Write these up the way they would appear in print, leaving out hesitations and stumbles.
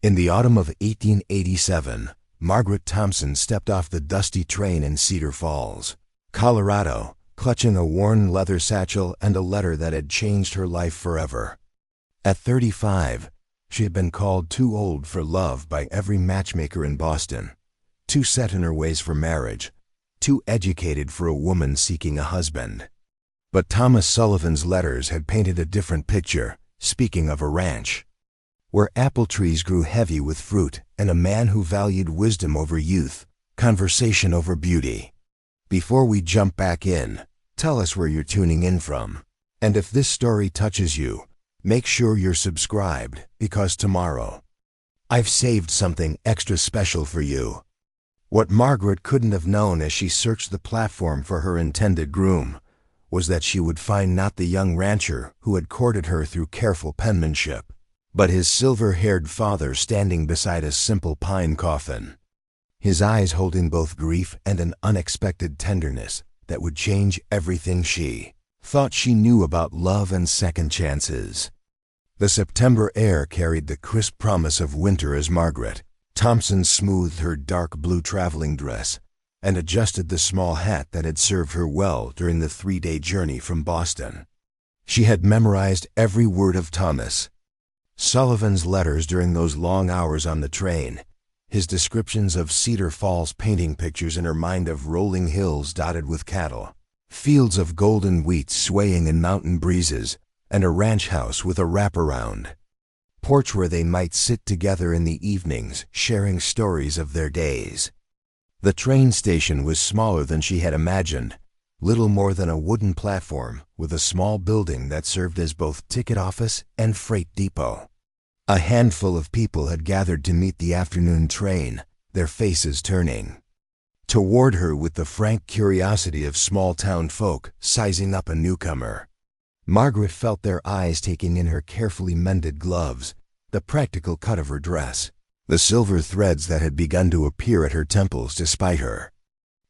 In the autumn of 1887, Margaret Thompson stepped off the dusty train in Cedar Falls, Colorado, clutching a worn leather satchel and a letter that had changed her life forever. At 35, she had been called too old for love by every matchmaker in Boston, too set in her ways for marriage, too educated for a woman seeking a husband. But Thomas Sullivan's letters had painted a different picture, speaking of a ranch, where apple trees grew heavy with fruit and a man who valued wisdom over youth, conversation over beauty. Before we jump back in, tell us where you're tuning in from. And if this story touches you, make sure you're subscribed, because tomorrow, I've saved something extra special for you. What Margaret couldn't have known as she searched the platform for her intended groom was that she would find not the young rancher who had courted her through careful penmanship, but his silver-haired father standing beside a simple pine coffin, his eyes holding both grief and an unexpected tenderness that would change everything she thought she knew about love and second chances. The September air carried the crisp promise of winter as Margaret Thompson smoothed her dark blue traveling dress and adjusted the small hat that had served her well during the 3-day journey from Boston. She had memorized every word of Thomas Sullivan's letters during those long hours on the train, his descriptions of Cedar Falls painting pictures in her mind of rolling hills dotted with cattle, fields of golden wheat swaying in mountain breezes, and a ranch house with a wraparound porch where they might sit together in the evenings, sharing stories of their days. The train station was smaller than she had imagined, little more than a wooden platform with a small building that served as both ticket office and freight depot. A handful of people had gathered to meet the afternoon train, their faces turning toward her with the frank curiosity of small-town folk sizing up a newcomer. Margaret felt their eyes taking in her carefully mended gloves, the practical cut of her dress, the silver threads that had begun to appear at her temples despite her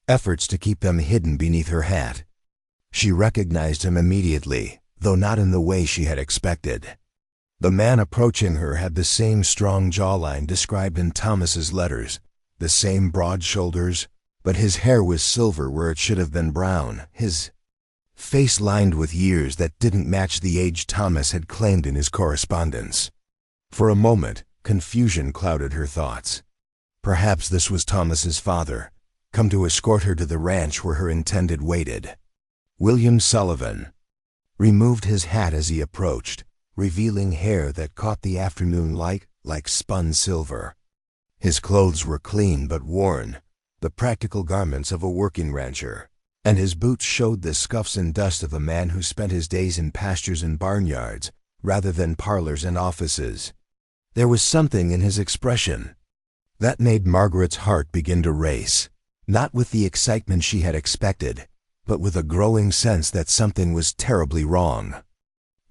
efforts to keep them hidden beneath her hat. She recognized him immediately, though not in the way she had expected. The man approaching her had the same strong jawline described in Thomas's letters, the same broad shoulders, but his hair was silver where it should have been brown, his face lined with years that didn't match the age Thomas had claimed in his correspondence. For a moment, confusion clouded her thoughts. Perhaps this was Thomas's father, come to escort her to the ranch where her intended waited. William Sullivan removed his hat as he approached, revealing hair that caught the afternoon light like spun silver. His clothes were clean but worn, the practical garments of a working rancher, and his boots showed the scuffs and dust of a man who spent his days in pastures and barnyards rather than parlors and offices. There was something in his expression that made Margaret's heart begin to race, not with the excitement she had expected, but with a growing sense that something was terribly wrong.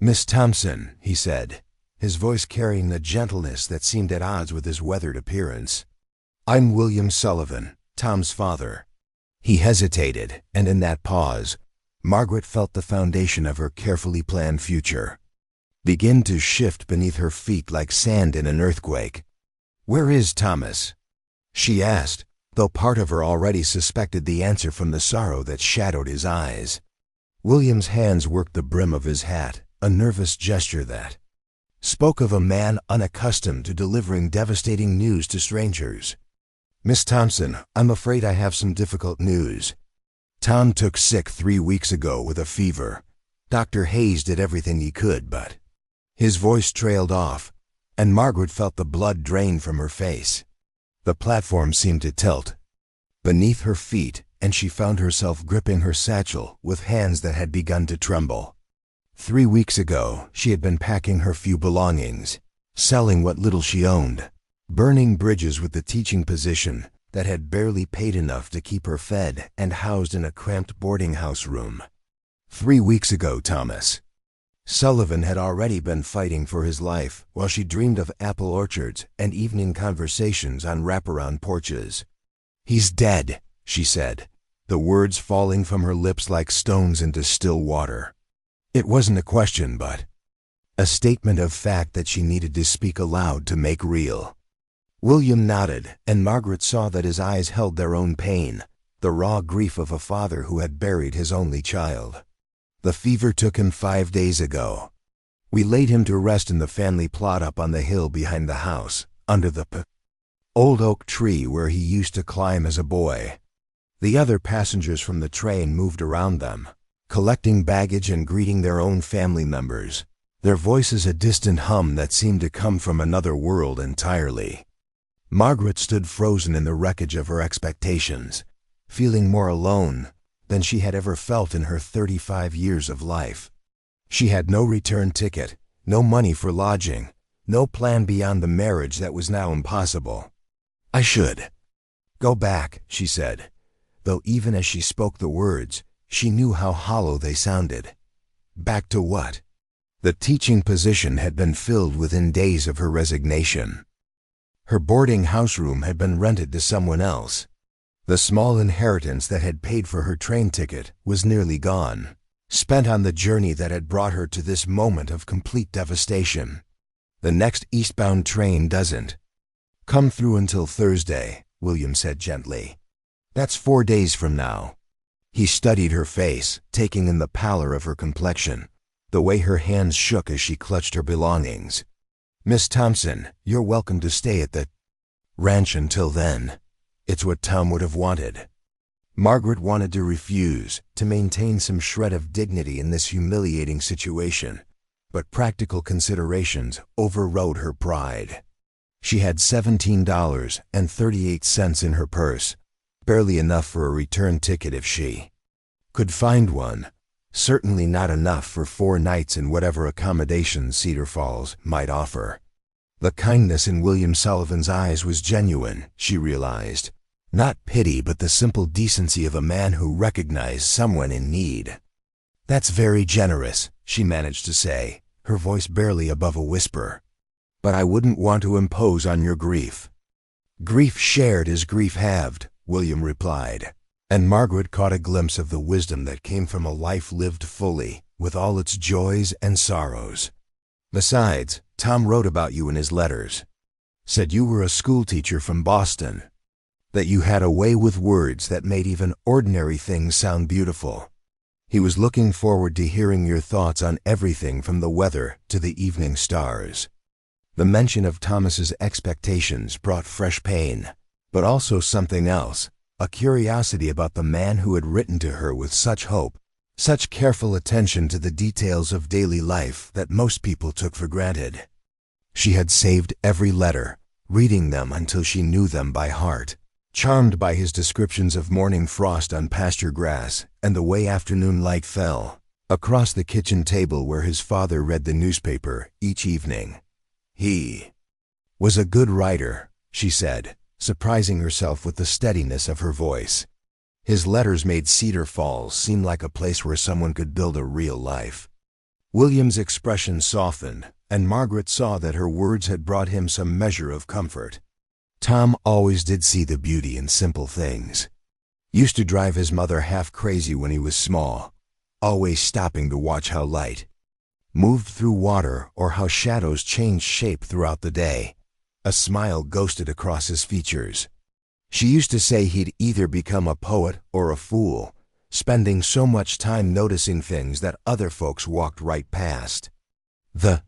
"Miss Thompson," he said, his voice carrying the gentleness that seemed at odds with his weathered appearance. "I'm William Sullivan, Tom's father." He hesitated, and in that pause, Margaret felt the foundation of her carefully planned future begin to shift beneath her feet like sand in an earthquake. "Where is Thomas?" she asked, though part of her already suspected the answer from the sorrow that shadowed his eyes. William's hands worked the brim of his hat, a nervous gesture that spoke of a man unaccustomed to delivering devastating news to strangers. "Miss Thompson, I'm afraid I have some difficult news. Tom took sick 3 weeks ago with a fever. Dr. Hayes did everything he could, but..." His voice trailed off, and Margaret felt the blood drain from her face. The platform seemed to tilt beneath her feet, and she found herself gripping her satchel with hands that had begun to tremble. 3 weeks ago, she had been packing her few belongings, selling what little she owned, burning bridges with the teaching position that had barely paid enough to keep her fed and housed in a cramped boarding house room. 3 weeks ago, Thomas Sullivan had already been fighting for his life while she dreamed of apple orchards and evening conversations on wraparound porches. "He's dead," she said, the words falling from her lips like stones into still water. It wasn't a question, but a statement of fact that she needed to speak aloud to make real. William nodded, and Margaret saw that his eyes held their own pain, the raw grief of a father who had buried his only child. "The fever took him 5 days ago. We laid him to rest in the family plot up on the hill behind the house, under the old oak tree where he used to climb as a boy." The other passengers from the train moved around them, collecting baggage and greeting their own family members, their voices a distant hum that seemed to come from another world entirely. Margaret stood frozen in the wreckage of her expectations, feeling more alone than she had ever felt in her 35 years of life. She had no return ticket, no money for lodging, no plan beyond the marriage that was now impossible. "I should go back," she said, though even as she spoke the words, she knew how hollow they sounded. Back to what? The teaching position had been filled within days of her resignation. Her boarding house room had been rented to someone else. The small inheritance that had paid for her train ticket was nearly gone, spent on the journey that had brought her to this moment of complete devastation. "The next eastbound train doesn't come through until Thursday," William said gently. "That's 4 days from now." He studied her face, taking in the pallor of her complexion, the way her hands shook as she clutched her belongings. "Miss Thompson, you're welcome to stay at the ranch until then. It's what Tom would have wanted." Margaret wanted to refuse, to maintain some shred of dignity in this humiliating situation, but practical considerations overrode her pride. She had $17.38 in her purse, barely enough for a return ticket if she could find one, certainly not enough for 4 nights in whatever accommodations Cedar Falls might offer. The kindness in William Sullivan's eyes was genuine, she realized. Not pity, but the simple decency of a man who recognized someone in need. "That's very generous," she managed to say, her voice barely above a whisper. "But I wouldn't want to impose on your grief." "Grief shared is grief halved," William replied, and Margaret caught a glimpse of the wisdom that came from a life lived fully, with all its joys and sorrows. "Besides, Tom wrote about you in his letters. Said you were a schoolteacher from Boston, that you had a way with words that made even ordinary things sound beautiful. He was looking forward to hearing your thoughts on everything from the weather to the evening stars." The mention of Thomas's expectations brought fresh pain, but also something else, a curiosity about the man who had written to her with such hope, such careful attention to the details of daily life that most people took for granted. She had saved every letter, reading them until she knew them by heart, charmed by his descriptions of morning frost on pasture grass and the way afternoon light fell across the kitchen table where his father read the newspaper each evening. He was a good writer, she said, surprising herself with the steadiness of her voice. His letters made Cedar Falls seem like a place where someone could build a real life. William's expression softened, and Margaret saw that her words had brought him some measure of comfort. Tom always did see the beauty in simple things. Used to drive his mother half crazy when he was small, always stopping to watch how light moved through water or how shadows changed shape throughout the day. A smile ghosted across his features. She used to say he'd either become a poet or a fool, spending so much time noticing things that other folks walked right past. The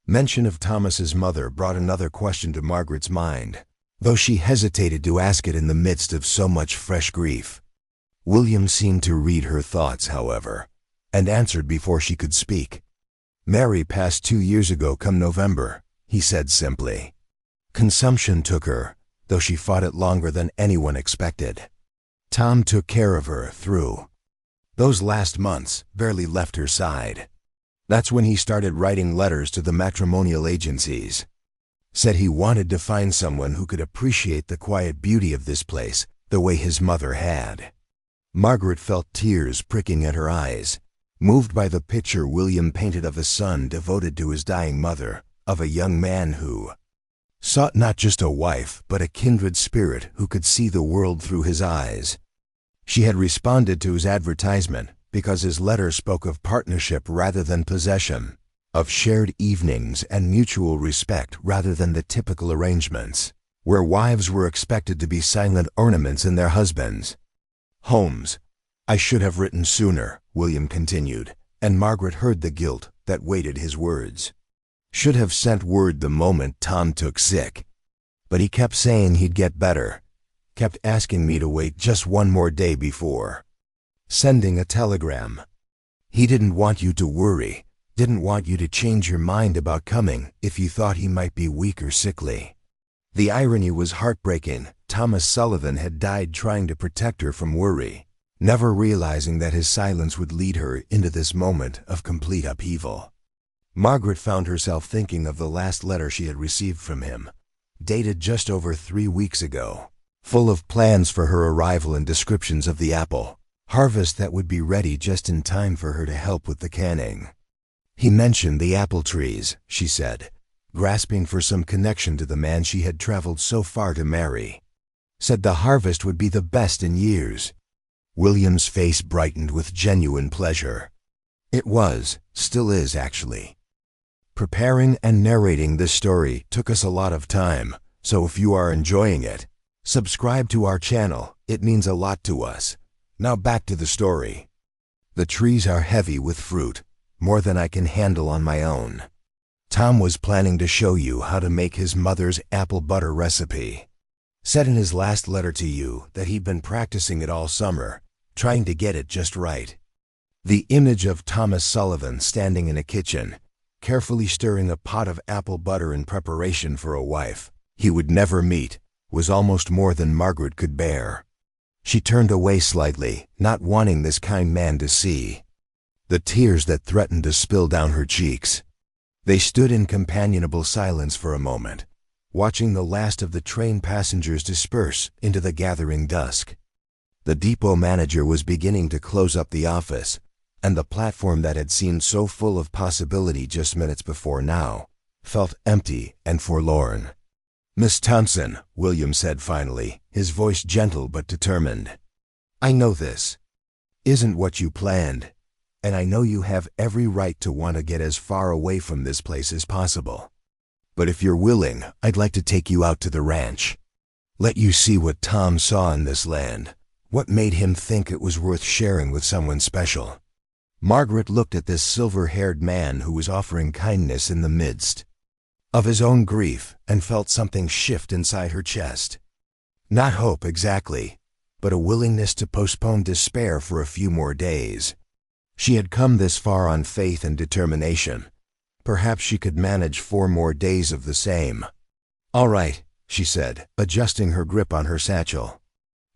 mention of Thomas's mother brought another question to Margaret's mind, though she hesitated to ask it in the midst of so much fresh grief. William seemed to read her thoughts, however, and answered before she could speak. "Mary passed 2 years ago come November," he said simply. "Consumption took her, though she fought it longer than anyone expected. Tom took care of her through those last months, barely left her side. That's when he started writing letters to the matrimonial agencies. Said he wanted to find someone who could appreciate the quiet beauty of this place the way his mother had." Margaret felt tears pricking at her eyes, moved by the picture William painted of a son devoted to his dying mother, of a young man who sought not just a wife, but a kindred spirit who could see the world through his eyes. She had responded to his advertisement because his letter spoke of partnership rather than possession, of shared evenings and mutual respect rather than the typical arrangements. where wives were expected to be silent ornaments in their husbands' homes. I should have written sooner, William continued, and Margaret heard the guilt that weighted his words. Should have sent word the moment Tom took sick. But he kept saying he'd get better, kept asking me to wait just one more day before sending a telegram. He didn't want you to worry, didn't want you to change your mind about coming if you thought he might be weak or sickly. The irony was heartbreaking. Thomas Sullivan had died trying to protect her from worry, never realizing that his silence would lead her into this moment of complete upheaval. Margaret found herself thinking of the last letter she had received from him, dated just over 3 weeks ago, full of plans for her arrival and descriptions of the apple harvest that would be ready just in time for her to help with the canning. He mentioned the apple trees, she said, grasping for some connection to the man she had traveled so far to marry. Said the harvest would be the best in years. William's face brightened with genuine pleasure. It was, still is actually. Preparing and narrating this story took us a lot of time, so if you are enjoying it, subscribe to our channel. It means a lot to us. Now back to the story. The trees are heavy with fruit, more than I can handle on my own. Tom was planning to show you how to make his mother's apple butter recipe. Said in his last letter to you that he'd been practicing it all summer, trying to get it just right. The image of Thomas Sullivan standing in a kitchen, carefully stirring a pot of apple butter in preparation for a wife he would never meet, was almost more than Margaret could bear. She turned away slightly, not wanting this kind man to see the tears that threatened to spill down her cheeks. They stood in companionable silence for a moment, watching the last of the train passengers disperse into the gathering dusk. The depot manager was beginning to close up the office, and the platform that had seemed so full of possibility just minutes before now felt empty and forlorn. "Miss Thompson," William said finally, his voice gentle but determined. "I know this isn't what you planned, and I know you have every right to want to get as far away from this place as possible. But if you're willing, I'd like to take you out to the ranch. Let you see what Tom saw in this land, what made him think it was worth sharing with someone special." Margaret looked at this silver-haired man who was offering kindness in the midst of his own grief and felt something shift inside her chest. Not hope exactly, but a willingness to postpone despair for a few more days. She had come this far on faith and determination. Perhaps she could manage 4 more days of the same. "All right," she said, adjusting her grip on her satchel.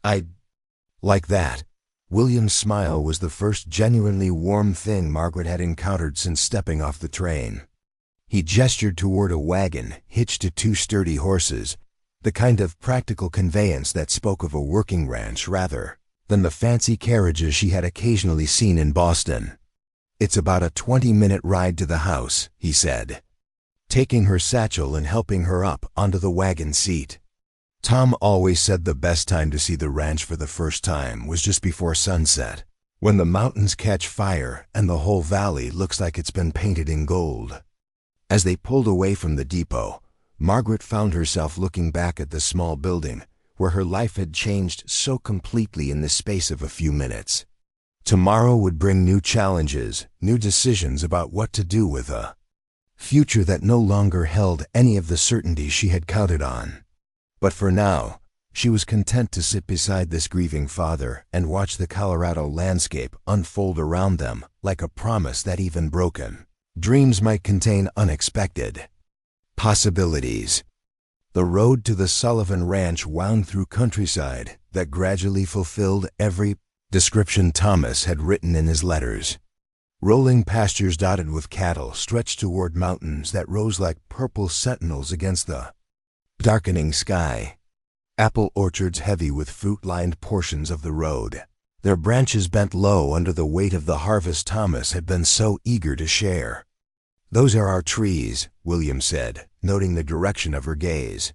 "I'd like that." William's smile was the first genuinely warm thing Margaret had encountered since stepping off the train. He gestured toward a wagon hitched to 2 sturdy horses, the kind of practical conveyance that spoke of a working ranch rather than the fancy carriages she had occasionally seen in Boston. "It's about a 20-minute ride to the house," he said, taking her satchel and helping her up onto the wagon seat. Tom always said the best time to see the ranch for the first time was just before sunset, when the mountains catch fire and the whole valley looks like it's been painted in gold. As they pulled away from the depot, Margaret found herself looking back at the small building where her life had changed so completely in the space of a few minutes. Tomorrow would bring new challenges, new decisions about what to do with a future that no longer held any of the certainty she had counted on. But for now, she was content to sit beside this grieving father and watch the Colorado landscape unfold around them like a promise that even broken dreams might contain unexpected possibilities. The road to the Sullivan Ranch wound through countryside that gradually fulfilled every description Thomas had written in his letters. Rolling pastures dotted with cattle stretched toward mountains that rose like purple sentinels against the darkening sky. Apple orchards heavy with fruit-lined portions of the road, their branches bent low under the weight of the harvest Thomas had been so eager to share. "Those are our trees," William said, noting the direction of her gaze.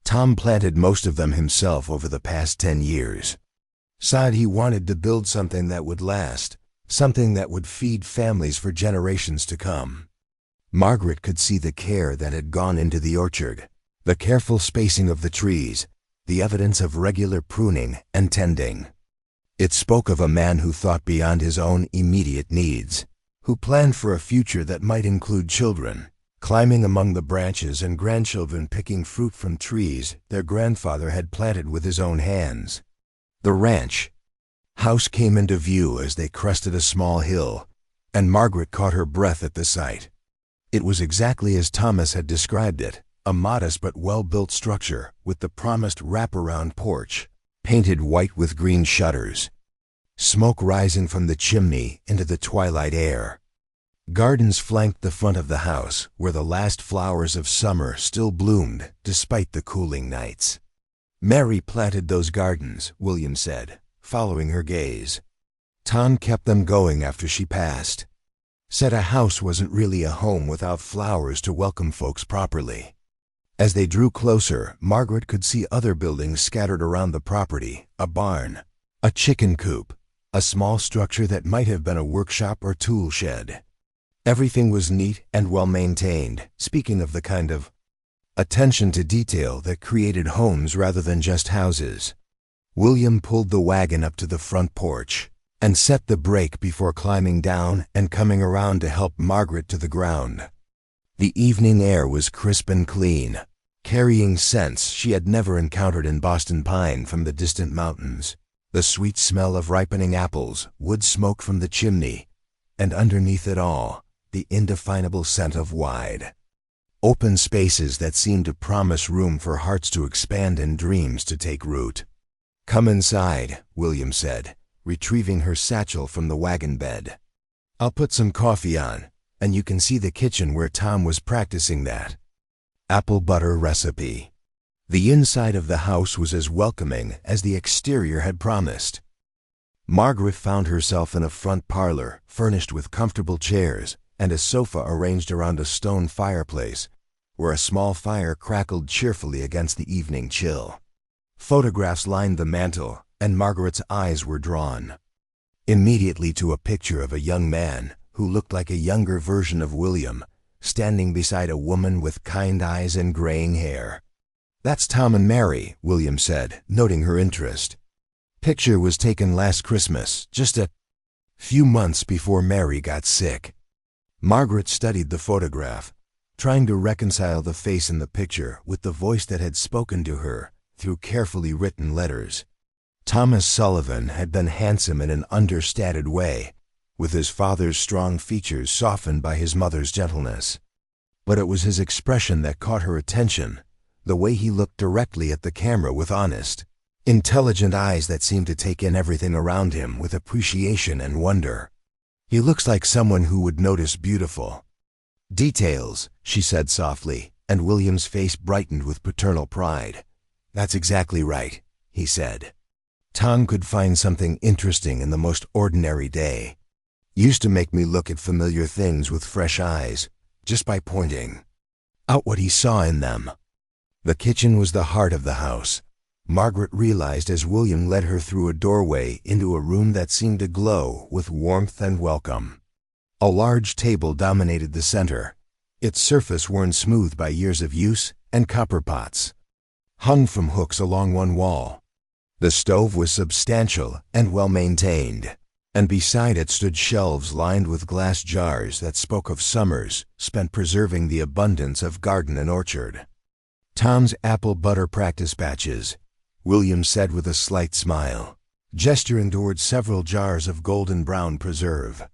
"Tom planted most of them himself over the past 10 years. Said he wanted to build something that would last, something that would feed families for generations to come." Margaret could see the care that had gone into the orchard, The careful spacing of the trees, the evidence of regular pruning and tending. It spoke of a man who thought beyond his own immediate needs, who planned for a future that might include children, climbing among the branches, and grandchildren picking fruit from trees their grandfather had planted with his own hands. The ranch house came into view as they crested a small hill, and Margaret caught her breath at the sight. It was exactly as Thomas had described it, a modest but well-built structure with the promised wraparound porch, painted white with green shutters. Smoke rising from the chimney into the twilight air. Gardens flanked the front of the house, where the last flowers of summer still bloomed despite the cooling nights. "Mary planted those gardens," William said, following her gaze. "Tom kept them going after she passed. Said a house wasn't really a home without flowers to welcome folks properly." As they drew closer, Margaret could see other buildings scattered around the property, a barn, a chicken coop, a small structure that might have been a workshop or tool shed. Everything was neat and well-maintained, speaking of the kind of attention to detail that created homes rather than just houses. William pulled the wagon up to the front porch and set the brake before climbing down and coming around to help Margaret to the ground. The evening air was crisp and clean, carrying scents she had never encountered in Boston pine from the distant mountains, the sweet smell of ripening apples, wood smoke from the chimney, and underneath it all, the indefinable scent of wide, open spaces that seemed to promise room for hearts to expand and dreams to take root. "Come inside," William said, retrieving her satchel from the wagon bed. "I'll put some coffee on, and you can see the kitchen where Tom was practicing that apple butter recipe." The inside of the house was as welcoming as the exterior had promised. Margaret found herself in a front parlor furnished with comfortable chairs and a sofa arranged around a stone fireplace, where a small fire crackled cheerfully against the evening chill. Photographs lined the mantel, and Margaret's eyes were drawn immediately to a picture of a young man who looked like a younger version of William, standing beside a woman with kind eyes and graying hair. "That's Tom and Mary," William said, noting her interest. "Picture was taken last Christmas, just a few months before Mary got sick." Margaret studied the photograph, trying to reconcile the face in the picture with the voice that had spoken to her through carefully written letters. Thomas Sullivan had been handsome in an understated way, with his father's strong features softened by his mother's gentleness. But it was his expression that caught her attention, the way he looked directly at the camera with honest, intelligent eyes that seemed to take in everything around him with appreciation and wonder. "He looks like someone who would notice beautiful details," she said softly, and William's face brightened with paternal pride. "That's exactly right," he said. "Tom could find something interesting in the most ordinary day. Used to make me look at familiar things with fresh eyes, just by pointing out what he saw in them." The kitchen was the heart of the house, Margaret realized as William led her through a doorway into a room that seemed to glow with warmth and welcome. A large table dominated the center, its surface worn smooth by years of use, and copper pots hung from hooks along one wall. The stove was substantial and well-maintained, and beside it stood shelves lined with glass jars that spoke of summers spent preserving the abundance of garden and orchard. "Tom's apple butter practice batches," William said with a slight smile, gesturing toward several jars of golden brown preserve.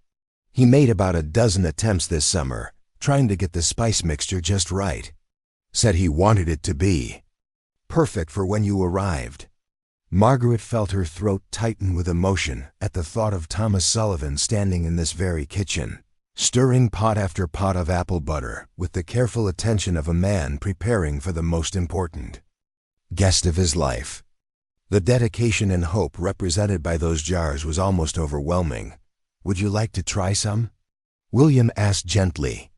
"He made about a dozen attempts this summer, trying to get the spice mixture just right. Said he wanted it to be perfect for when you arrived." Margaret felt her throat tighten with emotion at the thought of Thomas Sullivan standing in this very kitchen, stirring pot after pot of apple butter with the careful attention of a man preparing for the most important guest of his life. The dedication and hope represented by those jars was almost overwhelming. "Would you like to try some?" William asked gently.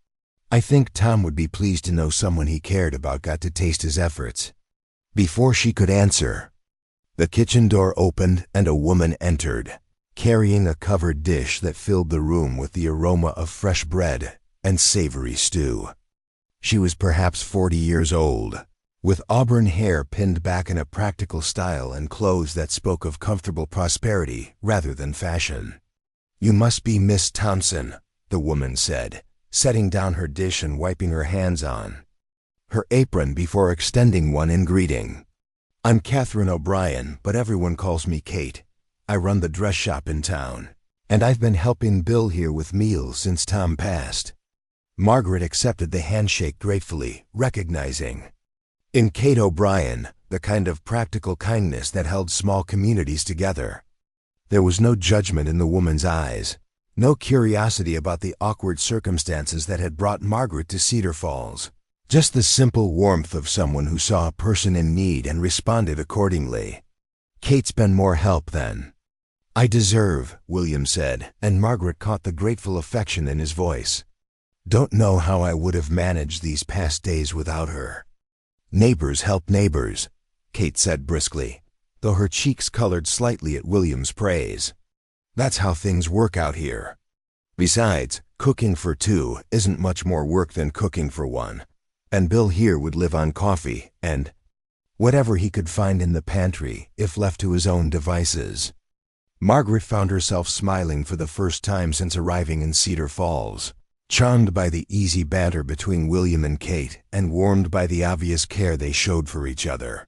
"I think Tom would be pleased to know someone he cared about got to taste his efforts." Before she could answer, the kitchen door opened and a woman entered, carrying a covered dish that filled the room with the aroma of fresh bread and savory stew. She was perhaps 40 years old, with auburn hair pinned back in a practical style and clothes that spoke of comfortable prosperity rather than fashion. "You must be Miss Thompson," the woman said, setting down her dish and wiping her hands on her apron before extending one in greeting. "I'm Catherine O'Brien, but everyone calls me Kate. I run the dress shop in town, and I've been helping Bill here with meals since Tom passed." Margaret accepted the handshake gratefully, recognizing in Kate O'Brien the kind of practical kindness that held small communities together. There was no judgment in the woman's eyes, no curiosity about the awkward circumstances that had brought Margaret to Cedar Falls. Just the simple warmth of someone who saw a person in need and responded accordingly. "Kate's been more help than I deserve," William said, and Margaret caught the grateful affection in his voice. "Don't know how I would have managed these past days without her." "Neighbors help neighbors," Kate said briskly, though her cheeks colored slightly at William's praise. "That's how things work out here. Besides, cooking for two isn't much more work than cooking for one. And Bill here would live on coffee and whatever he could find in the pantry if left to his own devices." Margaret found herself smiling for the first time since arriving in Cedar Falls, charmed by the easy banter between William and Kate and warmed by the obvious care they showed for each other.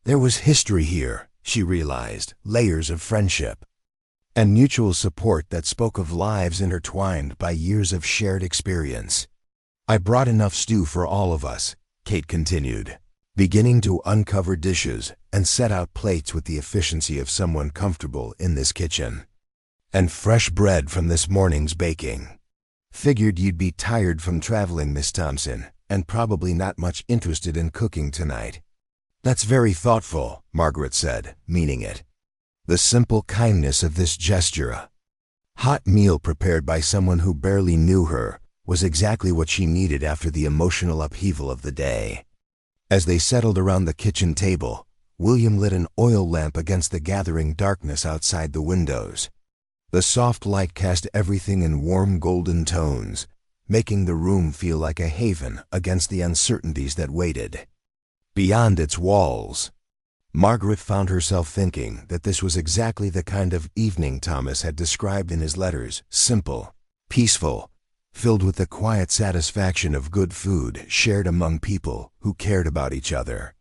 There was history here, she realized, layers of friendship and mutual support that spoke of lives intertwined by years of shared experience. "I brought enough stew for all of us," Kate continued, beginning to uncover dishes and set out plates with the efficiency of someone comfortable in this kitchen. "And fresh bread from this morning's baking. Figured you'd be tired from traveling, Miss Thompson, and probably not much interested in cooking tonight." "That's very thoughtful," Margaret said, meaning it. The simple kindness of this gesture, a hot meal prepared by someone who barely knew her, was exactly what she needed after the emotional upheaval of the day. As they settled around the kitchen table, William lit an oil lamp against the gathering darkness outside the windows. The soft light cast everything in warm golden tones, making the room feel like a haven against the uncertainties that waited beyond its walls. Margaret found herself thinking that this was exactly the kind of evening Thomas had described in his letters: simple, peaceful, filled with the quiet satisfaction of good food shared among people who cared about each other.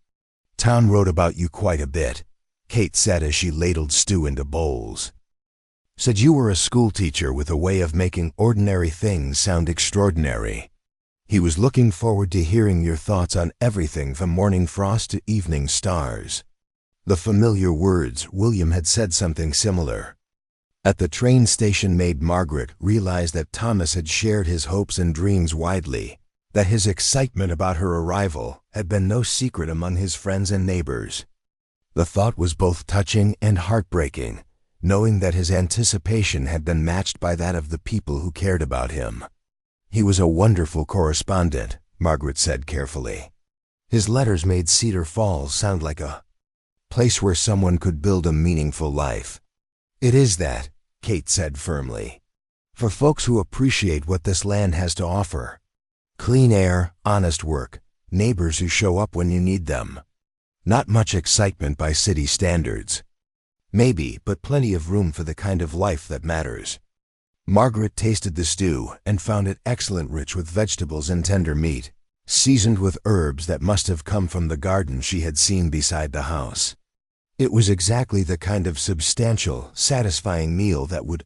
"Tom wrote about you quite a bit," Kate said as she ladled stew into bowls. "Said you were a schoolteacher with a way of making ordinary things sound extraordinary. He was looking forward to hearing your thoughts on everything from morning frost to evening stars." The familiar words, William had said something similar at the train station, made Margaret realize that Thomas had shared his hopes and dreams widely, that his excitement about her arrival had been no secret among his friends and neighbors. The thought was both touching and heartbreaking, knowing that his anticipation had been matched by that of the people who cared about him. "He was a wonderful correspondent," Margaret said carefully. "His letters made Cedar Falls sound like a place where someone could build a meaningful life." "It is that," Kate said firmly, "for folks who appreciate what this land has to offer. Clean air, honest work, neighbors who show up when you need them. Not much excitement by city standards. Maybe, but plenty of room for the kind of life that matters." Margaret tasted the stew and found it excellent, rich with vegetables and tender meat, seasoned with herbs that must have come from the garden she had seen beside the house. It was exactly the kind of substantial, satisfying meal that would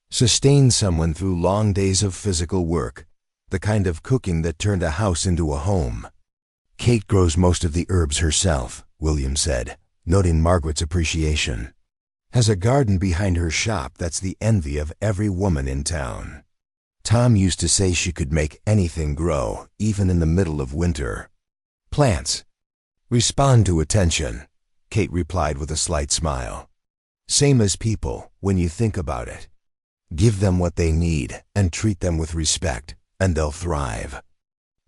sustain someone through long days of physical work, the kind of cooking that turned a house into a home. "Kate grows most of the herbs herself," William said, noting Margaret's appreciation. "Has a garden behind her shop that's the envy of every woman in town. Tom used to say she could make anything grow, even in the middle of winter." "Plants respond to attention," Kate replied with a slight smile. "Same as people, when you think about it. Give them what they need and treat them with respect, and they'll thrive.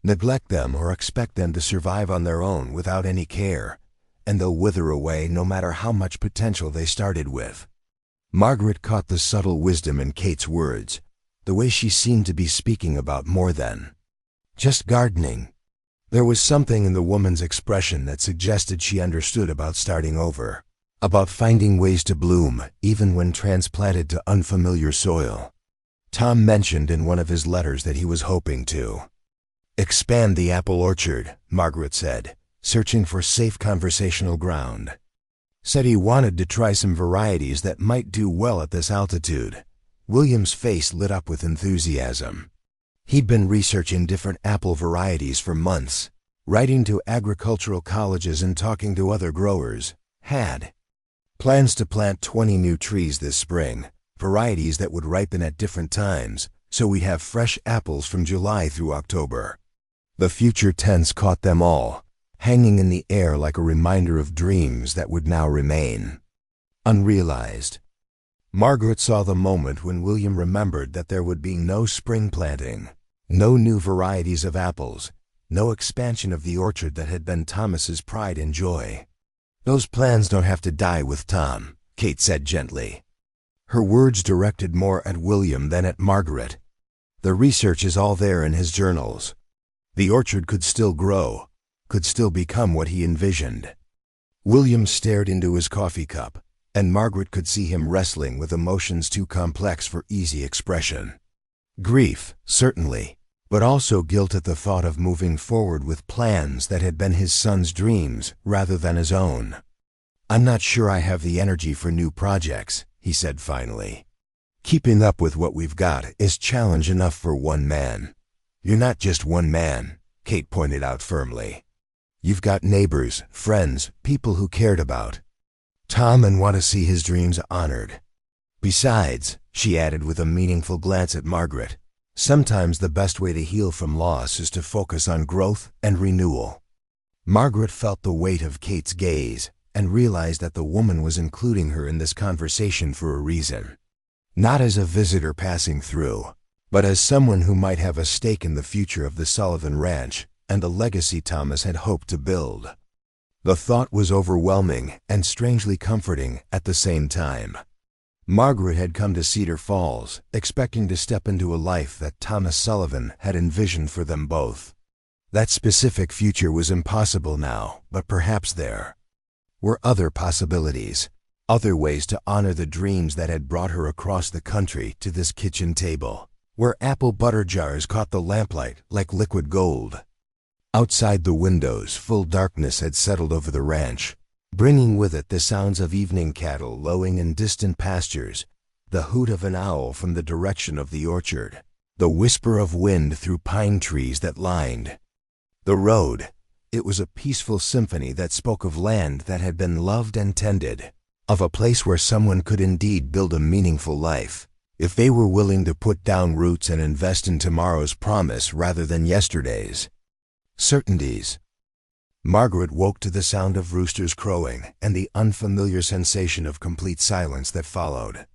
Neglect them or expect them to survive on their own without any care, and they'll wither away no matter how much potential they started with." Margaret caught the subtle wisdom in Kate's words, the way she seemed to be speaking about more than just gardening. There was something in the woman's expression that suggested she understood about starting over, about finding ways to bloom even when transplanted to unfamiliar soil. Tom mentioned in one of his letters that he was hoping to expand the apple orchard, Margaret said, searching for safe conversational ground. Said he wanted to try some varieties that might do well at this altitude. William's face lit up with enthusiasm. He'd been researching different apple varieties for months, writing to agricultural colleges and talking to other growers. Had plans to plant 20 new trees this spring, varieties that would ripen at different times, so we'd have fresh apples from July through October. The future tense caught them all, hanging in the air like a reminder of dreams that would now remain unrealized. Margaret saw the moment when William remembered that there would be no spring planting, no new varieties of apples, no expansion of the orchard that had been Thomas's pride and joy. "Those plans don't have to die with Tom," Kate said gently. Her words directed more at William than at Margaret. "The research is all there in his journals. The orchard could still grow, could still become what he envisioned." William stared into his coffee cup, and Margaret could see him wrestling with emotions too complex for easy expression. Grief, certainly, but also guilt at the thought of moving forward with plans that had been his son's dreams rather than his own. "I'm not sure I have the energy for new projects," he said finally. "Keeping up with what we've got is challenge enough for one man." "You're not just one man," Kate pointed out firmly. "You've got neighbors, friends, people who cared about Tom and want to see his dreams honored. Besides," she added with a meaningful glance at Margaret, "sometimes the best way to heal from loss is to focus on growth and renewal." Margaret felt the weight of Kate's gaze and realized that the woman was including her in this conversation for a reason. Not as a visitor passing through, but as someone who might have a stake in the future of the Sullivan Ranch and the legacy Thomas had hoped to build. The thought was overwhelming and strangely comforting at the same time. Margaret had come to Cedar Falls, expecting to step into a life that Thomas Sullivan had envisioned for them both. That specific future was impossible now, but perhaps there were other possibilities, other ways to honor the dreams that had brought her across the country to this kitchen table, where apple butter jars caught the lamplight like liquid gold. Outside the windows, full darkness had settled over the ranch, bringing with it the sounds of evening cattle lowing in distant pastures, the hoot of an owl from the direction of the orchard, the whisper of wind through pine trees that lined the road. It was a peaceful symphony that spoke of land that had been loved and tended, of a place where someone could indeed build a meaningful life, if they were willing to put down roots and invest in tomorrow's promise rather than yesterday's certainties. Margaret woke to the sound of roosters crowing and the unfamiliar sensation of complete silence that followed.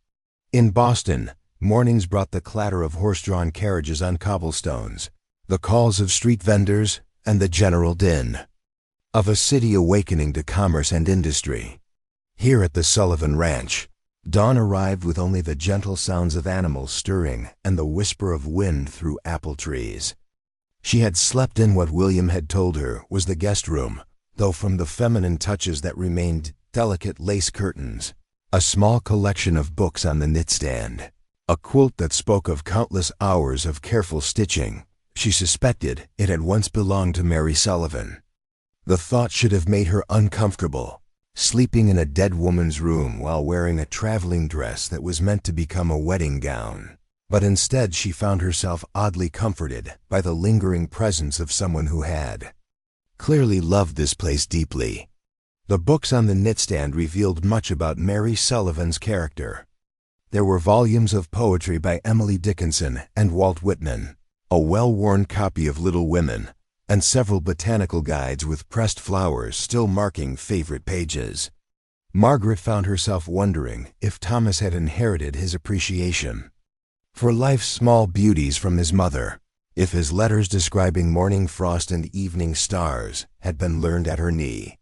In Boston, mornings brought the clatter of horse-drawn carriages on cobblestones, the calls of street vendors, and the general din of a city awakening to commerce and industry. Here at the Sullivan Ranch, dawn arrived with only the gentle sounds of animals stirring and the whisper of wind through apple trees. She had slept in what William had told her was the guest room, though from the feminine touches that remained delicate lace curtains, a small collection of books on the knitstand, a quilt that spoke of countless hours of careful stitching. She suspected it had once belonged to Mary Sullivan. The thought should have made her uncomfortable, sleeping in a dead woman's room while wearing a traveling dress that was meant to become a wedding gown. But instead she found herself oddly comforted by the lingering presence of someone who had clearly loved this place deeply. The books on the knitstand revealed much about Mary Sullivan's character. There were volumes of poetry by Emily Dickinson and Walt Whitman, a well-worn copy of Little Women, and several botanical guides with pressed flowers still marking favorite pages. Margaret found herself wondering if Thomas had inherited his appreciation for life's small beauties from his mother, if his letters describing morning frost and evening stars had been learned at her knee.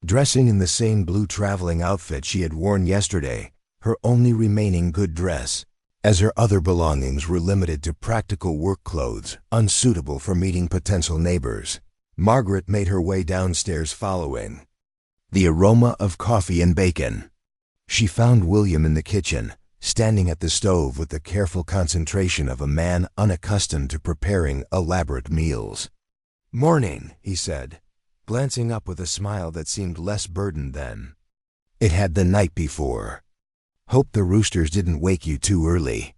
Dressing in the same blue traveling outfit she had worn yesterday, her only remaining good dress, as her other belongings were limited to practical work clothes unsuitable for meeting potential neighbors, Margaret made her way downstairs following the aroma of coffee and bacon. She found William in the kitchen, standing at the stove with the careful concentration of a man unaccustomed to preparing elaborate meals. "Morning," he said, glancing up with a smile that seemed less burdened than it had the night before. "Hope the roosters didn't wake you too early."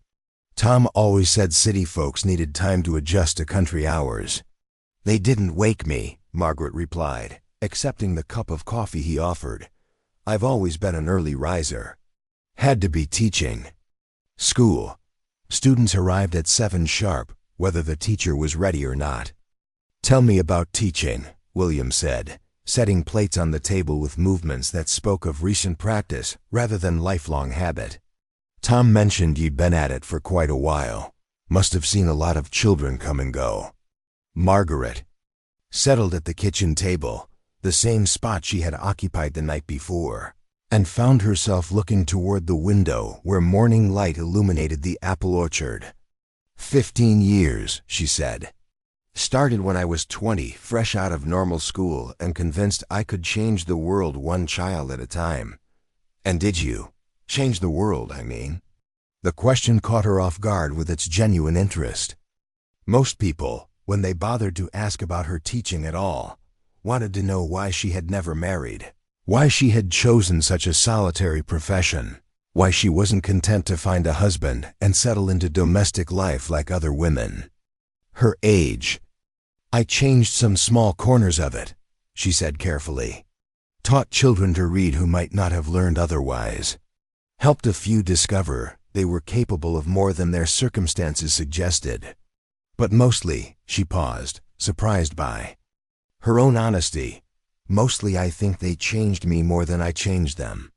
Tom always said city folks needed time to adjust to country hours. "They didn't wake me," Margaret replied, accepting the cup of coffee he offered. "I've always been an early riser. Had to be teaching. School. Students arrived at 7 sharp, whether the teacher was ready or not." "Tell me about teaching," William said, setting plates on the table with movements that spoke of recent practice rather than lifelong habit. "Tom mentioned you'd been at it for quite a while. Must have seen a lot of children come and go." Margaret settled at the kitchen table, the same spot she had occupied the night before, and found herself looking toward the window where morning light illuminated the apple orchard. 15 years, she said. "Started when I was 20, fresh out of normal school and convinced I could change the world one child at a time." "And did you? Change the world, I mean?" The question caught her off guard with its genuine interest. Most people, when they bothered to ask about her teaching at all, wanted to know why she had never married, why she had chosen such a solitary profession, why she wasn't content to find a husband and settle into domestic life like other women. Her age. "I changed some small corners of it," she said carefully. "Taught children to read who might not have learned otherwise. Helped a few discover they were capable of more than their circumstances suggested. But mostly," she paused, surprised by her own honesty, "mostly I think they changed me more than I changed them."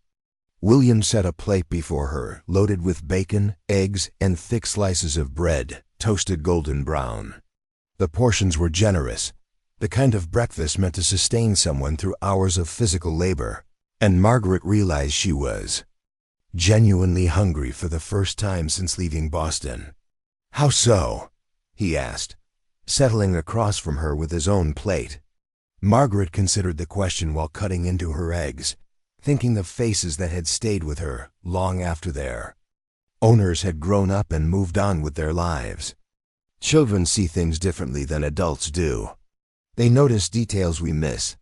William set a plate before her, loaded with bacon, eggs, and thick slices of bread, toasted golden brown. The portions were generous, the kind of breakfast meant to sustain someone through hours of physical labor, and Margaret realized she was genuinely hungry for the first time since leaving Boston. "How so?" he asked, settling across from her with his own plate. Margaret considered the question while cutting into her eggs, thinking of faces that had stayed with her long after their owners had grown up and moved on with their lives. Children see things differently than adults do. They notice details we miss,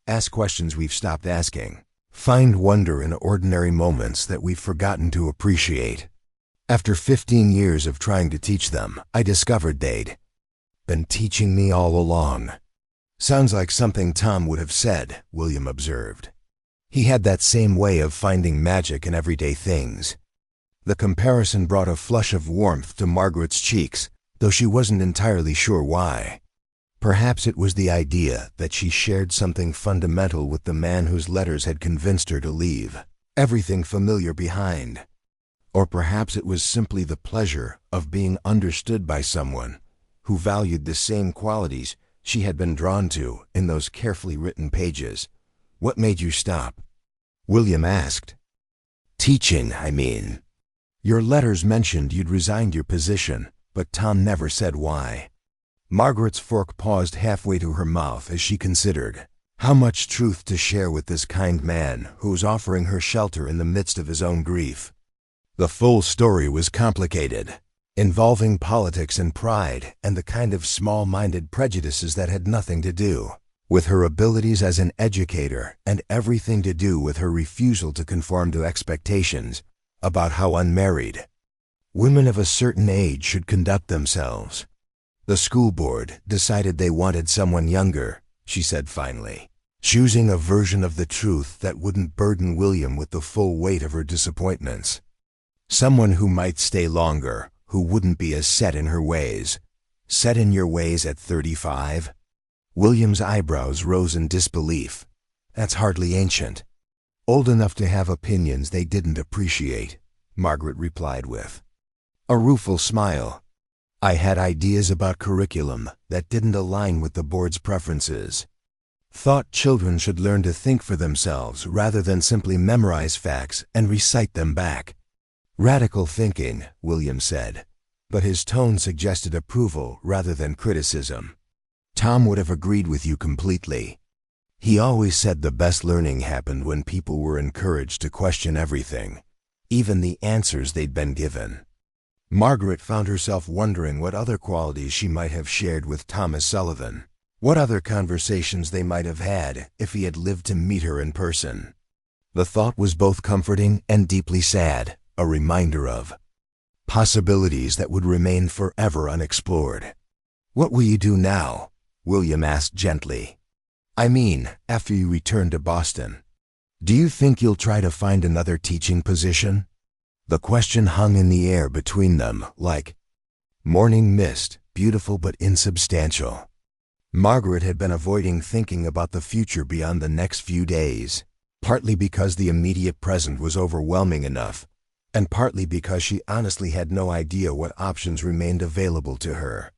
ask questions we've stopped asking, find wonder in ordinary moments that we've forgotten to appreciate. After 15 years of trying to teach them, I discovered they'd been teaching me all along. "Sounds like something Tom would have said," William observed. He had that same way of finding magic in everyday things. The comparison brought a flush of warmth to Margaret's cheeks, though she wasn't entirely sure why. Perhaps it was the idea that she shared something fundamental with the man whose letters had convinced her to leave everything familiar behind. Or perhaps it was simply the pleasure of being understood by someone who valued the same qualities she had been drawn to in those carefully written pages. "What made you stop?" William asked. "Teaching, I mean. Your letters mentioned you'd resigned your position, but Tom never said why." Margaret's fork paused halfway to her mouth as she considered how much truth to share with this kind man who was offering her shelter in the midst of his own grief. The full story was complicated, involving politics and pride and the kind of small-minded prejudices that had nothing to do with her abilities as an educator and everything to do with her refusal to conform to expectations about how unmarried women of a certain age should conduct themselves. "The school board decided they wanted someone younger," she said finally, choosing a version of the truth that wouldn't burden William with the full weight of her disappointments. "Someone who might stay longer, who wouldn't be as set in her ways." "Set in your ways at 35? William's eyebrows rose in disbelief. "That's hardly ancient." "Old enough to have opinions they didn't appreciate," Margaret replied with a rueful smile. "I had ideas about curriculum that didn't align with the board's preferences. Thought children should learn to think for themselves rather than simply memorize facts and recite them back." "Radical thinking," William said, but his tone suggested approval rather than criticism. Tom would have agreed with you completely. He always said the best learning happened when people were encouraged to question everything, even the answers they'd been given. Margaret found herself wondering what other qualities she might have shared with Thomas Sullivan, what other conversations they might have had if he had lived to meet her in person. The thought was both comforting and deeply sad, a reminder of possibilities that would remain forever unexplored. "What will you do now?" William asked gently. "I mean, after you return to Boston. Do you think you'll try to find another teaching position?" The question hung in the air between them like morning mist, beautiful but insubstantial. Margaret had been avoiding thinking about the future beyond the next few days, partly because the immediate present was overwhelming enough, and partly because she honestly had no idea what options remained available to her.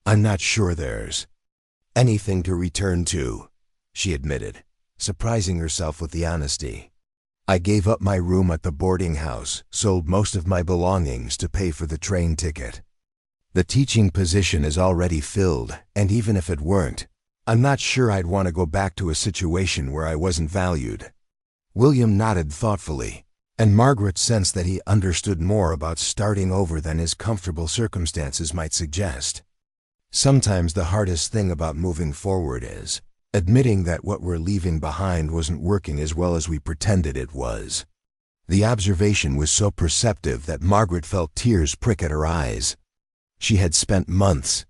"I'm not sure there's anything to return to," she admitted, surprising herself with the honesty. "I gave up my room at the boarding house, sold most of my belongings to pay for the train ticket. The teaching position is already filled, and even if it weren't, I'm not sure I'd want to go back to a situation where I wasn't valued." William nodded thoughtfully, and Margaret sensed that he understood more about starting over than his comfortable circumstances might suggest. Sometimes the hardest thing about moving forward is admitting that what we're leaving behind wasn't working as well as we pretended it was. The observation was so perceptive that Margaret felt tears prick at her eyes. She had spent months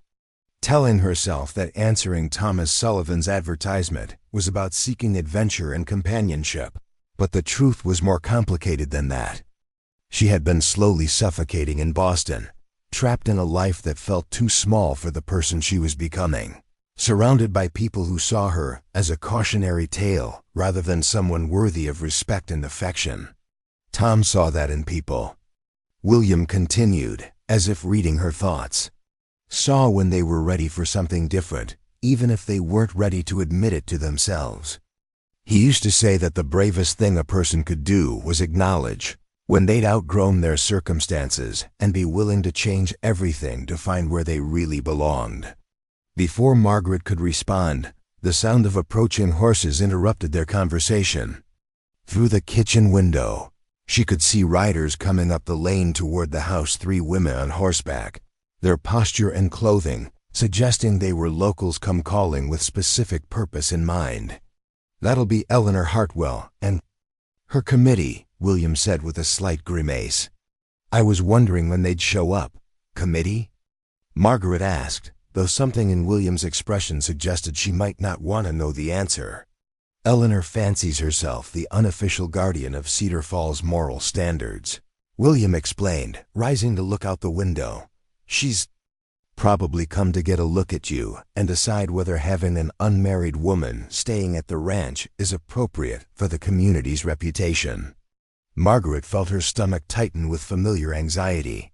telling herself that answering Thomas Sullivan's advertisement was about seeking adventure and companionship, but the truth was more complicated than that. She had been slowly suffocating in Boston, trapped in a life that felt too small for the person she was becoming, surrounded by people who saw her as a cautionary tale rather than someone worthy of respect and affection. Tom saw that in people. William continued, as if reading her thoughts. Saw when they were ready for something different, even if they weren't ready to admit it to themselves. He used to say that the bravest thing a person could do was acknowledge when they'd outgrown their circumstances and be willing to change everything to find where they really belonged. Before Margaret could respond, the sound of approaching horses interrupted their conversation. Through the kitchen window, she could see riders coming up the lane toward the house, 3 women on horseback, their posture and clothing suggesting they were locals come calling with specific purpose in mind. "That'll be Eleanor Hartwell and her committee," William said with a slight grimace. "I was wondering when they'd show up." "Committee?" Margaret asked, though something in William's expression suggested she might not want to know the answer. "Eleanor fancies herself the unofficial guardian of Cedar Falls moral standards," William explained, rising to look out the window. "She's probably come to get a look at you and decide whether having an unmarried woman staying at the ranch is appropriate for the community's reputation." Margaret felt her stomach tighten with familiar anxiety.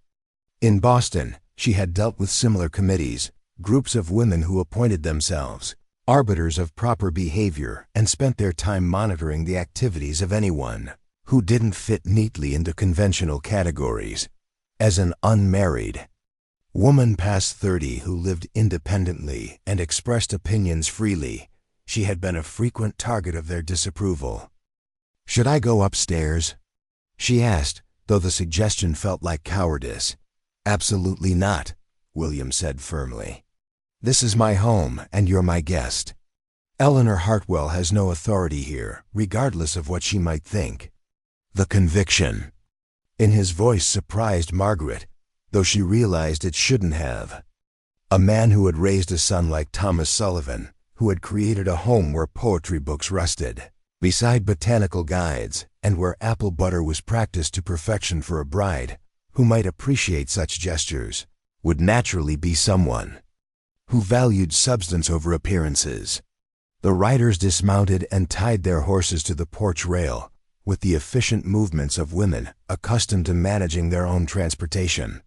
In Boston, she had dealt with similar committees, groups of women who appointed themselves arbiters of proper behavior and spent their time monitoring the activities of anyone who didn't fit neatly into conventional categories. As an unmarried woman past 30 who lived independently and expressed opinions freely, she had been a frequent target of their disapproval. "Should I go upstairs?" she asked, though the suggestion felt like cowardice. "Absolutely not," William said firmly. "This is my home, and you're my guest. Eleanor Hartwell has no authority here, regardless of what she might think." The conviction in his voice surprised Margaret, though she realized it shouldn't have. A man who had raised a son like Thomas Sullivan, who had created a home where poetry books rested beside botanical guides, and where apple butter was practiced to perfection for a bride who might appreciate such gestures, would naturally be someone who valued substance over appearances. The riders dismounted and tied their horses to the porch rail, with the efficient movements of women accustomed to managing their own transportation.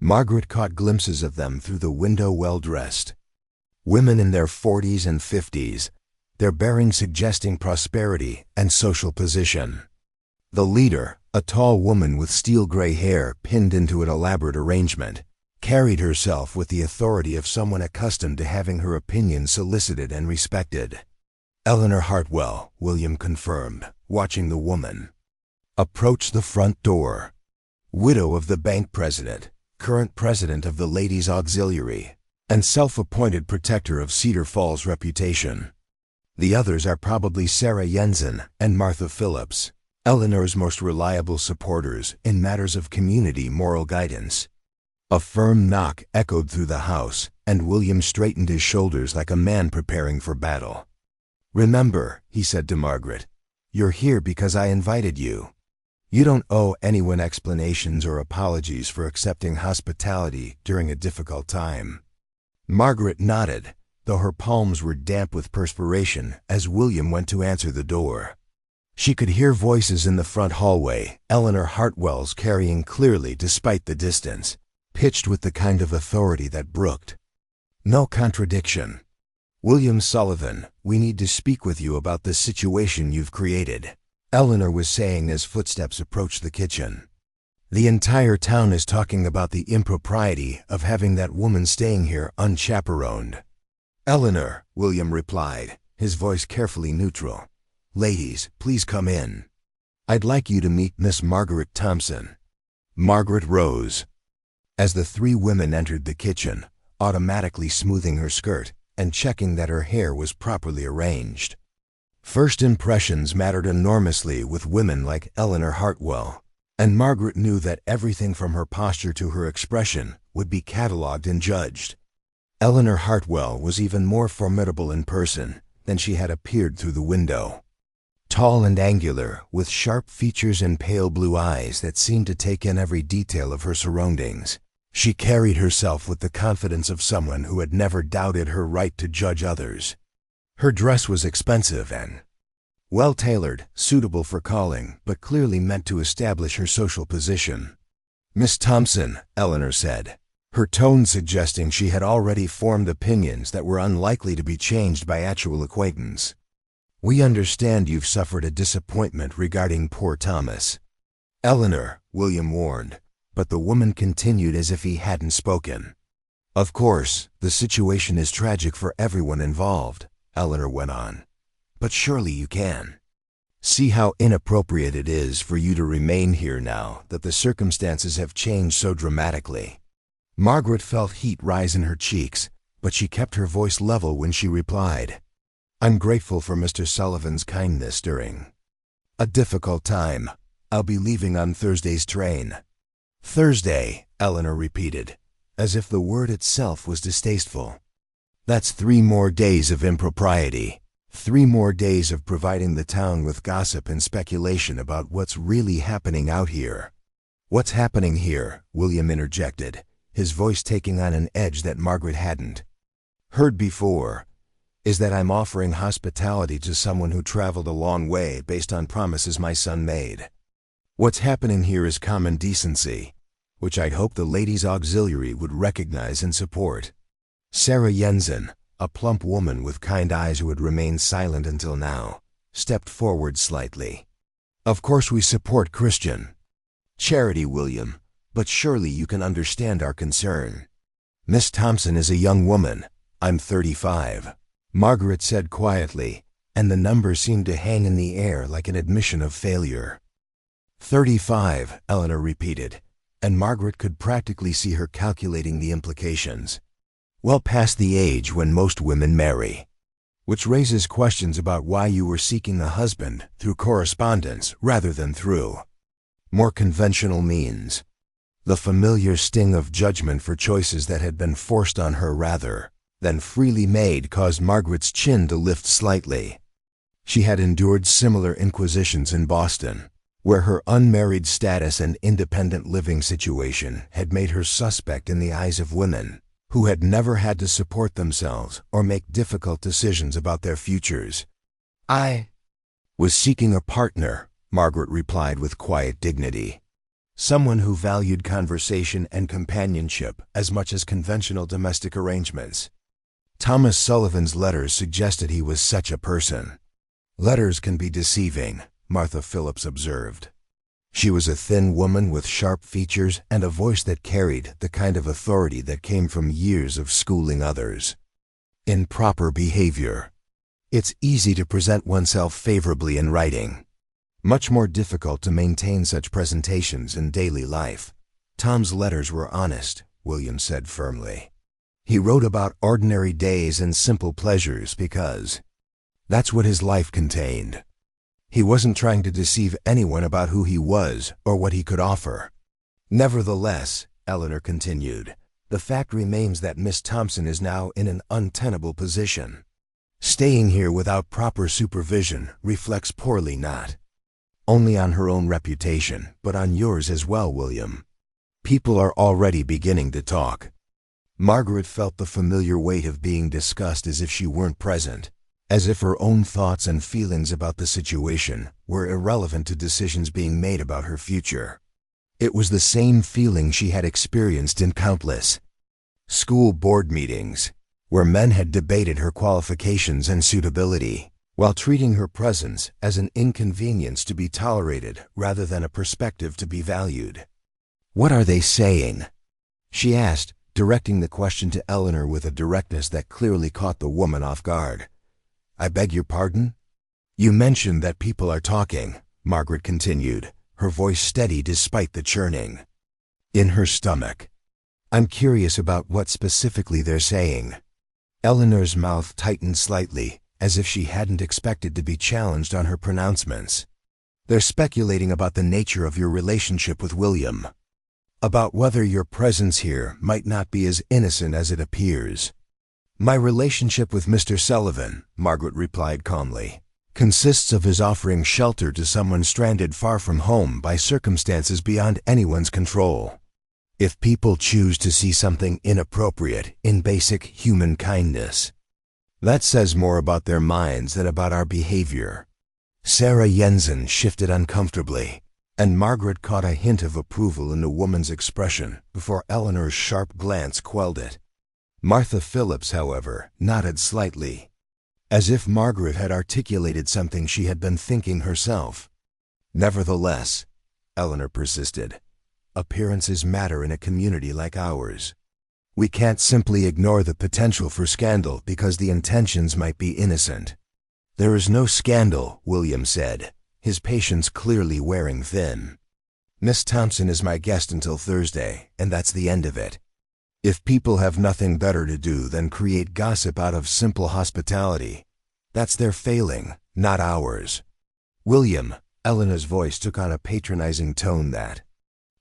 Margaret caught glimpses of them through the window, well-dressed. Women in their 40s and 50s, their bearing suggesting prosperity and social position. The leader, a tall woman with steel-gray hair pinned into an elaborate arrangement, carried herself with the authority of someone accustomed to having her opinion solicited and respected. "Eleanor Hartwell," William confirmed, watching the woman approach the front door. "Widow of the bank president, current president of the Ladies' Auxiliary, and self-appointed protector of Cedar Falls' reputation. The others are probably Sarah Jensen and Martha Phillips, Eleanor's most reliable supporters in matters of community moral guidance." A firm knock echoed through the house, and William straightened his shoulders like a man preparing for battle. "Remember," he said to Margaret, "you're here because I invited you. You don't owe anyone explanations or apologies for accepting hospitality during a difficult time." Margaret nodded, though her palms were damp with perspiration as William went to answer the door. She could hear voices in the front hallway, Eleanor Hartwell's carrying clearly despite the distance, pitched with the kind of authority that brooked no contradiction. "William Sullivan, we need to speak with you about the situation you've created," Eleanor was saying as footsteps approached the kitchen. "The entire town is talking about the impropriety of having that woman staying here unchaperoned." "Eleanor," William replied, his voice carefully neutral. "Ladies, please come in. I'd like you to meet Miss Margaret Thompson." Margaret rose as the three women entered the kitchen, automatically smoothing her skirt and checking that her hair was properly arranged. First impressions mattered enormously with women like Eleanor Hartwell, and Margaret knew that everything from her posture to her expression would be catalogued and judged. Eleanor Hartwell was even more formidable in person than she had appeared through the window. Tall and angular, with sharp features and pale blue eyes that seemed to take in every detail of her surroundings, she carried herself with the confidence of someone who had never doubted her right to judge others. Her dress was expensive and well-tailored, suitable for calling, but clearly meant to establish her social position. "Miss Thompson," Eleanor said, her tone suggesting she had already formed opinions that were unlikely to be changed by actual acquaintance. "We understand you've suffered a disappointment regarding poor Thomas." "Eleanor," William warned, but the woman continued as if he hadn't spoken. "Of course, the situation is tragic for everyone involved," Eleanor went on. "But surely you can see how inappropriate it is for you to remain here now that the circumstances have changed so dramatically." Margaret felt heat rise in her cheeks, but she kept her voice level when she replied, "I'm grateful for Mr. Sullivan's kindness during a difficult time. I'll be leaving on Thursday's train." "Thursday," Eleanor repeated, as if the word itself was distasteful. "That's 3 more days of impropriety. 3 more days of providing the town with gossip and speculation about what's really happening out here." "What's happening here?" William interjected, his voice taking on an edge that Margaret hadn't heard before, "is that I'm offering hospitality to someone who traveled a long way based on promises my son made. What's happening here is common decency, which I'd hope the Ladies' Auxiliary would recognize and support." Sarah Jensen, a plump woman with kind eyes who had remained silent until now, stepped forward slightly. "Of course we support Christian charity, William, but surely you can understand our concern." "Miss Thompson is a young woman. I'm 35, Margaret said quietly, and the number seemed to hang in the air like an admission of failure. 35, Eleanor repeated, and Margaret could practically see her calculating the implications. Well past the age when most women marry. Which raises questions about why you were seeking a husband through correspondence rather than through more conventional means. The familiar sting of judgment for choices that had been forced on her rather than freely made caused Margaret's chin to lift slightly. She had endured similar inquisitions in Boston, where her unmarried status and independent living situation had made her suspect in the eyes of women who had never had to support themselves or make difficult decisions about their futures. "I was seeking a partner," Margaret replied with quiet dignity. "Someone who valued conversation and companionship as much as conventional domestic arrangements." Thomas Sullivan's letters suggested he was such a person. "Letters can be deceiving," Martha Phillips observed. She was a thin woman with sharp features and a voice that carried the kind of authority that came from years of schooling others in proper behavior. It's easy to present oneself favorably in writing. Much more difficult to maintain such presentations in daily life. Tom's letters were honest, William said firmly. He wrote about ordinary days and simple pleasures because that's what his life contained. He wasn't trying to deceive anyone about who he was or what he could offer. Nevertheless, Eleanor continued, the fact remains that Miss Thompson is now in an untenable position. Staying here without proper supervision reflects poorly not only on her own reputation, but on yours as well, William. People are already beginning to talk. Margaret felt the familiar weight of being discussed as if she weren't present, as if her own thoughts and feelings about the situation were irrelevant to decisions being made about her future. It was the same feeling she had experienced in countless school board meetings, where men had debated her qualifications and suitability, while treating her presence as an inconvenience to be tolerated rather than a perspective to be valued. "What are they saying?" she asked, directing the question to Eleanor with a directness that clearly caught the woman off guard. "I beg your pardon?" "You mentioned that people are talking," Margaret continued, her voice steady despite the churning in her stomach. "I'm curious about what specifically they're saying." Eleanor's mouth tightened slightly, as if she hadn't expected to be challenged on her pronouncements. "They're speculating about the nature of your relationship with William. About whether your presence here might not be as innocent as it appears." "My relationship with Mr. Sullivan," Margaret replied calmly, "consists of his offering shelter to someone stranded far from home by circumstances beyond anyone's control. If people choose to see something inappropriate in basic human kindness, that says more about their minds than about our behavior." Sarah Jensen shifted uncomfortably, and Margaret caught a hint of approval in the woman's expression before Eleanor's sharp glance quelled it. Martha Phillips, however, nodded slightly, as if Margaret had articulated something she had been thinking herself. "Nevertheless," Eleanor persisted, "appearances matter in a community like ours. We can't simply ignore the potential for scandal because the intentions might be innocent." "There is no scandal," William said, his patience clearly wearing thin. "Miss Thompson is my guest until Thursday, and that's the end of it. If people have nothing better to do than create gossip out of simple hospitality, that's their failing, not ours." "William," Eleanor's voice took on a patronizing tone that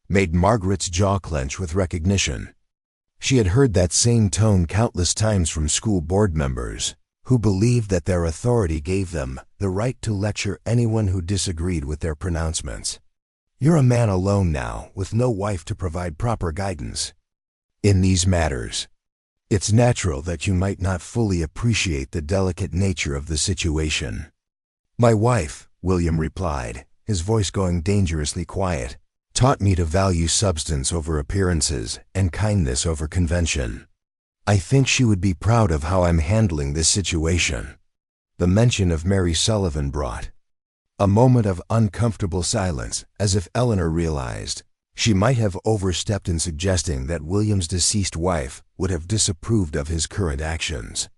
made Margaret's jaw clench with recognition. She had heard that same tone countless times from school board members, who believed that their authority gave them the right to lecture anyone who disagreed with their pronouncements. "You're a man alone now, with no wife to provide proper guidance in these matters. It's natural that you might not fully appreciate the delicate nature of the situation." "My wife," William replied, his voice going dangerously quiet, "taught me to value substance over appearances and kindness over convention. I think she would be proud of how I'm handling this situation." The mention of Mary Sullivan brought a moment of uncomfortable silence, as if Eleanor realized she might have overstepped in suggesting that William's deceased wife would have disapproved of his current actions.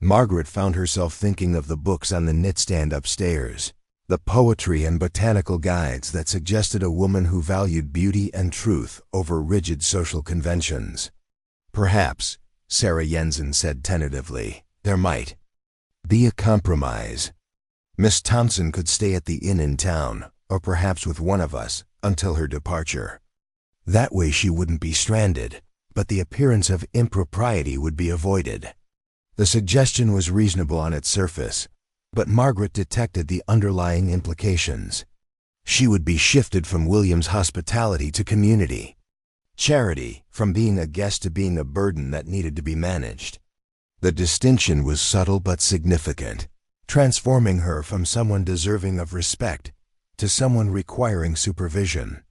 Margaret found herself thinking of the books on the knitstand upstairs, the poetry and botanical guides that suggested a woman who valued beauty and truth over rigid social conventions. "Perhaps," Sarah Jensen said tentatively, "there might be a compromise. Miss Thompson could stay at the inn in town, or perhaps with one of us, until her departure. That way she wouldn't be stranded, but the appearance of impropriety would be avoided." The suggestion was reasonable on its surface, but Margaret detected the underlying implications. She would be shifted from William's hospitality to community charity, from being a guest to being a burden that needed to be managed. The distinction was subtle but significant, transforming her from someone deserving of respect to someone requiring supervision.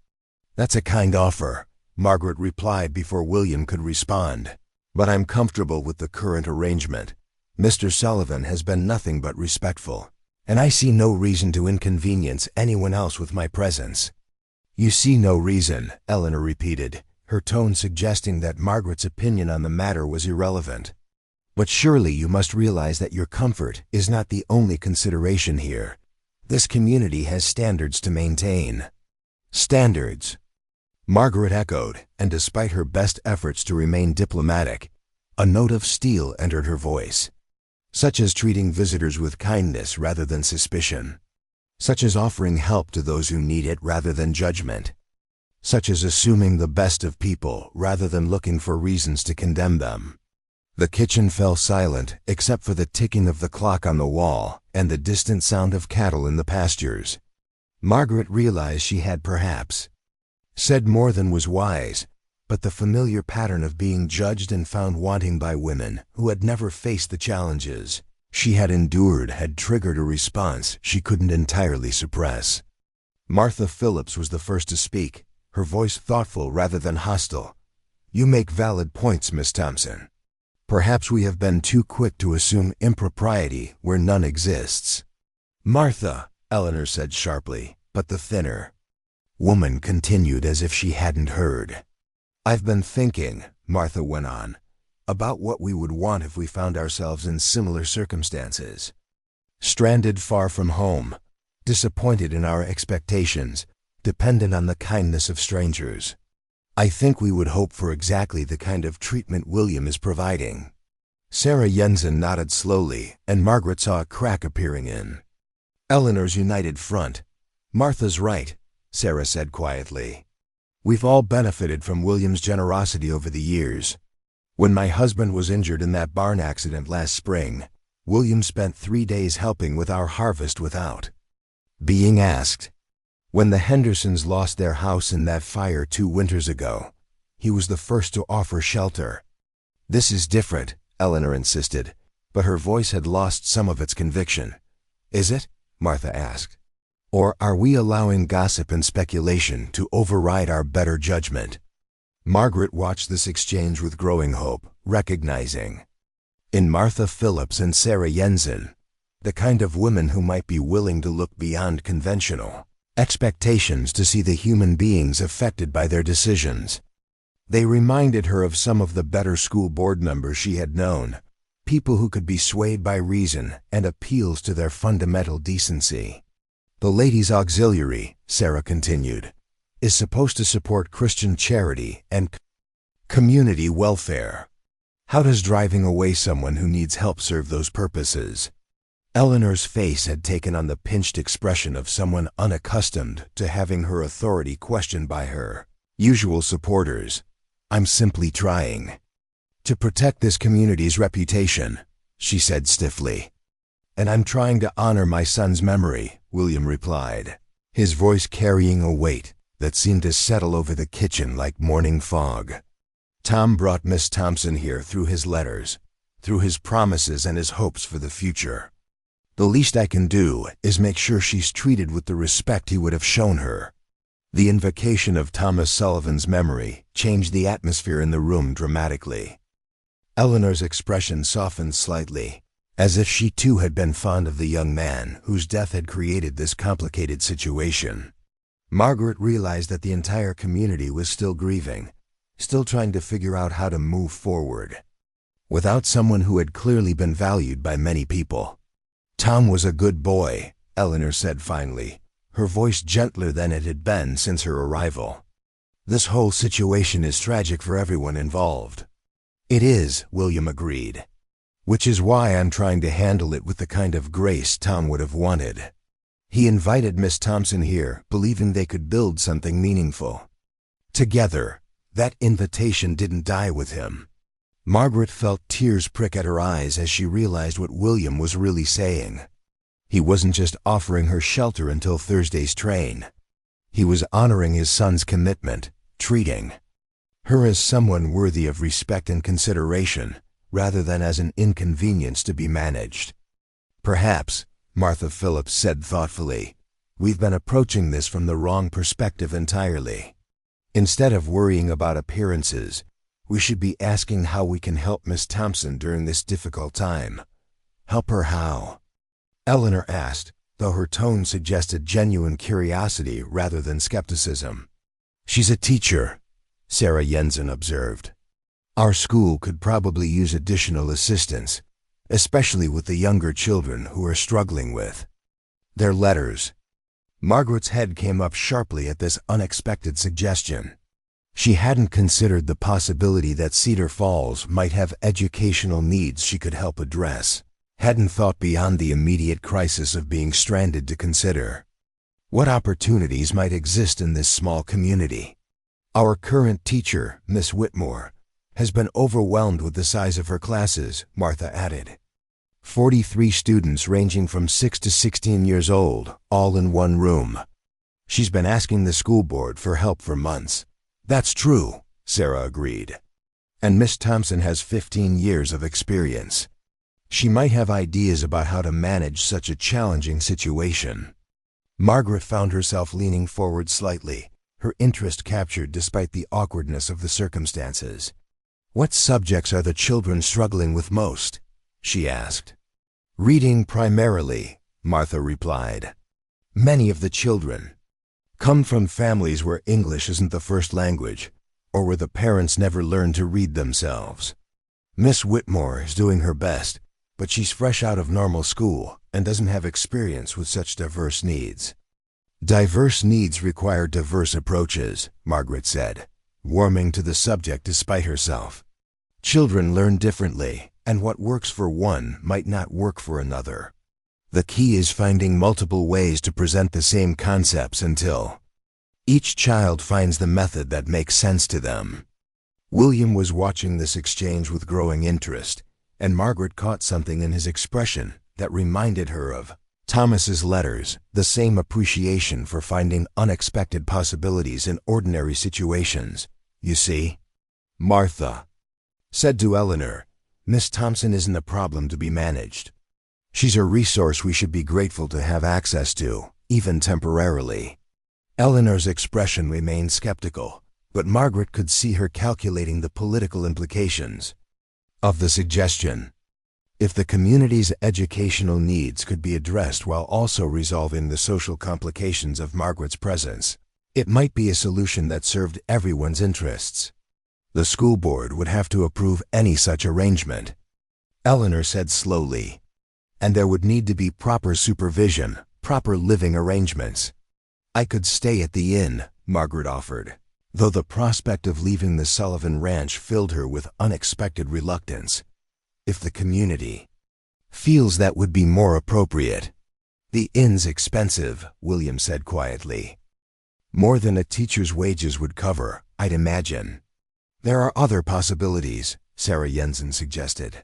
"That's a kind offer," Margaret replied before William could respond, "but I'm comfortable with the current arrangement. Mr. Sullivan has been nothing but respectful, and I see no reason to inconvenience anyone else with my presence." You see no reason, Eleanor repeated, her tone suggesting that Margaret's opinion on the matter was irrelevant. But surely you must realize that your comfort is not the only consideration here. This community has standards to maintain. Standards? Margaret echoed, and despite her best efforts to remain diplomatic, a note of steel entered her voice. Such as treating visitors with kindness rather than suspicion. Such as offering help to those who need it rather than judgment. Such as assuming the best of people rather than looking for reasons to condemn them. The kitchen fell silent except for the ticking of the clock on the wall and the distant sound of cattle in the pastures. Margaret realized she had perhaps said more than was wise, but the familiar pattern of being judged and found wanting by women who had never faced the challenges she had endured had triggered a response she couldn't entirely suppress. Martha Phillips was the first to speak, her voice thoughtful rather than hostile. You make valid points, Miss Thompson. Perhaps we have been too quick to assume impropriety where none exists. Martha, Eleanor said sharply, but the thinner woman continued as if she hadn't heard. I've been thinking, Martha went on, about what we would want if we found ourselves in similar circumstances. Stranded far from home, disappointed in our expectations, dependent on the kindness of strangers. I think we would hope for exactly the kind of treatment William is providing. Sarah Jensen nodded slowly, and Margaret saw a crack appearing in Eleanor's united front. Martha's right, Sarah said quietly. We've all benefited from William's generosity over the years. When my husband was injured in that barn accident last spring, William spent 3 days helping with our harvest without being asked. When the Hendersons lost their house in that fire 2 winters ago, he was the first to offer shelter. This is different, Eleanor insisted, but her voice had lost some of its conviction. Is it? Martha asked. Or are we allowing gossip and speculation to override our better judgment? Margaret watched this exchange with growing hope, recognizing in Martha Phillips and Sarah Jensen the kind of women who might be willing to look beyond conventional expectations to see the human beings affected by their decisions. They reminded her of some of the better school board members she had known, people who could be swayed by reason and appeals to their fundamental decency. The Ladies' Auxiliary, Sarah continued, is supposed to support Christian charity and community welfare. How does driving away someone who needs help serve those purposes? Eleanor's face had taken on the pinched expression of someone unaccustomed to having her authority questioned by her usual supporters. I'm simply trying to protect this community's reputation, she said stiffly. And I'm trying to honor my son's memory, William replied, his voice carrying a weight that seemed to settle over the kitchen like morning fog. Tom brought Miss Thompson here through his letters, through his promises and his hopes for the future. The least I can do is make sure she's treated with the respect he would have shown her. The invocation of Thomas Sullivan's memory changed the atmosphere in the room dramatically. Eleanor's expression softened slightly, as if she too had been fond of the young man whose death had created this complicated situation. Margaret realized that the entire community was still grieving, still trying to figure out how to move forward, without someone who had clearly been valued by many people. Tom was a good boy, Eleanor said finally, her voice gentler than it had been since her arrival. This whole situation is tragic for everyone involved. It is, William agreed. Which is why I'm trying to handle it with the kind of grace Tom would have wanted. He invited Miss Thompson here, believing they could build something meaningful together. That invitation didn't die with him. Margaret felt tears prick at her eyes as she realized what William was really saying. He wasn't just offering her shelter until Thursday's train. He was honoring his son's commitment, treating her as someone worthy of respect and consideration, rather than as an inconvenience to be managed. Perhaps, Martha Phillips said thoughtfully, we've been approaching this from the wrong perspective entirely. Instead of worrying about appearances, we should be asking how we can help Miss Thompson during this difficult time. Help her how? Eleanor asked, though her tone suggested genuine curiosity rather than skepticism. "She's a teacher," Sarah Jensen observed. "Our school could probably use additional assistance, especially with the younger children who are struggling with their letters." Margaret's head came up sharply at this unexpected suggestion. She hadn't considered the possibility that Cedar Falls might have educational needs she could help address, hadn't thought beyond the immediate crisis of being stranded to consider what opportunities might exist in this small community. "Our current teacher, Miss Whitmore, has been overwhelmed with the size of her classes," Martha added. 43 students ranging from 6 to 16 years old, all in one room. "She's been asking the school board for help for months." "That's true," Sarah agreed. "And Miss Thompson has 15 years of experience. She might have ideas about how to manage such a challenging situation." Margaret found herself leaning forward slightly, her interest captured despite the awkwardness of the circumstances. "What subjects are the children struggling with most?" she asked. "Reading primarily," Martha replied. "Many of the children come from families where English isn't the first language, or where the parents never learned to read themselves. Miss Whitmore is doing her best, but she's fresh out of normal school and doesn't have experience with such diverse needs." "Diverse needs require diverse approaches," Margaret said, warming to the subject despite herself. "Children learn differently, and what works for one might not work for another. The key is finding multiple ways to present the same concepts until each child finds the method that makes sense to them." William was watching this exchange with growing interest, and Margaret caught something in his expression that reminded her of Thomas's letters, the same appreciation for finding unexpected possibilities in ordinary situations. "You see," Martha said to Eleanor, "Miss Thompson isn't a problem to be managed. She's a resource we should be grateful to have access to, even temporarily." Eleanor's expression remained skeptical, but Margaret could see her calculating the political implications of the suggestion. If the community's educational needs could be addressed while also resolving the social complications of Margaret's presence, it might be a solution that served everyone's interests. The school board would have to approve any such arrangement, Eleanor said slowly. And there would need to be proper supervision, proper living arrangements. "I could stay at the inn," Margaret offered, though the prospect of leaving the Sullivan Ranch filled her with unexpected reluctance. "If the community feels that would be more appropriate." "The inn's expensive," William said quietly. "More than a teacher's wages would cover, I'd imagine." "There are other possibilities," Sarah Jensen suggested.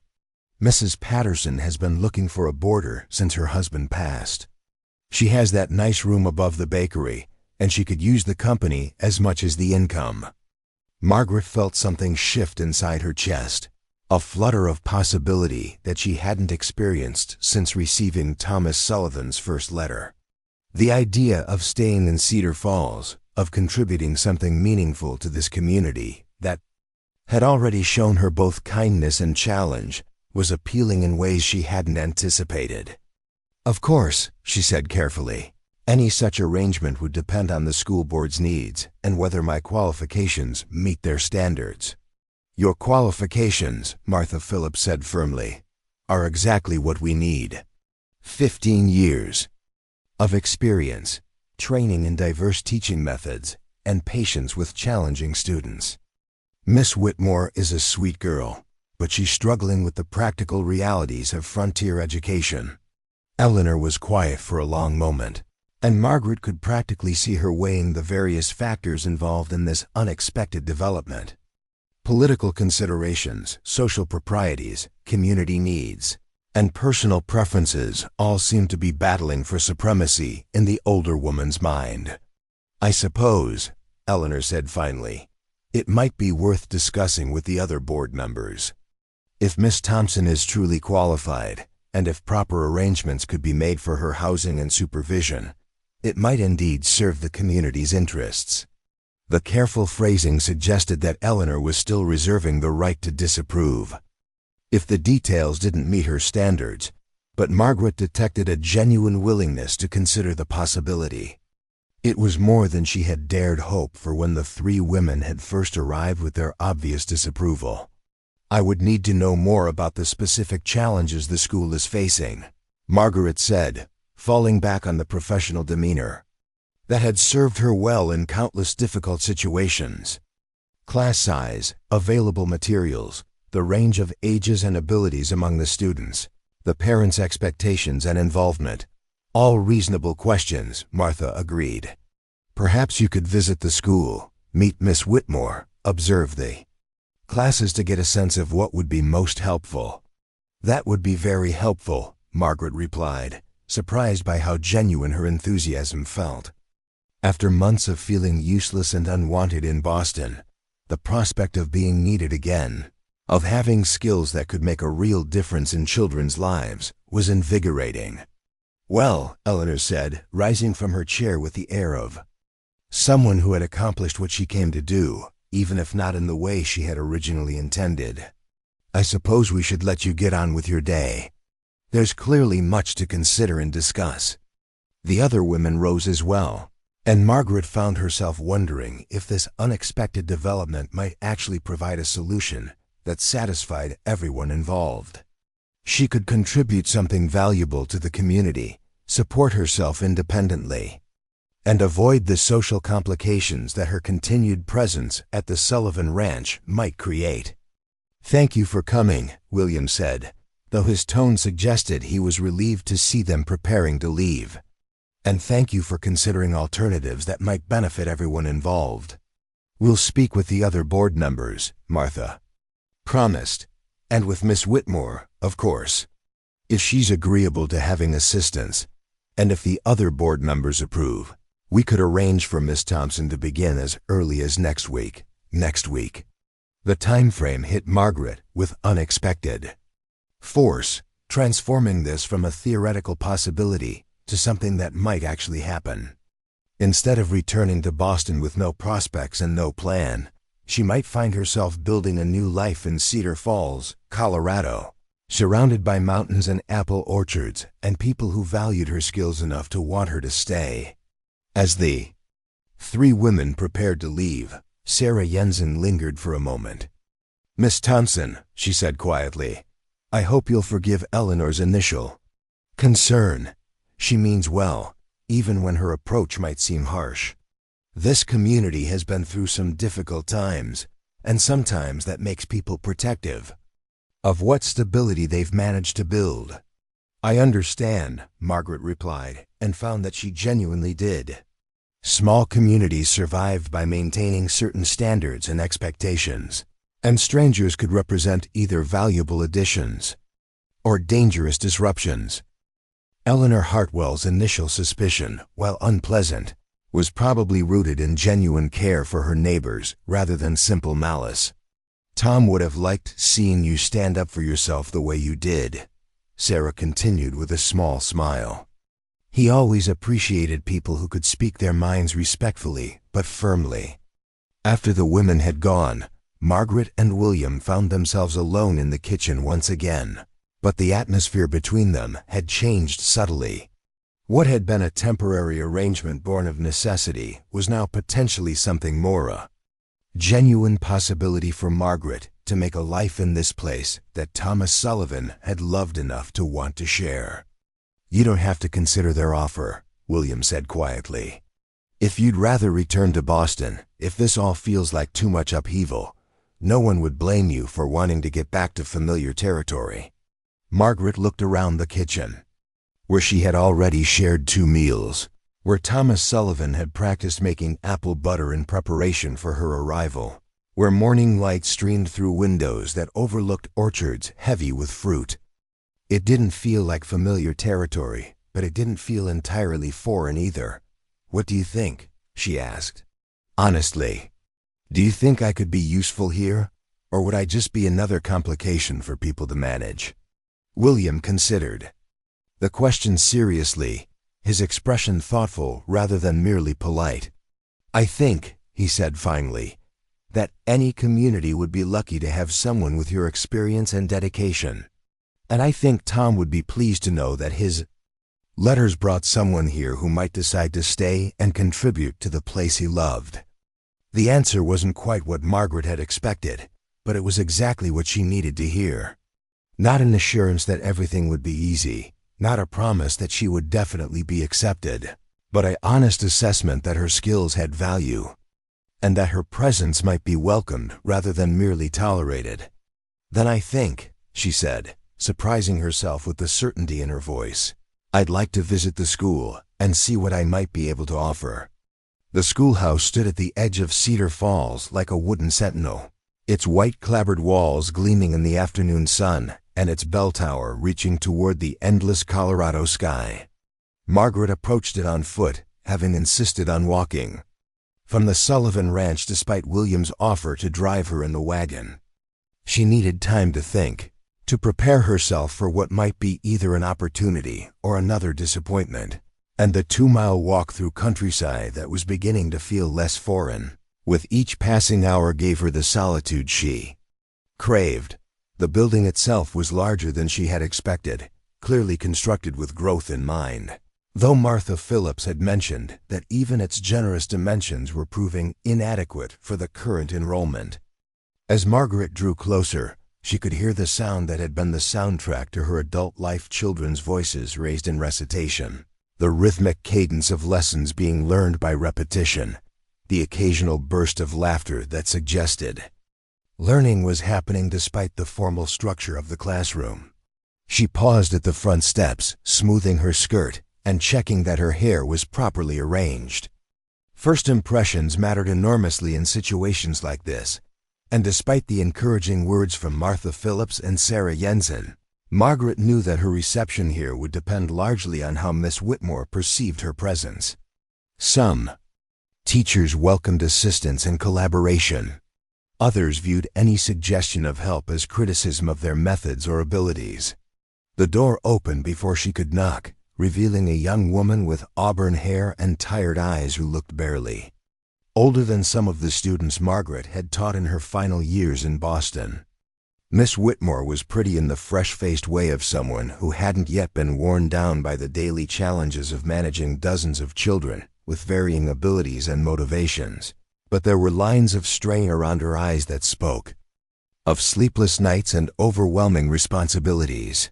"Mrs. Patterson has been looking for a boarder since her husband passed. She has that nice room above the bakery, and she could use the company as much as the income." Margaret felt something shift inside her chest, a flutter of possibility that she hadn't experienced since receiving Thomas Sullivan's first letter. The idea of staying in Cedar Falls, of contributing something meaningful to this community that had already shown her both kindness and challenge, was appealing in ways she hadn't anticipated. "Of course," she said carefully, "any such arrangement would depend on the school board's needs and whether my qualifications meet their standards." "Your qualifications," Martha Phillips said firmly, "are exactly what we need. 15 years of experience, training in diverse teaching methods, and patience with challenging students. Miss Whitmore is a sweet girl, but she's struggling with the practical realities of frontier education." Eleanor was quiet for a long moment, and Margaret could practically see her weighing the various factors involved in this unexpected development. Political considerations, social proprieties, community needs, and personal preferences all seemed to be battling for supremacy in the older woman's mind. "I suppose," Eleanor said finally, "it might be worth discussing with the other board members. If Miss Thompson is truly qualified, and if proper arrangements could be made for her housing and supervision, it might indeed serve the community's interests." The careful phrasing suggested that Eleanor was still reserving the right to disapprove. If the details didn't meet her standards, but Margaret detected a genuine willingness to consider the possibility. It was more than she had dared hope for when the three women had first arrived with their obvious disapproval. "I would need to know more about the specific challenges the school is facing," Margaret said, falling back on the professional demeanor that had served her well in countless difficult situations. Class size, available materials, the range of ages and abilities among the students, the parents' expectations and involvement. All reasonable questions, Martha agreed. "Perhaps you could visit the school, meet Miss Whitmore, observe the classes to get a sense of what would be most helpful." "That would be very helpful," Margaret replied, surprised by how genuine her enthusiasm felt. After months of feeling useless and unwanted in Boston, the prospect of being needed again, of having skills that could make a real difference in children's lives, was invigorating. "Well," Eleanor said, rising from her chair with the air of someone who had accomplished what she came to do, even if not in the way she had originally intended, "I suppose we should let you get on with your day. There's clearly much to consider and discuss." The other women rose as well, and Margaret found herself wondering if this unexpected development might actually provide a solution that satisfied everyone involved. She could contribute something valuable to the community, support herself independently, and avoid the social complications that her continued presence at the Sullivan Ranch might create. "Thank you for coming," William said, though his tone suggested he was relieved to see them preparing to leave. "And thank you for considering alternatives that might benefit everyone involved." "We'll speak with the other board members," Martha promised, "and with Miss Whitmore, of course, if she's agreeable to having assistance, and if the other board members approve, we could arrange for Miss Thompson to begin as early as next week." The time frame hit Margaret with unexpected force, transforming this from a theoretical possibility to something that might actually happen. Instead of returning to Boston with no prospects and no plan, she might find herself building a new life in Cedar Falls, Colorado, surrounded by mountains and apple orchards and people who valued her skills enough to want her to stay. As the three women prepared to leave, Sarah Jensen lingered for a moment. "Miss Thompson," she said quietly, "I hope you'll forgive Eleanor's initial concern. She means well, even when her approach might seem harsh. This community has been through some difficult times, and sometimes that makes people protective of what stability they've managed to build." "I understand," Margaret replied, and found that she genuinely did. Small communities survived by maintaining certain standards and expectations, and strangers could represent either valuable additions or dangerous disruptions. Eleanor Hartwell's initial suspicion, while unpleasant, was probably rooted in genuine care for her neighbors rather than simple malice. "Tom would have liked seeing you stand up for yourself the way you did," Sarah continued with a small smile. "He always appreciated people who could speak their minds respectfully but firmly." After the women had gone, Margaret and William found themselves alone in the kitchen once again, but the atmosphere between them had changed subtly. What had been a temporary arrangement born of necessity was now potentially something more a genuine possibility for Margaret to make a life in this place that Thomas Sullivan had loved enough to want to share. "You don't have to consider their offer," William said quietly. "If you'd rather return to Boston, if this all feels like too much upheaval, no one would blame you for wanting to get back to familiar territory." Margaret looked around the kitchen, where she had already shared 2 meals, where Thomas Sullivan had practiced making apple butter in preparation for her arrival, where morning light streamed through windows that overlooked orchards heavy with fruit. It didn't feel like familiar territory, but it didn't feel entirely foreign either. "What do you think?" she asked. "Honestly, do you think I could be useful here, or would I just be another complication for people to manage?" William considered the question seriously, his expression thoughtful rather than merely polite. "I think," he said finally, "that any community would be lucky to have someone with your experience and dedication. And I think Tom would be pleased to know that his letters brought someone here who might decide to stay and contribute to the place he loved. The answer wasn't quite what Margaret had expected, but it was exactly what she needed to hear. Not an assurance that everything would be easy, not a promise that she would definitely be accepted, but an honest assessment that her skills had value, and that her presence might be welcomed rather than merely tolerated. "Then I think," she said, surprising herself with the certainty in her voice, "I'd like to visit the school and see what I might be able to offer." The schoolhouse stood at the edge of Cedar Falls like a wooden sentinel, its white clapboard walls gleaming in the afternoon sun and its bell tower reaching toward the endless Colorado sky. Margaret approached it on foot, having insisted on walking from the Sullivan ranch despite William's offer to drive her in the wagon. She needed time to think, to prepare herself for what might be either an opportunity or another disappointment, and the 2-mile walk through countryside that was beginning to feel less foreign, with each passing hour gave her the solitude she craved. The building itself was larger than she had expected, clearly constructed with growth in mind, though Martha Phillips had mentioned that even its generous dimensions were proving inadequate for the current enrollment. As Margaret drew closer, she could hear the sound that had been the soundtrack to her adult life, children's voices raised in recitation, the rhythmic cadence of lessons being learned by repetition, the occasional burst of laughter that suggested learning was happening despite the formal structure of the classroom. She paused at the front steps, smoothing her skirt and checking that her hair was properly arranged. First impressions mattered enormously in situations like this, and despite the encouraging words from Martha Phillips and Sarah Jensen, Margaret knew that her reception here would depend largely on how Miss Whitmore perceived her presence. Some teachers welcomed assistance and collaboration. Others viewed any suggestion of help as criticism of their methods or abilities. The door opened before she could knock, revealing a young woman with auburn hair and tired eyes who looked barely older than some of the students Margaret had taught in her final years in Boston. Miss Whitmore was pretty in the fresh-faced way of someone who hadn't yet been worn down by the daily challenges of managing dozens of children with varying abilities and motivations, but there were lines of strain around her eyes that spoke of sleepless nights and overwhelming responsibilities.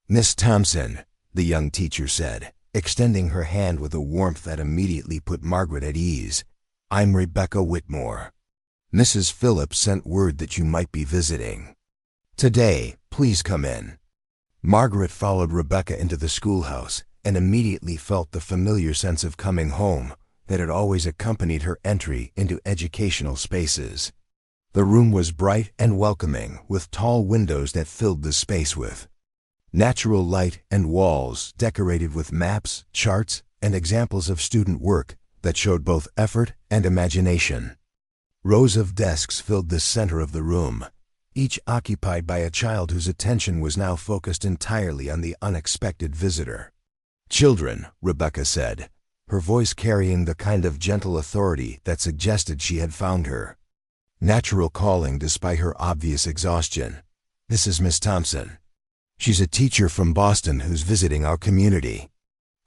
"Miss Thompson," the young teacher said, extending her hand with a warmth that immediately put Margaret at ease, "I'm Rebecca Whitmore. Mrs. Phillips sent word that you might be visiting today. Please come in." Margaret followed Rebecca into the schoolhouse and immediately felt the familiar sense of coming home that had always accompanied her entry into educational spaces. The room was bright and welcoming, with tall windows that filled the space with natural light and walls decorated with maps, charts, and examples of student work that showed both effort and imagination. Rows of desks filled the center of the room, each occupied by a child whose attention was now focused entirely on the unexpected visitor. "Children," Rebecca said, her voice carrying the kind of gentle authority that suggested she had found her natural calling despite her obvious exhaustion. "This is Miss Thompson. She's a teacher from Boston who's visiting our community."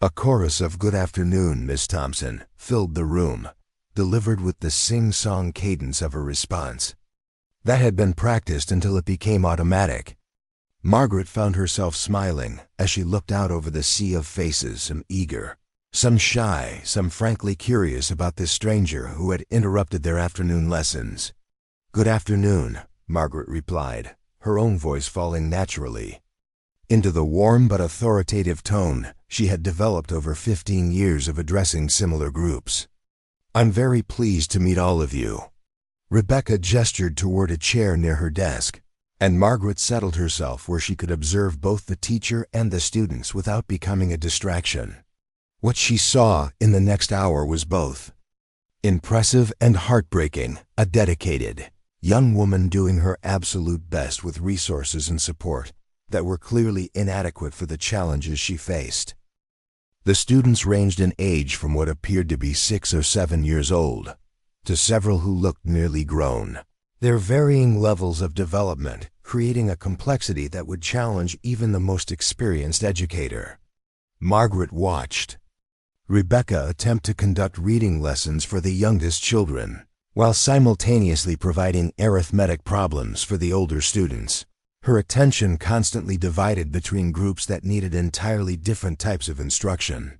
A chorus of "Good afternoon, Miss Thompson" filled the room, delivered with the sing-song cadence of her response that had been practiced until it became automatic. Margaret found herself smiling as she looked out over the sea of faces, some eager, some shy, some frankly curious about this stranger who had interrupted their afternoon lessons. "Good afternoon," Margaret replied, her own voice falling naturally into the warm but authoritative tone she had developed over 15 years of addressing similar groups. "I'm very pleased to meet all of you." Rebecca gestured toward a chair near her desk, and Margaret settled herself where she could observe both the teacher and the students without becoming a distraction. What she saw in the next hour was both impressive and heartbreaking, a dedicated young woman doing her absolute best with resources and support that were clearly inadequate for the challenges she faced. The students ranged in age from what appeared to be 6 or 7 years old to several who looked nearly grown, their varying levels of development creating a complexity that would challenge even the most experienced educator. Margaret watched Rebecca attempt to conduct reading lessons for the youngest children, while simultaneously providing arithmetic problems for the older students. Her attention constantly divided between groups that needed entirely different types of instruction.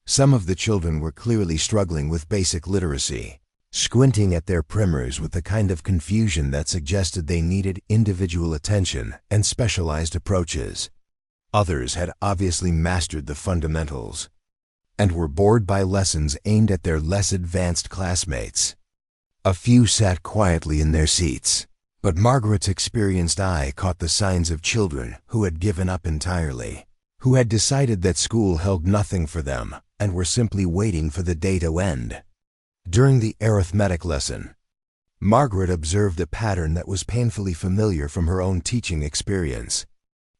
Some of the children were clearly struggling with basic literacy, squinting at their primers with the kind of confusion that suggested they needed individual attention and specialized approaches. Others had obviously mastered the fundamentals and were bored by lessons aimed at their less advanced classmates. A few sat quietly in their seats, but Margaret's experienced eye caught the signs of children who had given up entirely, who had decided that school held nothing for them and were simply waiting for the day to end. During the arithmetic lesson, Margaret observed a pattern that was painfully familiar from her own teaching experience.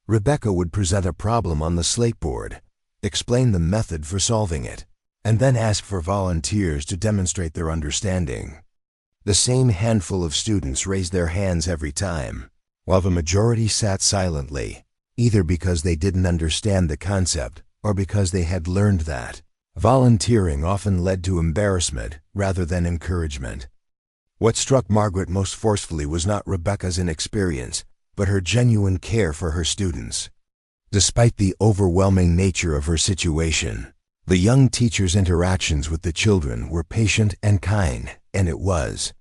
Rebecca would present a problem on the slateboard, explain the method for solving it, and then ask for volunteers to demonstrate their understanding. The same handful of students raised their hands every time, while the majority sat silently, either because they didn't understand the concept or because they had learned that volunteering often led to embarrassment rather than encouragement. What struck Margaret most forcefully was not Rebecca's inexperience, but her genuine care for her students. Despite the overwhelming nature of her situation, the young teacher's interactions with the children were patient and kind, and it was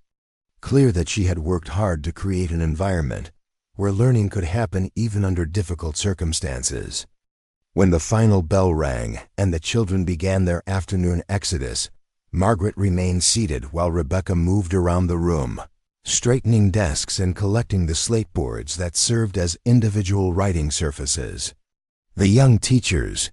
clear that she had worked hard to create an environment where learning could happen even under difficult circumstances. When the final bell rang and the children began their afternoon exodus, Margaret remained seated while Rebecca moved around the room, straightening desks and collecting the slateboards that served as individual writing surfaces. The young teacher's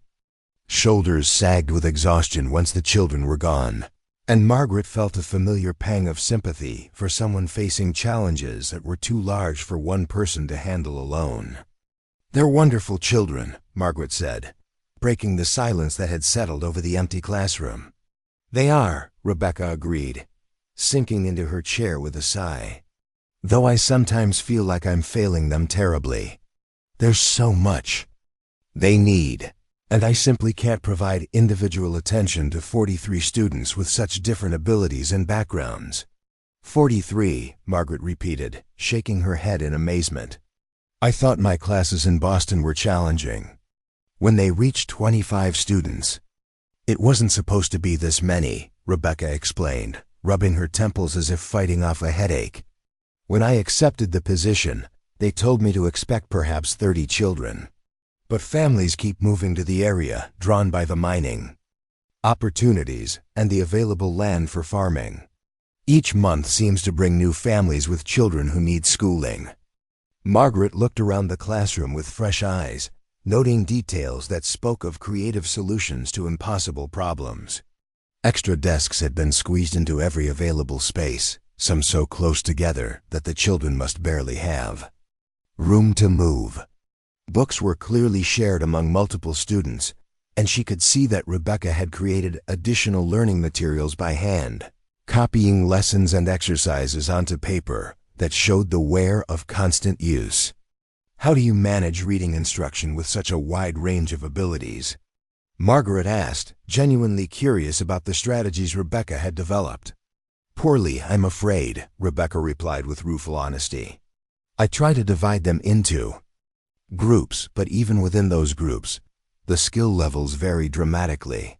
shoulders sagged with exhaustion once the children were gone, and Margaret felt a familiar pang of sympathy for someone facing challenges that were too large for one person to handle alone. "They're wonderful children," Margaret said, breaking the silence that had settled over the empty classroom. "They are," Rebecca agreed, sinking into her chair with a sigh. "Though I sometimes feel like I'm failing them terribly. There's so much they need, and I simply can't provide individual attention to 43 students with such different abilities and backgrounds." 43, Margaret repeated, shaking her head in amazement. "I thought my classes in Boston were challenging." When they reached 25 students, "It wasn't supposed to be this many," Rebecca explained, rubbing her temples as if fighting off a headache. "When I accepted the position, they told me to expect perhaps 30 children. But families keep moving to the area, drawn by the mining opportunities and the available land for farming. Each month seems to bring new families with children who need schooling." Margaret looked around the classroom with fresh eyes, noting details that spoke of creative solutions to impossible problems. Extra desks had been squeezed into every available space, some so close together that the children must barely have room to move. Books were clearly shared among multiple students, and she could see that Rebecca had created additional learning materials by hand, copying lessons and exercises onto paper that showed the wear of constant use. "How do you manage reading instruction with such a wide range of abilities?" Margaret asked, genuinely curious about the strategies Rebecca had developed. "Poorly, I'm afraid," Rebecca replied with rueful honesty. "I try to divide them into groups, but even within those groups, the skill levels vary dramatically.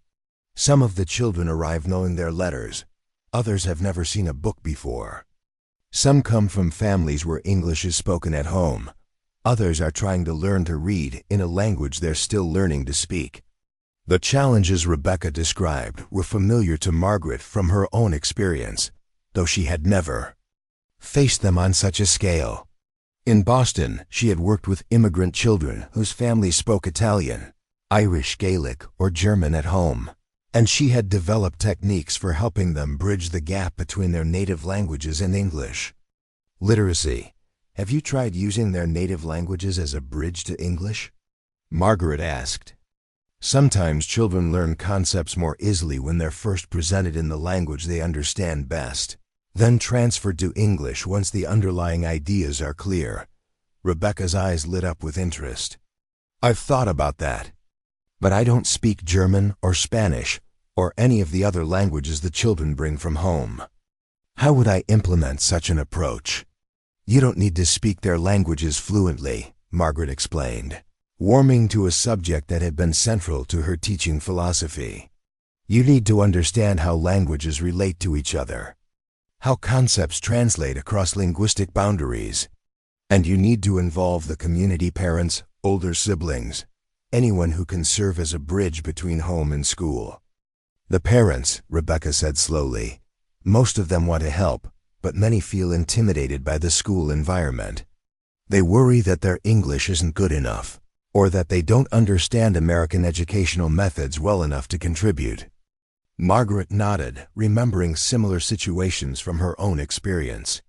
Some of the children arrive knowing their letters, others have never seen a book before. Some come from families where English is spoken at home, others are trying to learn to read in a language they're still learning to speak." The challenges Rebecca described were familiar to Margaret from her own experience, though she had never faced them on such a scale. In Boston, she had worked with immigrant children whose families spoke Italian, Irish, Gaelic, or German at home, and she had developed techniques for helping them bridge the gap between their native languages and English. "Literacy. Have you tried using their native languages as a bridge to English?" Margaret asked. Sometimes children learn concepts more easily when they're first presented in the language they understand best, then transferred to English once the underlying ideas are clear. Rebecca's eyes lit up with interest. I've thought about that. But I don't speak German or Spanish or any of the other languages the children bring from home. How would I implement such an approach? You don't need to speak their languages fluently, Margaret explained, warming to a subject that had been central to her teaching philosophy. You need to understand how languages relate to each other, how concepts translate across linguistic boundaries, and you need to involve the community, parents, older siblings, anyone who can serve as a bridge between home and school. The parents, Rebecca said slowly, most of them want to help, but many feel intimidated by the school environment. They worry that their English isn't good enough, or that they don't understand American educational methods well enough to contribute. Margaret nodded, remembering similar situations from her own experience.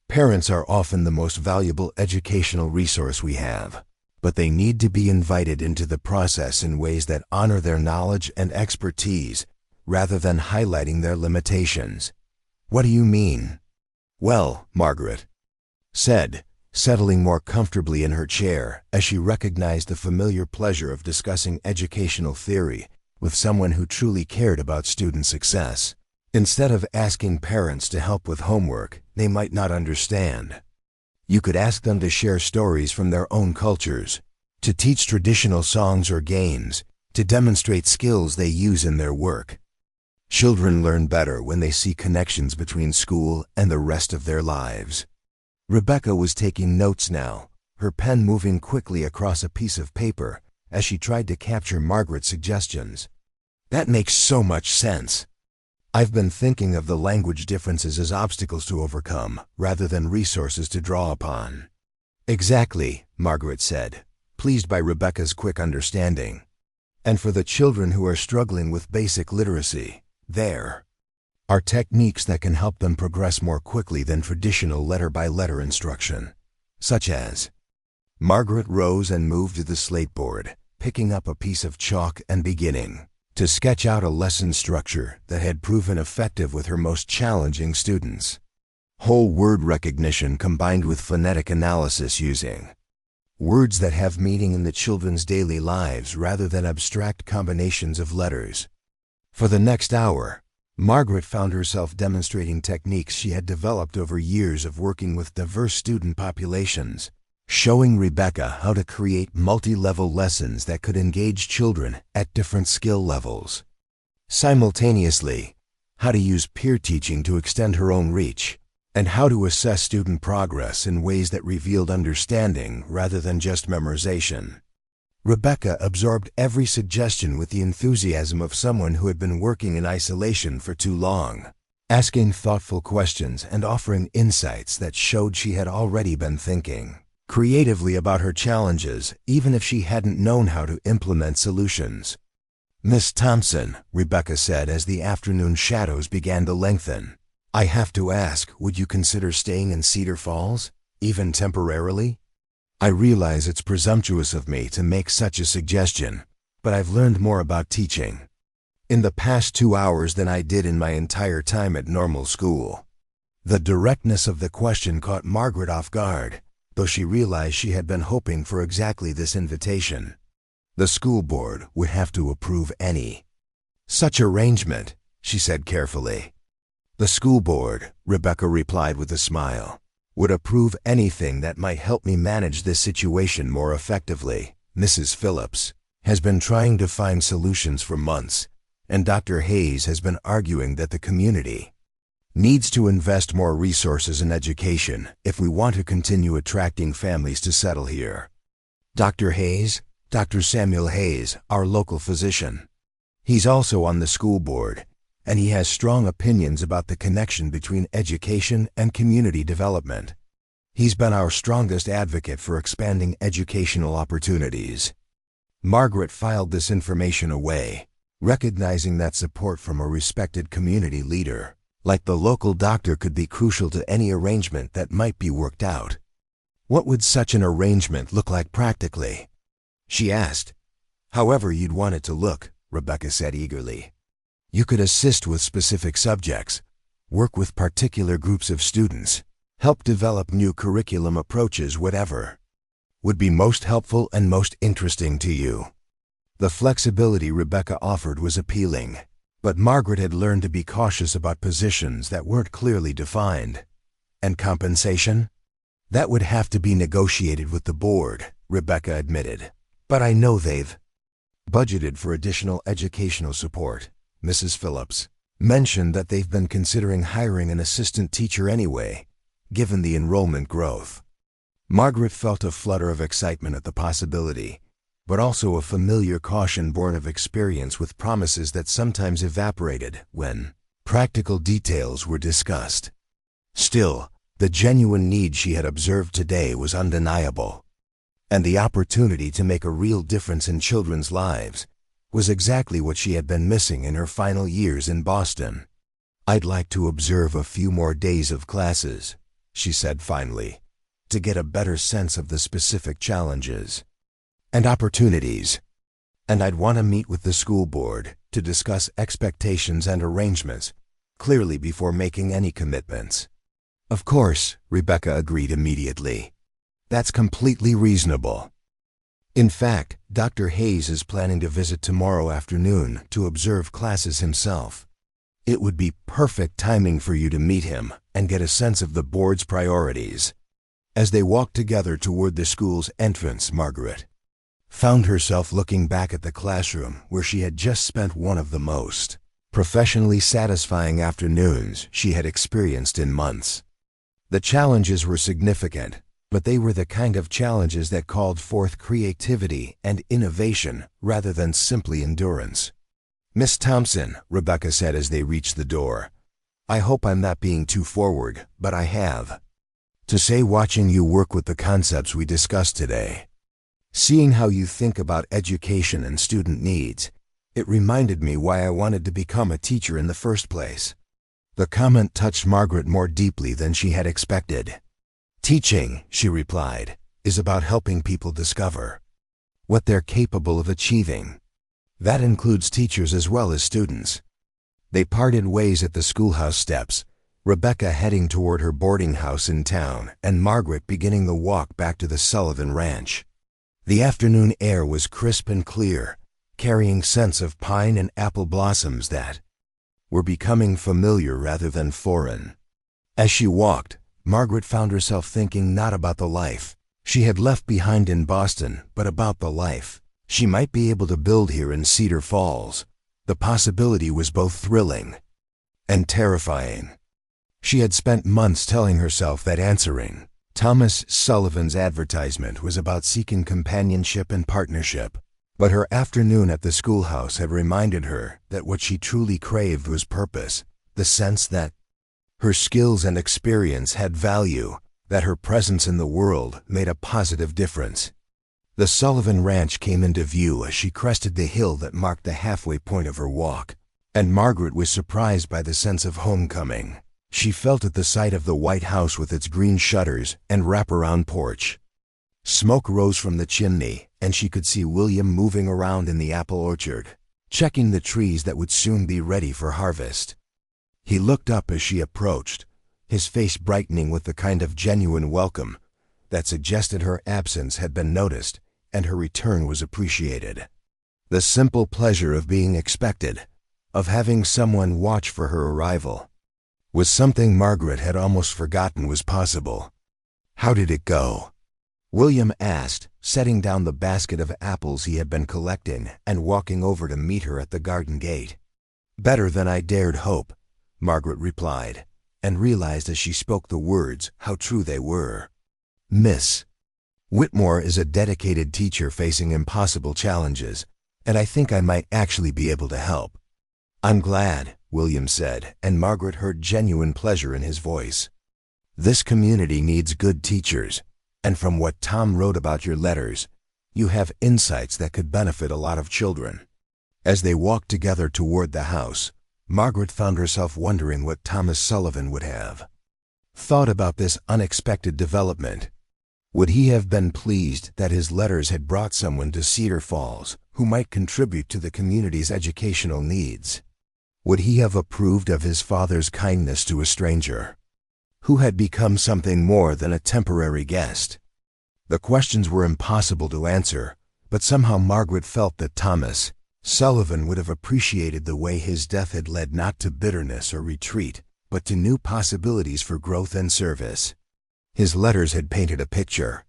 Parents are often the most valuable educational resource we have, but they need to be invited into the process in ways that honor their knowledge and expertise, rather than highlighting their limitations. What do you mean? Well, Margaret said, settling more comfortably in her chair as she recognized the familiar pleasure of discussing educational theory with someone who truly cared about student success. Instead of asking parents to help with homework they might not understand, you could ask them to share stories from their own cultures, to teach traditional songs or games, to demonstrate skills they use in their work. Children learn better when they see connections between school and the rest of their lives. Rebecca was taking notes now, her pen moving quickly across a piece of paper as she tried to capture Margaret's suggestions. That makes so much sense. I've been thinking of the language differences as obstacles to overcome, rather than resources to draw upon. Exactly, Margaret said, pleased by Rebecca's quick understanding. And for the children who are struggling with basic literacy, there are techniques that can help them progress more quickly than traditional letter-by-letter instruction, such as... Margaret rose and moved to the slate board, picking up a piece of chalk and beginning to sketch out a lesson structure that had proven effective with her most challenging students. Whole word recognition combined with phonetic analysis using words that have meaning in the children's daily lives rather than abstract combinations of letters. For the next hour, Margaret found herself demonstrating techniques she had developed over years of working with diverse student populations, showing Rebecca how to create multi-level lessons that could engage children at different skill levels. Simultaneously, how to use peer teaching to extend her own reach, and how to assess student progress in ways that revealed understanding rather than just memorization. Rebecca absorbed every suggestion with the enthusiasm of someone who had been working in isolation for too long, asking thoughtful questions and offering insights that showed she had already been thinking creatively about her challenges, even if she hadn't known how to implement solutions. Miss Thompson, Rebecca said as the afternoon shadows began to lengthen, I have to ask, would you consider staying in Cedar Falls, even temporarily? I realize it's presumptuous of me to make such a suggestion, but I've learned more about teaching in the past 2 hours than I did in my entire time at normal school. The directness of the question caught Margaret off guard, though she realized she had been hoping for exactly this invitation. The school board would have to approve any such arrangement, she said carefully. The school board, Rebecca replied with a smile, would approve anything that might help me manage this situation more effectively. Mrs. Phillips has been trying to find solutions for months, and Dr. Hayes has been arguing that the community needs to invest more resources in education if we want to continue attracting families to settle here. Dr. Hayes, Dr. Samuel Hayes, our local physician. He's also on the school board, and he has strong opinions about the connection between education and community development. He's been our strongest advocate for expanding educational opportunities. Margaret filed this information away, recognizing that support from a respected community leader, like the local doctor, could be crucial to any arrangement that might be worked out. What would such an arrangement look like practically? She asked. However you'd want it to look, Rebecca said eagerly. You could assist with specific subjects, work with particular groups of students, help develop new curriculum approaches, whatever would be most helpful and most interesting to you. The flexibility Rebecca offered was appealing, but Margaret had learned to be cautious about positions that weren't clearly defined. And compensation? That would have to be negotiated with the board, Rebecca admitted. But I know they've budgeted for additional educational support. Mrs. Phillips mentioned that they've been considering hiring an assistant teacher anyway, given the enrollment growth. Margaret felt a flutter of excitement at the possibility, but also a familiar caution born of experience with promises that sometimes evaporated when practical details were discussed. Still, the genuine need she had observed today was undeniable, and the opportunity to make a real difference in children's lives was exactly what she had been missing in her final years in Boston. "I'd like to observe a few more days of classes," she said finally, "to get a better sense of the specific challenges and opportunities. And I'd want to meet with the school board to discuss expectations and arrangements clearly before making any commitments." "Of course," Rebecca agreed immediately. "That's completely reasonable. In fact, Dr. Hayes is planning to visit tomorrow afternoon to observe classes himself. It would be perfect timing for you to meet him and get a sense of the board's priorities." As they walked together toward the school's entrance, Margaret found herself looking back at the classroom where she had just spent one of the most professionally satisfying afternoons she had experienced in months. The challenges were significant, but they were the kind of challenges that called forth creativity and innovation rather than simply endurance. "Miss Thompson," Rebecca said as they reached the door, "I hope I'm not being too forward, but I have to say, watching you work with the concepts we discussed today, seeing how you think about education and student needs, it reminded me why I wanted to become a teacher in the first place." The comment touched Margaret more deeply than she had expected. "Teaching," she replied, "is about helping people discover what they're capable of achieving. That includes teachers as well as students." They parted ways at the schoolhouse steps, Rebecca heading toward her boarding house in town and Margaret beginning the walk back to the Sullivan Ranch. The afternoon air was crisp and clear, carrying scents of pine and apple blossoms that were becoming familiar rather than foreign. As she walked, Margaret found herself thinking not about the life she had left behind in Boston, but about the life she might be able to build here in Cedar Falls. The possibility was both thrilling and terrifying. She had spent months telling herself that answering Thomas Sullivan's advertisement was about seeking companionship and partnership, but her afternoon at the schoolhouse had reminded her that what she truly craved was purpose, the sense that her skills and experience had value, that her presence in the world made a positive difference. The Sullivan Ranch came into view as she crested the hill that marked the halfway point of her walk, and Margaret was surprised by the sense of homecoming she felt at the sight of the white house with its green shutters and wraparound porch. Smoke rose from the chimney, and she could see William moving around in the apple orchard, checking the trees that would soon be ready for harvest. He looked up as she approached, his face brightening with the kind of genuine welcome that suggested her absence had been noticed and her return was appreciated. The simple pleasure of being expected, of having someone watch for her arrival, was something Margaret had almost forgotten was possible. "How did it go?" William asked, setting down the basket of apples he had been collecting and walking over to meet her at the garden gate. "Better than I dared hope," Margaret replied, and realized as she spoke the words how true they were. "Miss Whitmore is a dedicated teacher facing impossible challenges, and I think I might actually be able to help." "I'm glad," William said, and Margaret heard genuine pleasure in his voice. "This community needs good teachers, and from what Tom wrote about your letters, you have insights that could benefit a lot of children." As they walked together toward the house, Margaret found herself wondering what Thomas Sullivan would have thought about this unexpected development. Would he have been pleased that his letters had brought someone to Cedar Falls who might contribute to the community's educational needs? Would he have approved of his father's kindness to a stranger? who had become something more than a temporary guest. The questions were impossible to answer, but somehow Margaret felt that Thomas Sullivan would have appreciated the way his death had led not to bitterness or retreat, but to new possibilities for growth and service. His letters had painted a picture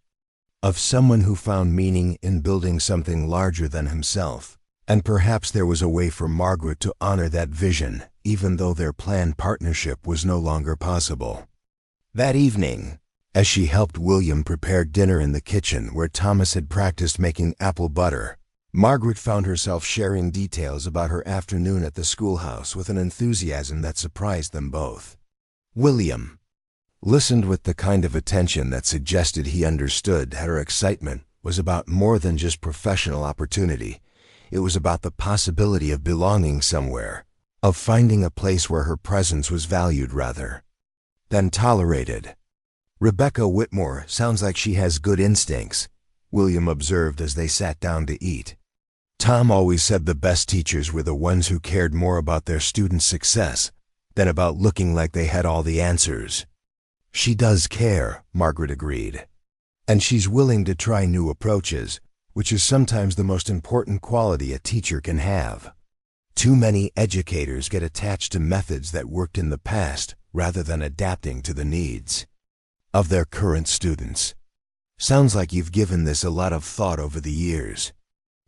of someone who found meaning in building something larger than himself, and perhaps there was a way for Margaret to honor that vision, even though their planned partnership was no longer possible. That evening, as she helped William prepare dinner in the kitchen where Thomas had practiced making apple butter, Margaret found herself sharing details about her afternoon at the schoolhouse with an enthusiasm that surprised them both. William listened with the kind of attention that suggested he understood that her excitement was about more than just professional opportunity. It was about the possibility of belonging somewhere, of finding a place where her presence was valued rather than tolerated. "Rebecca Whitmore sounds like she has good instincts," William observed as they sat down to eat. Tom always said the best teachers were the ones who cared more about their students' success than about looking like they had all the answers. "She does care," Margaret agreed. "And she's willing to try new approaches, which is sometimes the most important quality a teacher can have. Too many educators get attached to methods that worked in the past rather than adapting to the needs of their current students. Sounds like you've given this a lot of thought over the years."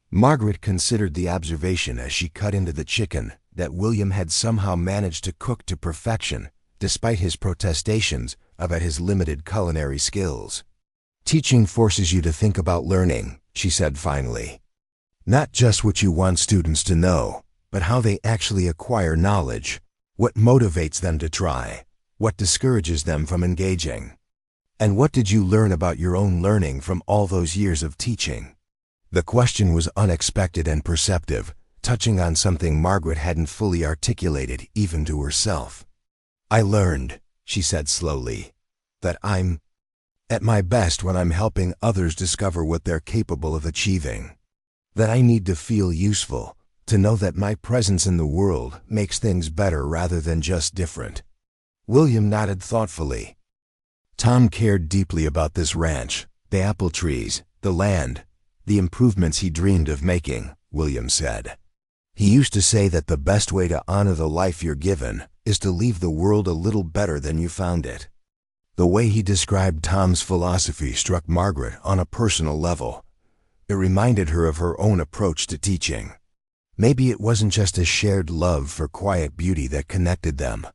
Margaret considered the observation as she cut into the chicken that William had somehow managed to cook to perfection, despite his protestations about his limited culinary skills. "Teaching forces you to think about learning," she said finally. "Not just what you want students to know, but how they actually acquire knowledge, what motivates them to try, what discourages them from engaging. And what did you learn about your own learning from all those years of teaching?" The question was unexpected and perceptive, touching on something Margaret hadn't fully articulated even to herself. "I learned," she said slowly, "that I'm at my best when I'm helping others discover what they're capable of achieving. That I need to feel useful, to know that my presence in the world makes things better rather than just different." William nodded thoughtfully. Tom cared deeply about this ranch, the apple trees, the land, the improvements he dreamed of making, William said. He used to say that the best way to honor the life you're given is to leave the world a little better than you found it. The way he described Tom's philosophy struck Margaret on a personal level. It reminded her of her own approach to teaching. Maybe it wasn't just a shared love for quiet beauty that connected them.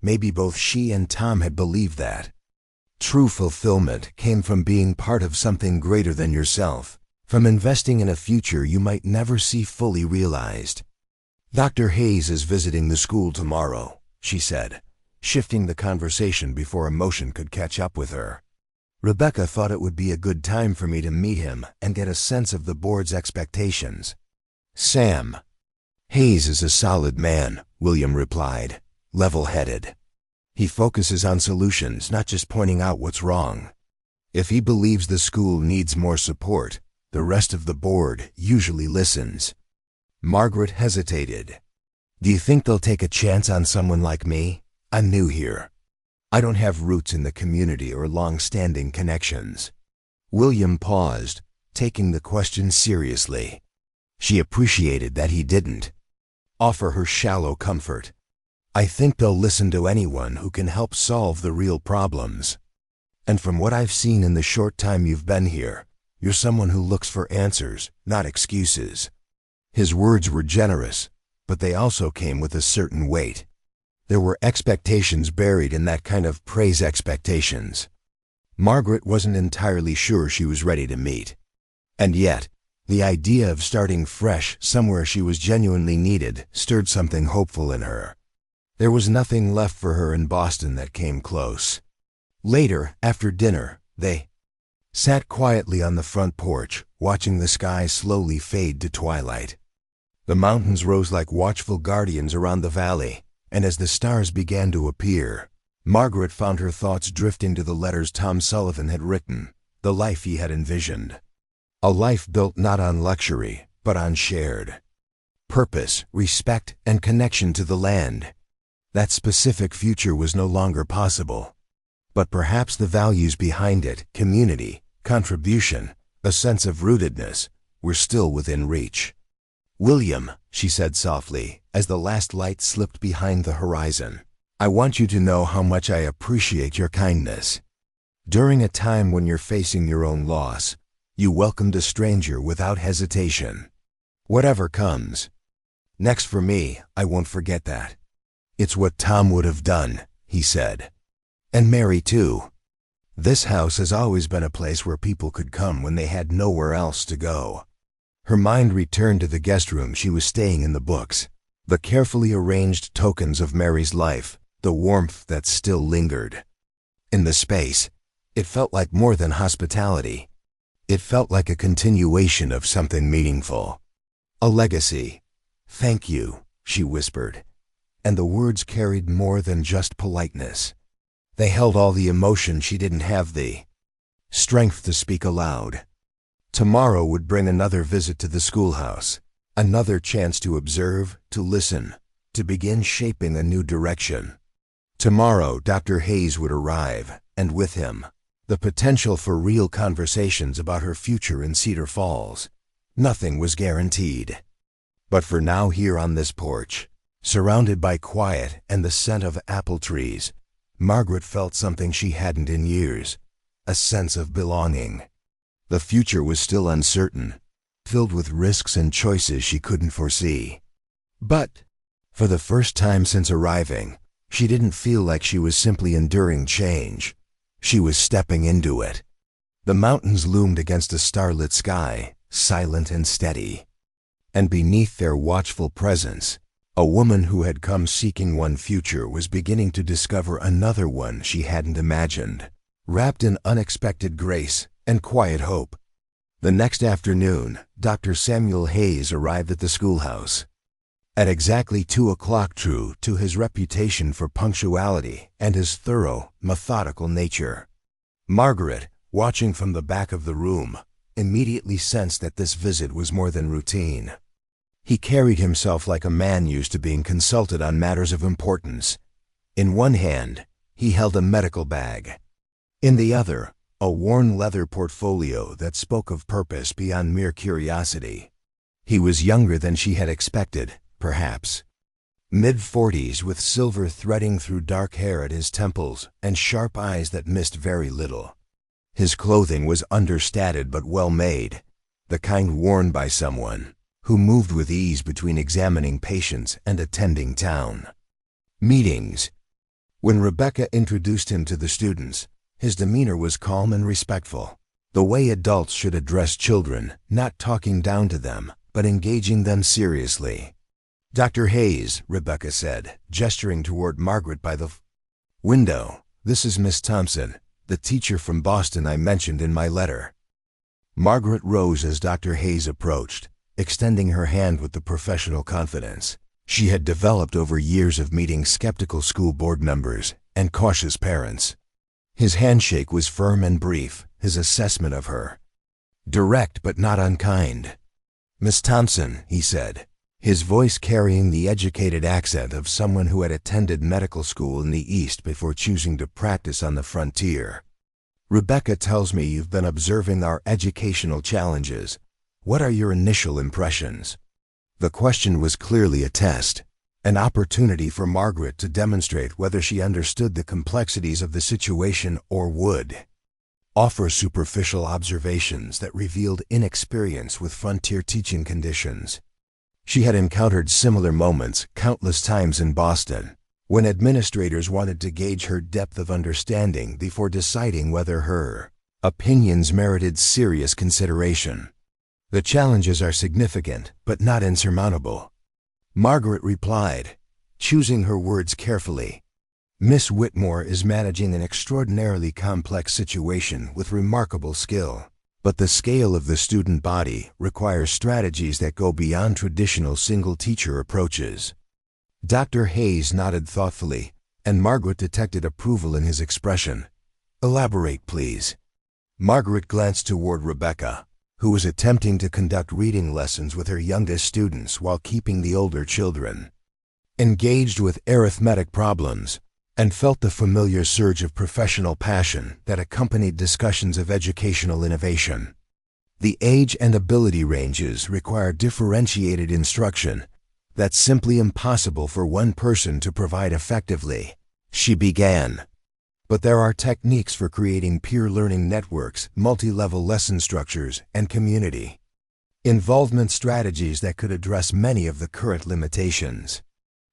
Maybe both she and Tom had believed that true fulfillment came from being part of something greater than yourself, from investing in a future you might never see fully realized. "Dr. Hayes is visiting the school tomorrow," she said, shifting the conversation before emotion could catch up with her. "Rebecca thought it would be a good time for me to meet him and get a sense of the board's expectations." "Sam Hayes is a solid man," William replied, level-headed. "He focuses on solutions, not just pointing out what's wrong. If he believes the school needs more support, the rest of the board usually listens." Margaret hesitated. "Do you think they'll take a chance on someone like me? I'm new here. I don't have roots in the community or long-standing connections." William paused, taking the question seriously. She appreciated that he didn't offer her shallow comfort. "I think they'll listen to anyone who can help solve the real problems. And from what I've seen in the short time you've been here, you're someone who looks for answers, not excuses." His words were generous, but they also came with a certain weight. There were expectations buried in that kind of praise expectations. Margaret wasn't entirely sure she was ready to meet. And yet, the idea of starting fresh somewhere she was genuinely needed stirred something hopeful in her. There was nothing left for her in Boston that came close. Later, after dinner, they sat quietly on the front porch, watching the sky slowly fade to twilight. The mountains rose like watchful guardians around the valley, and as the stars began to appear, Margaret found her thoughts drifting to the letters Tom Sullivan had written, the life he had envisioned. A life built not on luxury, but on shared purpose, respect, and connection to the land. That specific future was no longer possible. But perhaps the values behind it, community, contribution, a sense of rootedness, were still within reach. "William," she said softly, as the last light slipped behind the horizon, "I want you to know how much I appreciate your kindness. During a time when you're facing your own loss, you welcomed a stranger without hesitation. Whatever comes next for me, I won't forget that. It's what Tom would have done," he said. "And Mary, too. This house has always been a place where people could come when they had nowhere else to go." Her mind returned to the guest room she was staying in, the books, the carefully arranged tokens of Mary's life, the warmth that still lingered. In the space, it felt like more than hospitality. It felt like a continuation of something meaningful. A legacy. "Thank you," she whispered, and the words carried more than just politeness. They held all the emotion she didn't have the strength to speak aloud. Tomorrow would bring another visit to the schoolhouse, another chance to observe, to listen, to begin shaping a new direction. Tomorrow Dr. Hayes would arrive, and with him, the potential for real conversations about her future in Cedar Falls. Nothing was guaranteed. But for now, here on this porch, surrounded by quiet and the scent of apple trees, Margaret felt something she hadn't in years, a sense of belonging. The future was still uncertain, filled with risks and choices she couldn't foresee. But, for the first time since arriving, she didn't feel like she was simply enduring change. She was stepping into it. The mountains loomed against a starlit sky, silent and steady. And beneath their watchful presence, a woman who had come seeking one future was beginning to discover another one she hadn't imagined, wrapped in unexpected grace and quiet hope. The next afternoon, Dr. Samuel Hayes arrived at the schoolhouse. At exactly 2 o'clock, true to his reputation for punctuality and his thorough, methodical nature. Margaret, watching from the back of the room, immediately sensed that this visit was more than routine. He carried himself like a man used to being consulted on matters of importance. In one hand, he held a medical bag. In the other, a worn leather portfolio that spoke of purpose beyond mere curiosity. He was younger than she had expected, perhaps. Mid-40s, with silver threading through dark hair at his temples and sharp eyes that missed very little. His clothing was understated but well-made, the kind worn by someone who moved with ease between examining patients and attending town meetings. When Rebecca introduced him to the students, his demeanor was calm and respectful, the way adults should address children, not talking down to them, but engaging them seriously. "Dr. Hayes," Rebecca said, gesturing toward Margaret by the window, "this is Miss Thompson, the teacher from Boston I mentioned in my letter." Margaret rose as Dr. Hayes approached, extending her hand with the professional confidence she had developed over years of meeting skeptical school board members and cautious parents. His handshake was firm and brief, his assessment of her direct but not unkind. "Miss Thompson," he said, his voice carrying the educated accent of someone who had attended medical school in the East before choosing to practice on the frontier. "Rebecca tells me you've been observing our educational challenges. What are your initial impressions?" The question was clearly a test, an opportunity for Margaret to demonstrate whether she understood the complexities of the situation or would offer superficial observations that revealed inexperience with frontier teaching conditions. She had encountered similar moments countless times in Boston, when administrators wanted to gauge her depth of understanding before deciding whether her opinions merited serious consideration. "The challenges are significant, but not insurmountable," Margaret replied, choosing her words carefully. "Miss Whitmore is managing an extraordinarily complex situation with remarkable skill, but the scale of the student body requires strategies that go beyond traditional single-teacher approaches." Dr. Hayes nodded thoughtfully, and Margaret detected approval in his expression. "Elaborate, please." Margaret glanced toward Rebecca, who was attempting to conduct reading lessons with her youngest students while keeping the older children engaged with arithmetic problems and felt the familiar surge of professional passion that accompanied discussions of educational innovation. The age and ability ranges require differentiated instruction that's simply impossible for one person to provide effectively, she began. But there are techniques for creating peer learning networks, multi-level lesson structures, and community involvement strategies that could address many of the current limitations.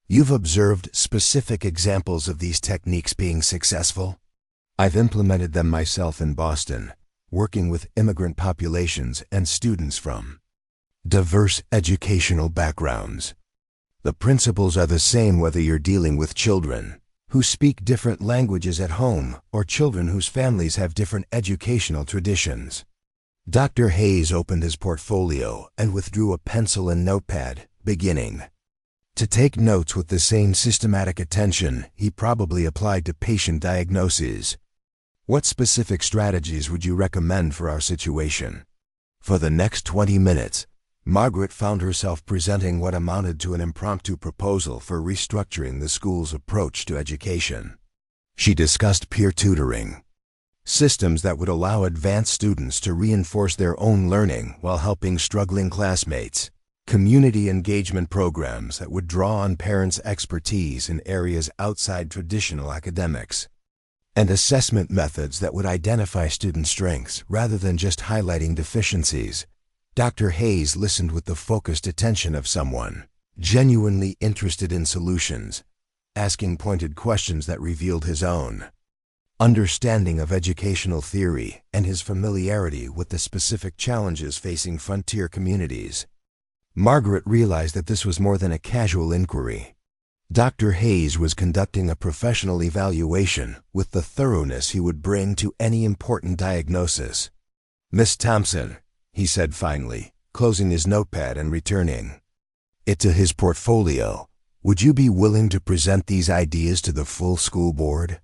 You've observed specific examples of these techniques being successful? I've implemented them myself in Boston, working with immigrant populations and students from diverse educational backgrounds. The principles are the same whether you're dealing with children who speak different languages at home or children whose families have different educational traditions. Dr. Hayes opened his portfolio and withdrew a pencil and notepad, beginning to take notes with the same systematic attention he probably applied to patient diagnoses. What specific strategies would you recommend for our situation? For the next 20 minutes, Margaret found herself presenting what amounted to an impromptu proposal for restructuring the school's approach to education. She discussed peer tutoring, systems that would allow advanced students to reinforce their own learning while helping struggling classmates, community engagement programs that would draw on parents' expertise in areas outside traditional academics, and assessment methods that would identify student strengths rather than just highlighting deficiencies. Dr. Hayes listened with the focused attention of someone genuinely interested in solutions, asking pointed questions that revealed his own understanding of educational theory and his familiarity with the specific challenges facing frontier communities. Margaret realized that this was more than a casual inquiry. Dr. Hayes was conducting a professional evaluation with the thoroughness he would bring to any important diagnosis. "Miss Thompson," he said finally, closing his notepad and returning it to his portfolio, "would you be willing to present these ideas to the full school board?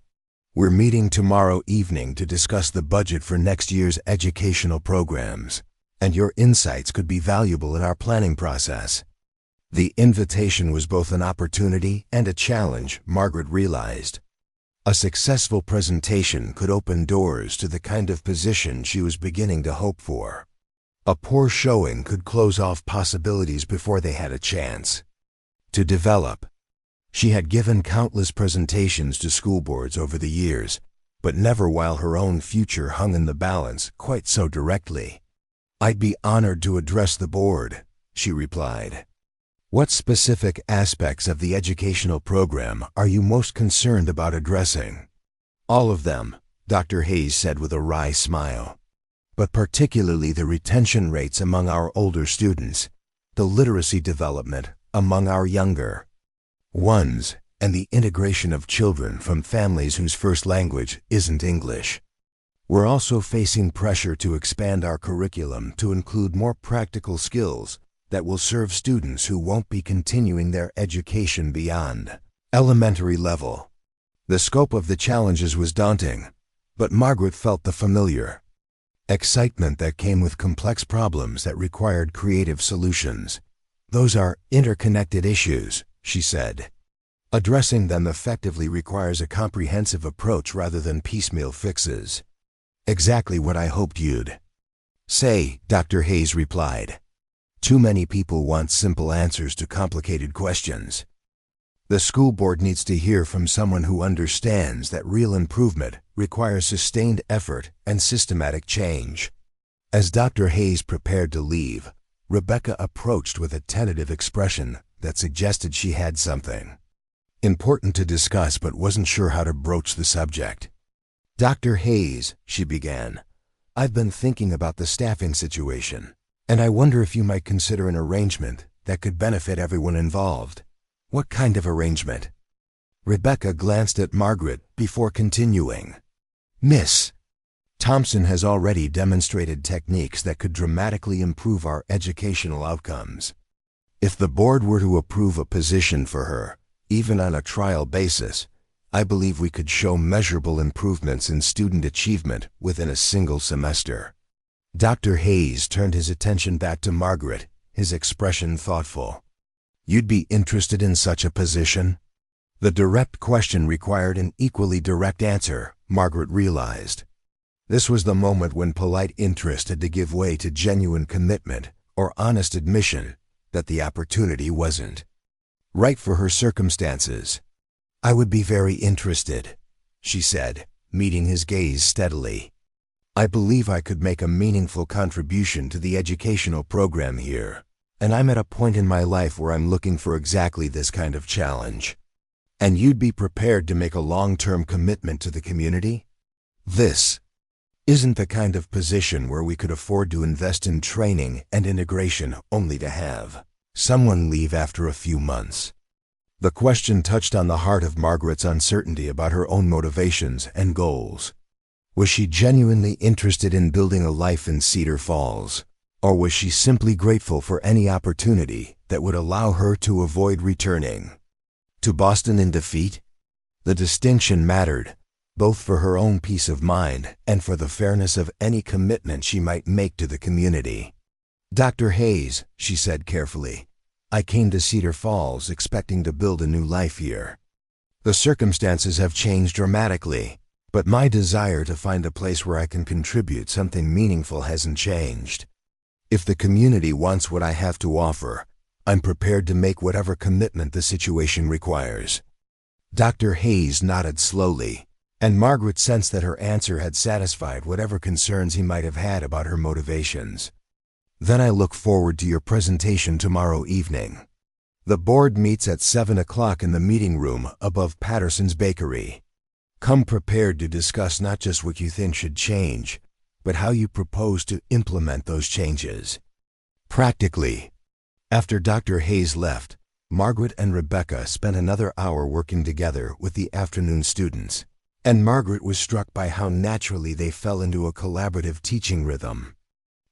We're meeting tomorrow evening to discuss the budget for next year's educational programs, and your insights could be valuable in our planning process." The invitation was both an opportunity and a challenge, Margaret realized. A successful presentation could open doors to the kind of position she was beginning to hope for. A poor showing could close off possibilities before they had a chance to develop. She had given countless presentations to school boards over the years, but never while her own future hung in the balance quite so directly. "I'd be honored to address the board," she replied. "What specific aspects of the educational program are you most concerned about addressing?" "All of them," Dr. Hayes said with a wry smile. "But particularly the retention rates among our older students, the literacy development among our younger ones, and the integration of children from families whose first language isn't English. We're also facing pressure to expand our curriculum to include more practical skills that will serve students who won't be continuing their education beyond elementary level." The scope of the challenges was daunting, but Margaret felt the familiar excitement that came with complex problems that required creative solutions. "Those are interconnected issues," she said. "Addressing them effectively requires a comprehensive approach rather than piecemeal fixes." "Exactly what I hoped you'd say," Dr. Hayes replied. "Too many people want simple answers to complicated questions. The school board needs to hear from someone who understands that real improvement requires sustained effort and systematic change." As Dr. Hayes prepared to leave, Rebecca approached with a tentative expression that suggested she had something important to discuss but wasn't sure how to broach the subject. "Dr. Hayes," she began, "I've been thinking about the staffing situation, and I wonder if you might consider an arrangement that could benefit everyone involved." "What kind of arrangement?" Rebecca glanced at Margaret before continuing. "Miss Thompson has already demonstrated techniques that could dramatically improve our educational outcomes. If the board were to approve a position for her, even on a trial basis, I believe we could show measurable improvements in student achievement within a single semester." Dr. Hayes turned his attention back to Margaret, his expression thoughtful. "You'd be interested in such a position?" The direct question required an equally direct answer, Margaret realized. This was the moment when polite interest had to give way to genuine commitment or honest admission that the opportunity wasn't right for her circumstances. "I would be very interested," she said, meeting his gaze steadily. "I believe I could make a meaningful contribution to the educational program here, and I'm at a point in my life where I'm looking for exactly this kind of challenge. And you'd be prepared to make a long-term commitment to the community? This isn't the kind of position where we could afford to invest in training and integration only to have someone leave after a few months." The question touched on the heart of Margaret's uncertainty about her own motivations and goals. Was she genuinely interested in building a life in Cedar Falls, or was she simply grateful for any opportunity that would allow her to avoid returning to Boston in defeat? The distinction mattered, both for her own peace of mind and for the fairness of any commitment she might make to the community. "Dr. Hayes," she said carefully, "I came to Cedar Falls expecting to build a new life here. The circumstances have changed dramatically, but my desire to find a place where I can contribute something meaningful hasn't changed. If the community wants what I have to offer, I'm prepared to make whatever commitment the situation requires." Dr. Hayes nodded slowly, and Margaret sensed that her answer had satisfied whatever concerns he might have had about her motivations. "Then I look forward to your presentation tomorrow evening. The board meets at 7 o'clock in the meeting room above Patterson's Bakery. Come prepared to discuss not just what you think should change, but how you propose to implement those changes practically." After Dr. Hayes left, Margaret and Rebecca spent another hour working together with the afternoon students, and Margaret was struck by how naturally they fell into a collaborative teaching rhythm.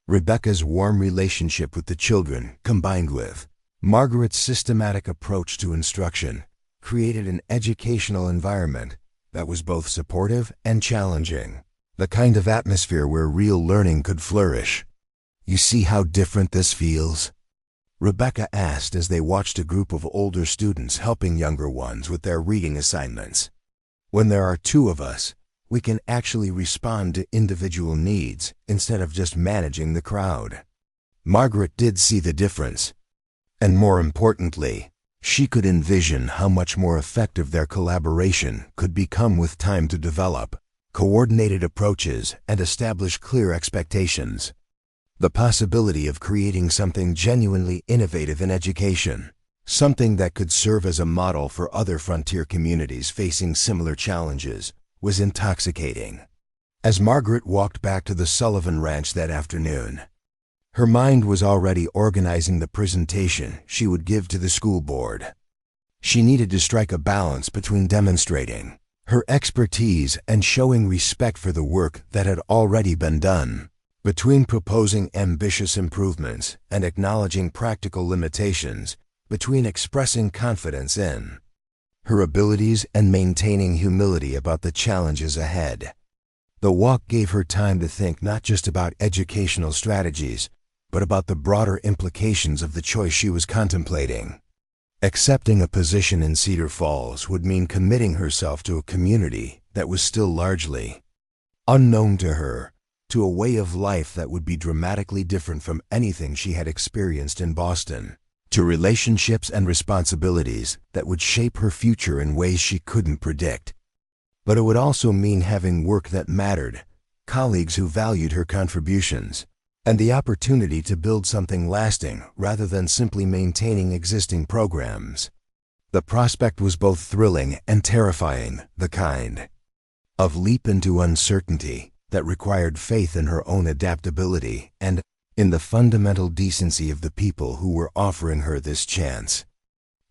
Rebecca's warm relationship with the children, combined with Margaret's systematic approach to instruction, created an educational environment that was both supportive and challenging, the kind of atmosphere where real learning could flourish. "You see how different this feels?" Rebecca asked as they watched a group of older students helping younger ones with their reading assignments. "When there are two of us, we can actually respond to individual needs instead of just managing the crowd." Margaret did see the difference, and more importantly, she could envision how much more effective their collaboration could become with time to develop coordinated approaches and establish clear expectations. The possibility of creating something genuinely innovative in education, something that could serve as a model for other frontier communities facing similar challenges, was intoxicating. As Margaret walked back to the Sullivan Ranch that afternoon, her mind was already organizing the presentation she would give to the school board. She needed to strike a balance between demonstrating her expertise and showing respect for the work that had already been done, between proposing ambitious improvements and acknowledging practical limitations, between expressing confidence in her abilities and maintaining humility about the challenges ahead. The walk gave her time to think not just about educational strategies, but about the broader implications of the choice she was contemplating. Accepting a position in Cedar Falls would mean committing herself to a community that was still largely unknown to her, to a way of life that would be dramatically different from anything she had experienced in Boston, to relationships and responsibilities that would shape her future in ways she couldn't predict. But it would also mean having work that mattered, colleagues who valued her contributions, and the opportunity to build something lasting rather than simply maintaining existing programs. The prospect was both thrilling and terrifying, the kind of leap into uncertainty that required faith in her own adaptability and in the fundamental decency of the people who were offering her this chance.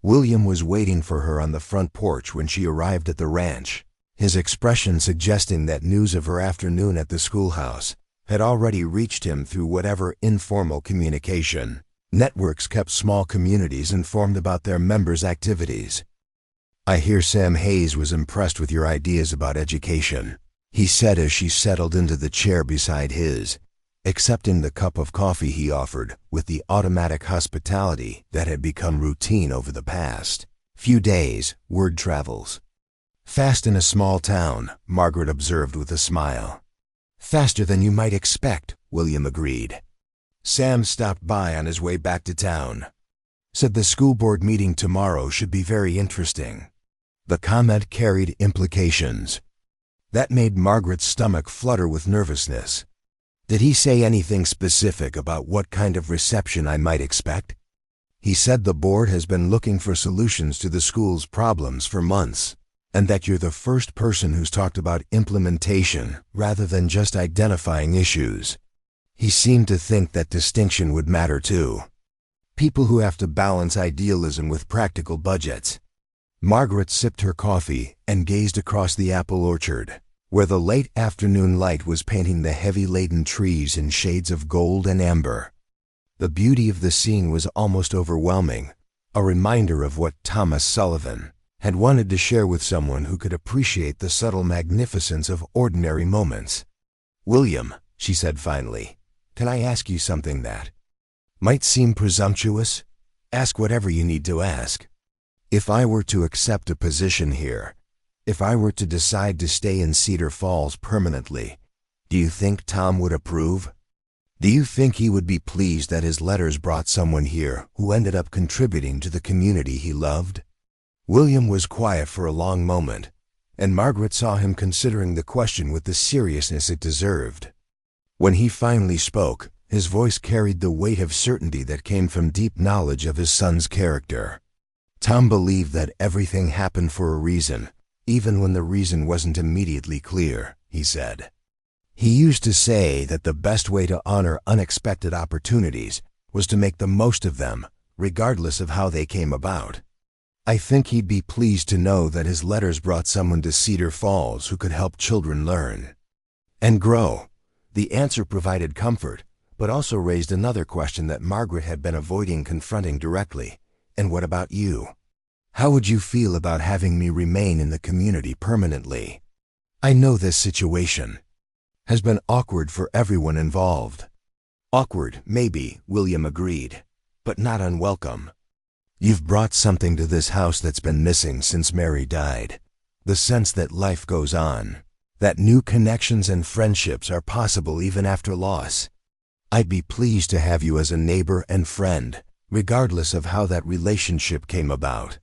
William was waiting for her on the front porch when she arrived at the ranch, his expression suggesting that news of her afternoon at the schoolhouse had already reached him through whatever informal communication networks kept small communities informed about their members' activities. "I hear Sam Hayes was impressed with your ideas about education," he said as she settled into the chair beside his, accepting the cup of coffee he offered with the automatic hospitality that had become routine over the past Few days, word travels. Fast in a small town, Margaret observed with a smile. Faster than you might expect, William agreed. Sam stopped by on his way back to town. Said the school board meeting tomorrow should be very interesting. The comment carried implications. That made Margaret's stomach flutter with nervousness. Did he say anything specific about what kind of reception I might expect? He said the board has been looking for solutions to the school's problems for months, and that you're the first person who's talked about implementation rather than just identifying issues. He seemed to think that distinction would matter too. People who have to balance idealism with practical budgets. Margaret sipped her coffee and gazed across the apple orchard, where the late afternoon light was painting the heavy-laden trees in shades of gold and amber. The beauty of the scene was almost overwhelming, a reminder of what Thomas Sullivan had wanted to share with someone who could appreciate the subtle magnificence of ordinary moments. "William," she said finally, "can I ask you something that might seem presumptuous? Ask whatever you need to ask. If I were to accept a position here, if I were to decide to stay in Cedar Falls permanently, do you think Tom would approve? Do you think he would be pleased that his letters brought someone here who ended up contributing to the community he loved?" William was quiet for a long moment, and Margaret saw him considering the question with the seriousness it deserved. When he finally spoke, his voice carried the weight of certainty that came from deep knowledge of his son's character. Tom believed that everything happened for a reason, even when the reason wasn't immediately clear, he said. He used to say that the best way to honor unexpected opportunities was to make the most of them, regardless of how they came about. I think he'd be pleased to know that his letters brought someone to Cedar Falls who could help children learn and grow. The answer provided comfort, but also raised another question that Margaret had been avoiding confronting directly. And what about you? How would you feel about having me remain in the community permanently? I know this situation has been awkward for everyone involved. Awkward, maybe, William agreed, but not unwelcome. You've brought something to this house that's been missing since Mary died. The sense that life goes on, that new connections and friendships are possible even after loss. I'd be pleased to have you as a neighbor and friend, regardless of how that relationship came about.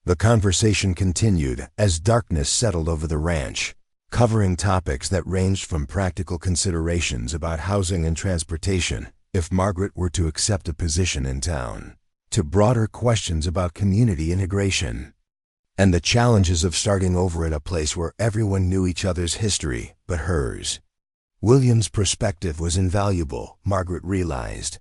The conversation continued as darkness settled over the ranch, covering topics that ranged from practical considerations about housing and transportation, if Margaret were to accept a position in town, to broader questions about community integration, and the challenges of starting over at a place where everyone knew each other's history but hers. William's perspective was invaluable, Margaret realized.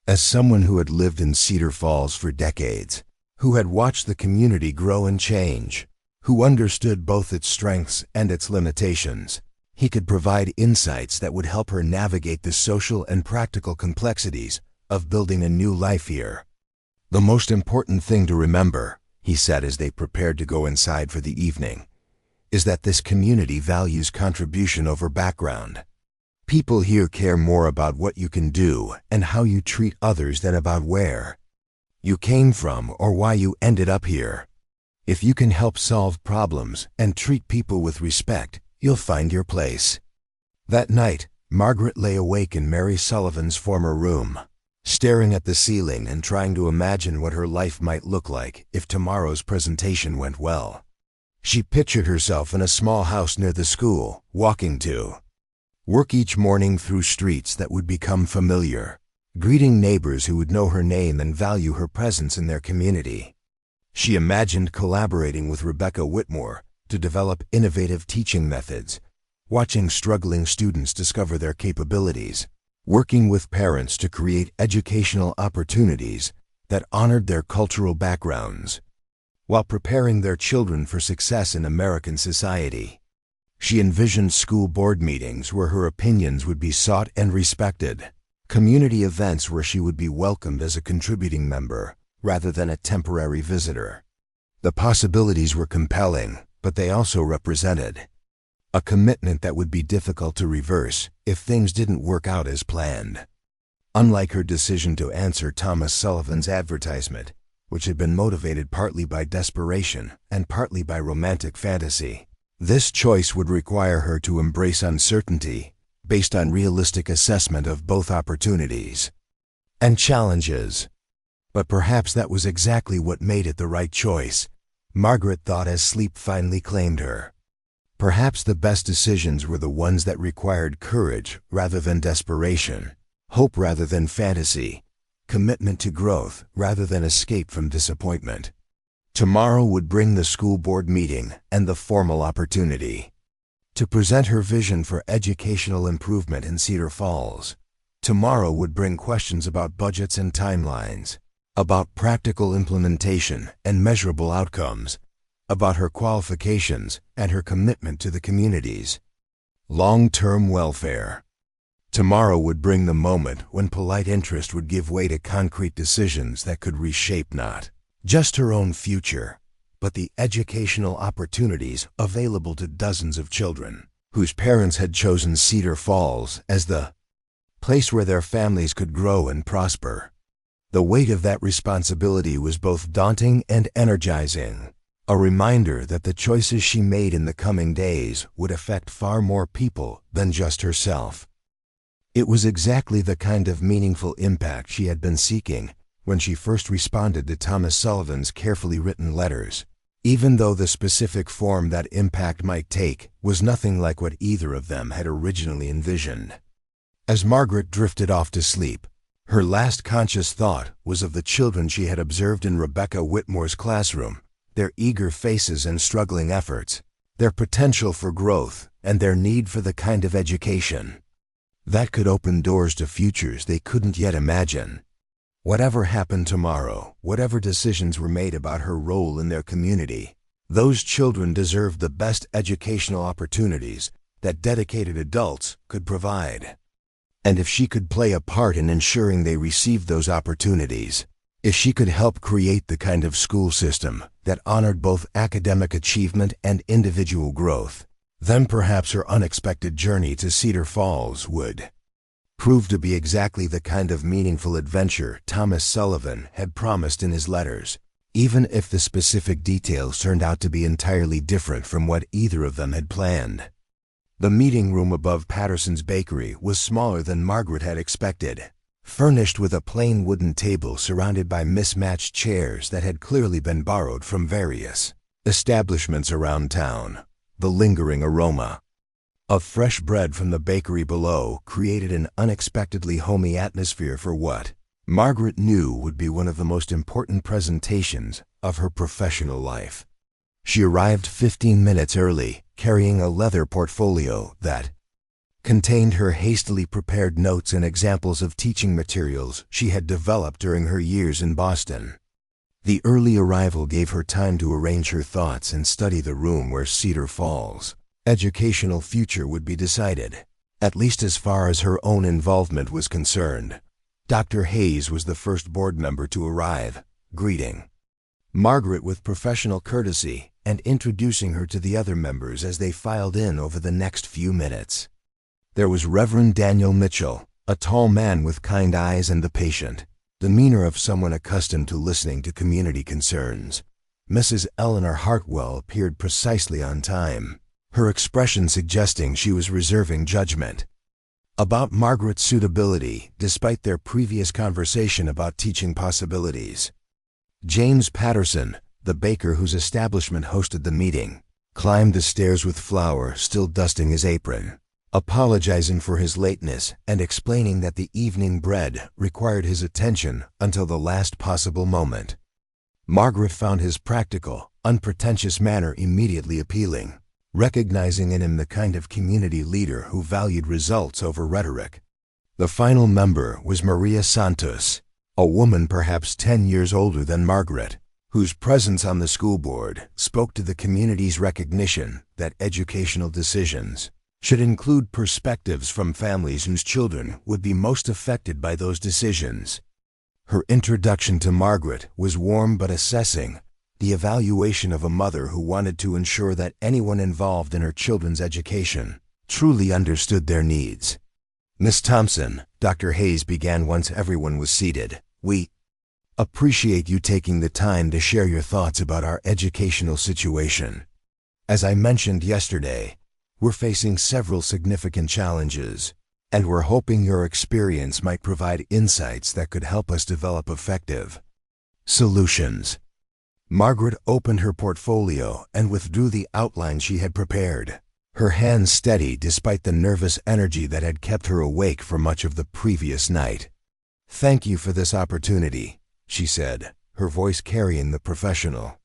As someone who had lived in Cedar Falls for decades, who had watched the community grow and change, who understood both its strengths and its limitations, he could provide insights that would help her navigate the social and practical complexities of building a new life here. "The most important thing to remember," he said as they prepared to go inside for the evening, "is that this community values contribution over background. People here care more about what you can do and how you treat others than about where you came from or why you ended up here. If you can help solve problems and treat people with respect, you'll find your place." That night, Margaret lay awake in Mary Sullivan's former room, staring at the ceiling and trying to imagine what her life might look like if tomorrow's presentation went well. She pictured herself in a small house near the school, walking to work each morning through streets that would become familiar, greeting neighbors who would know her name and value her presence in their community. She imagined collaborating with Rebecca Whitmore to develop innovative teaching methods, watching struggling students discover their capabilities, working with parents to create educational opportunities that honored their cultural backgrounds, while preparing their children for success in American society. She envisioned school board meetings where her opinions would be sought and respected, community events where she would be welcomed as a contributing member rather than a temporary visitor. The possibilities were compelling, but they also represented a commitment that would be difficult to reverse if things didn't work out as planned. Unlike her decision to answer Thomas Sullivan's advertisement, which had been motivated partly by desperation and partly by romantic fantasy. This choice would require her to embrace uncertainty based on realistic assessment of both opportunities and challenges. But perhaps that was exactly what made it the right choice, Margaret thought as sleep finally claimed her. Perhaps the best decisions were the ones that required courage rather than desperation, hope rather than fantasy, commitment to growth rather than escape from disappointment. Tomorrow would bring the school board meeting and the formal opportunity to present her vision for educational improvement in Cedar Falls. Tomorrow would bring questions about budgets and timelines, about practical implementation and measurable outcomes, about her qualifications and her commitment to the community's long-term welfare. Tomorrow would bring the moment when polite interest would give way to concrete decisions that could reshape not just her own future, but the educational opportunities available to dozens of children whose parents had chosen Cedar Falls as the place where their families could grow and prosper. The weight of that responsibility was both daunting and energizing, a reminder that the choices she made in the coming days would affect far more people than just herself. It was exactly the kind of meaningful impact she had been seeking when she first responded to Thomas Sullivan's carefully written letters, even though the specific form that impact might take was nothing like what either of them had originally envisioned. As Margaret drifted off to sleep, her last conscious thought was of the children she had observed in Rebecca Whitmore's classroom, their eager faces and struggling efforts, their potential for growth, and their need for the kind of education that could open doors to futures they couldn't yet imagine. Whatever happened tomorrow, whatever decisions were made about her role in their community, those children deserved the best educational opportunities that dedicated adults could provide. And if she could play a part in ensuring they received those opportunities, if she could help create the kind of school system that honored both academic achievement and individual growth, then perhaps her unexpected journey to Cedar Falls would prove to be exactly the kind of meaningful adventure Thomas Sullivan had promised in his letters, even if the specific details turned out to be entirely different from what either of them had planned. The meeting room above Patterson's Bakery was smaller than Margaret had expected, furnished with a plain wooden table surrounded by mismatched chairs that had clearly been borrowed from various establishments around town. The lingering aroma of fresh bread from the bakery below created an unexpectedly homey atmosphere for what Margaret knew would be one of the most important presentations of her professional life. She arrived 15 minutes early, carrying a leather portfolio that contained her hastily prepared notes and examples of teaching materials she had developed during her years in Boston. The early arrival gave her time to arrange her thoughts and study the room where Cedar Falls' educational future would be decided, at least as far as her own involvement was concerned. Dr. Hayes was the first board member to arrive, greeting Margaret with professional courtesy and introducing her to the other members as they filed in over the next few minutes. There was Reverend Daniel Mitchell, a tall man with kind eyes and the patient demeanor of someone accustomed to listening to community concerns. Mrs. Eleanor Hartwell appeared precisely on time, her expression suggesting she was reserving judgment about Margaret's suitability despite their previous conversation about teaching possibilities. James Patterson, the baker whose establishment hosted the meeting, climbed the stairs with flour still dusting his apron, apologizing for his lateness and explaining that the evening bread required his attention until the last possible moment. Margaret found his practical, unpretentious manner immediately appealing, recognizing in him the kind of community leader who valued results over rhetoric. The final member was Maria Santos, a woman perhaps 10 years older than Margaret, whose presence on the school board spoke to the community's recognition that educational decisions should include perspectives from families whose children would be most affected by those decisions. Her introduction to Margaret was warm but assessing, the evaluation of a mother who wanted to ensure that anyone involved in her children's education truly understood their needs. "Miss Thompson," Dr. Hayes began once everyone was seated, "we Appreciate you taking the time to share your thoughts about our educational situation. As I mentioned yesterday, we're facing several significant challenges, and we're hoping your experience might provide insights that could help us develop effective solutions. Margaret opened her portfolio and withdrew the outline she had prepared, her hands steady despite the nervous energy that had kept her awake for much of the previous night. "Thank you for this opportunity," she said, her voice carrying the professional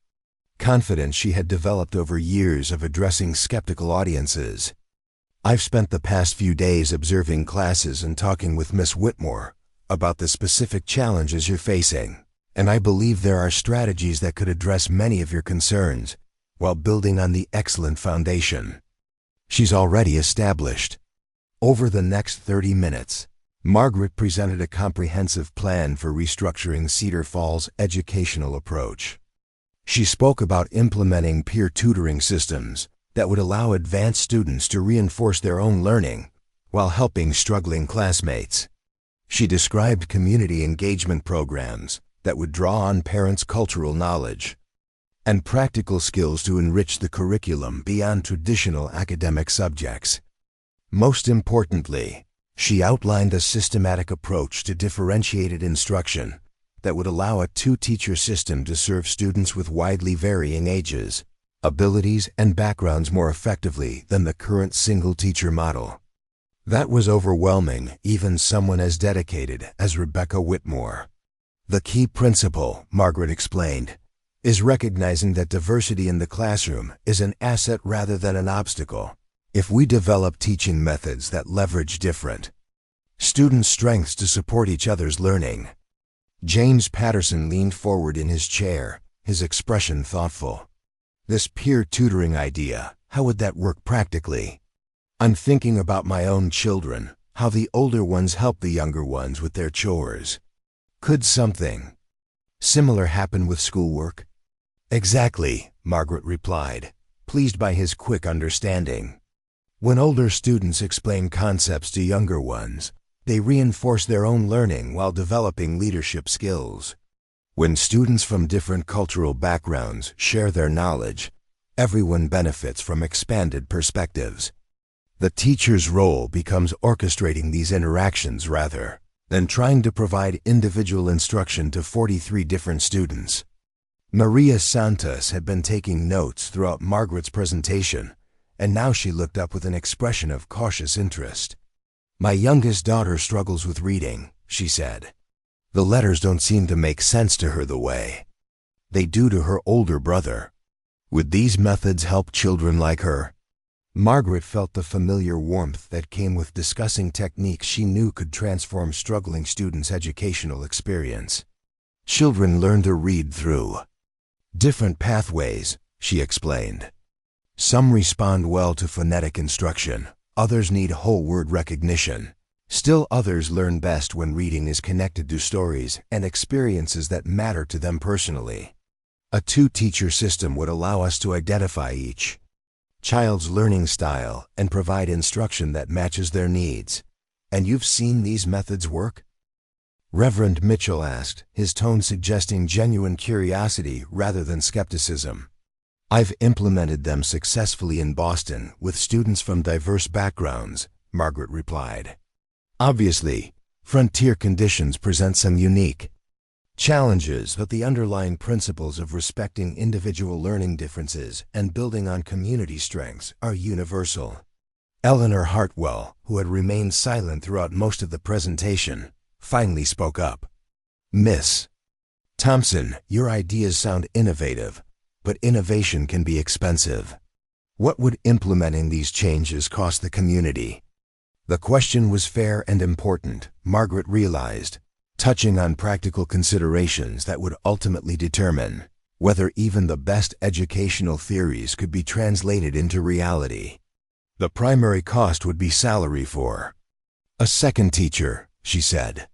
confidence she had developed over years of addressing skeptical audiences. "I've spent the past few days observing classes and talking with Miss Whitmore about the specific challenges you're facing, and I believe there are strategies that could address many of your concerns while building on the excellent foundation she's already established." Over the next 30 minutes, Margaret presented a comprehensive plan for restructuring Cedar Falls' educational approach. She spoke about implementing peer tutoring systems that would allow advanced students to reinforce their own learning while helping struggling classmates. She described community engagement programs that would draw on parents' cultural knowledge and practical skills to enrich the curriculum beyond traditional academic subjects. Most importantly, she outlined a systematic approach to differentiated instruction that would allow a two-teacher system to serve students with widely varying ages, abilities, and backgrounds more effectively than the current single-teacher model. That was overwhelming, even someone as dedicated as Rebecca Whitmore. "The key principle," Margaret explained, "is recognizing that diversity in the classroom is an asset rather than an obstacle. If we develop teaching methods that leverage different students' strengths to support each other's learning." James Patterson leaned forward in his chair, his expression thoughtful. "This peer tutoring idea, how would that work practically?" "I'm thinking about my own children, how the older ones help the younger ones with their chores. Could something similar happen with schoolwork?" "Exactly," Margaret replied, pleased by his quick understanding. "When older students explain concepts to younger ones, they reinforce their own learning while developing leadership skills. When students from different cultural backgrounds share their knowledge, everyone benefits from expanded perspectives. The teacher's role becomes orchestrating these interactions rather than trying to provide individual instruction to 43 different students." Maria Santos had been taking notes throughout Margaret's presentation, and now she looked up with an expression of cautious interest. "My youngest daughter struggles with reading," she said. "The letters don't seem to make sense to her the way they do to her older brother. Would these methods help children like her?" Margaret felt the familiar warmth that came with discussing techniques she knew could transform struggling students' educational experience. "Children learn to read through different pathways," she explained. "Some respond well to phonetic instruction, others need whole word recognition. Still others learn best when reading is connected to stories and experiences that matter to them personally. A two-teacher system would allow us to identify each child's learning style and provide instruction that matches their needs. And you've seen these methods work?" Reverend Mitchell asked, his tone suggesting genuine curiosity rather than skepticism. "I've implemented them successfully in Boston with students from diverse backgrounds," Margaret replied. "Obviously, frontier conditions present some unique challenges, but the underlying principles of respecting individual learning differences and building on community strengths are universal." Eleanor Hartwell, who had remained silent throughout most of the presentation, finally spoke up. "Miss Thompson, your ideas sound innovative, but innovation can be expensive. What would implementing these changes cost the community?" The question was fair and important, Margaret realized, touching on practical considerations that would ultimately determine whether even the best educational theories could be translated into reality. "The primary cost would be salary for a second teacher," she said.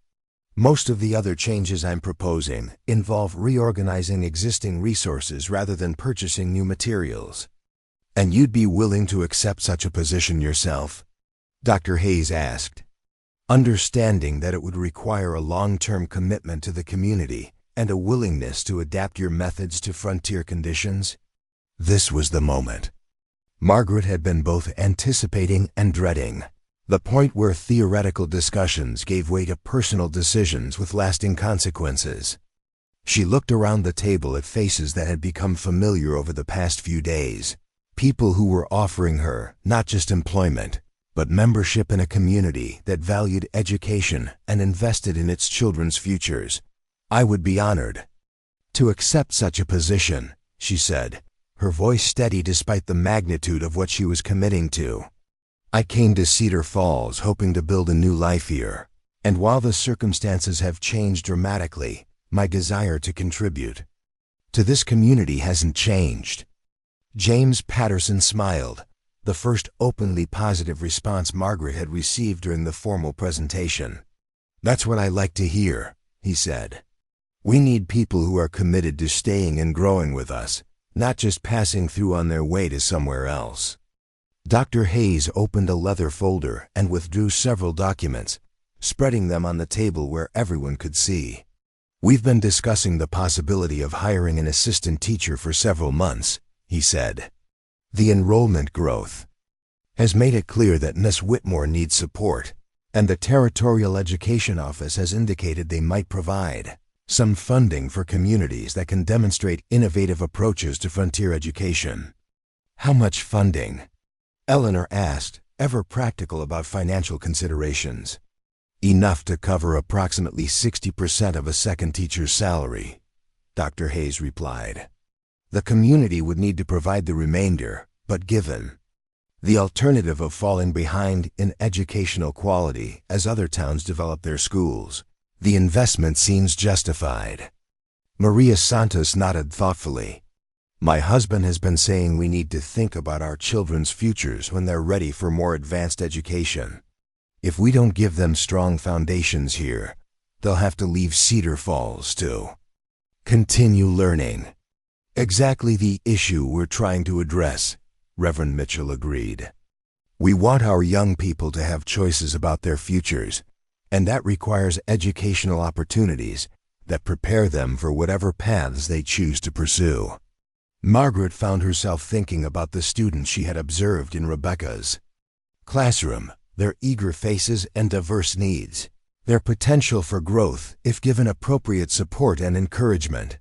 "Most of the other changes I'm proposing involve reorganizing existing resources rather than purchasing new materials." "And you'd be willing to accept such a position yourself?" Dr. Hayes asked. Understanding that it would require a long-term commitment to the community and a willingness to adapt your methods to frontier conditions? This was the moment. Margaret had been both anticipating and dreading, the point where theoretical discussions gave way to personal decisions with lasting consequences. She looked around the table at faces that had become familiar over the past few days, people who were offering her not just employment, but membership in a community that valued education and invested in its children's futures. "I would be honored to accept such a position," she said, her voice steady despite the magnitude of what she was committing to. "I came to Cedar Falls hoping to build a new life here, and while the circumstances have changed dramatically, my desire to contribute to this community hasn't changed." James Patterson smiled, the first openly positive response Margaret had received during the formal presentation. "That's what I like to hear," he said. "We need people who are committed to staying and growing with us, not just passing through on their way to somewhere else." Dr. Hayes opened a leather folder and withdrew several documents, spreading them on the table where everyone could see. "We've been discussing the possibility of hiring an assistant teacher for several months," he said. "The enrollment growth has made it clear that Miss Whitmore needs support, and the Territorial Education Office has indicated they might provide some funding for communities that can demonstrate innovative approaches to frontier education." "How much funding?" Eleanor asked, ever practical about financial considerations. "Enough to cover approximately 60% of a second teacher's salary," Dr. Hayes replied. "The community would need to provide the remainder, but given the alternative of falling behind in educational quality as other towns develop their schools, the investment seems justified." Maria Santos nodded thoughtfully. "My husband has been saying we need to think about our children's futures when they're ready for more advanced education. If we don't give them strong foundations here, they'll have to leave Cedar Falls to continue learning." "Exactly the issue we're trying to address," Reverend Mitchell agreed. "We want our young people to have choices about their futures, and that requires educational opportunities that prepare them for whatever paths they choose to pursue." Margaret found herself thinking about the students she had observed in Rebecca's classroom, their eager faces and diverse needs, their potential for growth if given appropriate support and encouragement.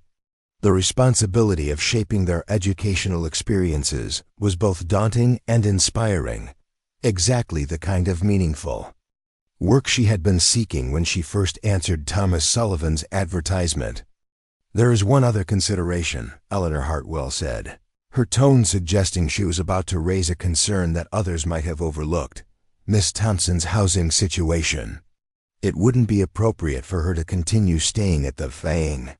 The responsibility of shaping their educational experiences was both daunting and inspiring, exactly the kind of meaningful work she had been seeking when she first answered Thomas Sullivan's advertisement. "There is one other consideration," Eleanor Hartwell said, her tone suggesting she was about to raise a concern that others might have overlooked: Miss Thompson's housing situation. It wouldn't be appropriate for her to continue staying at the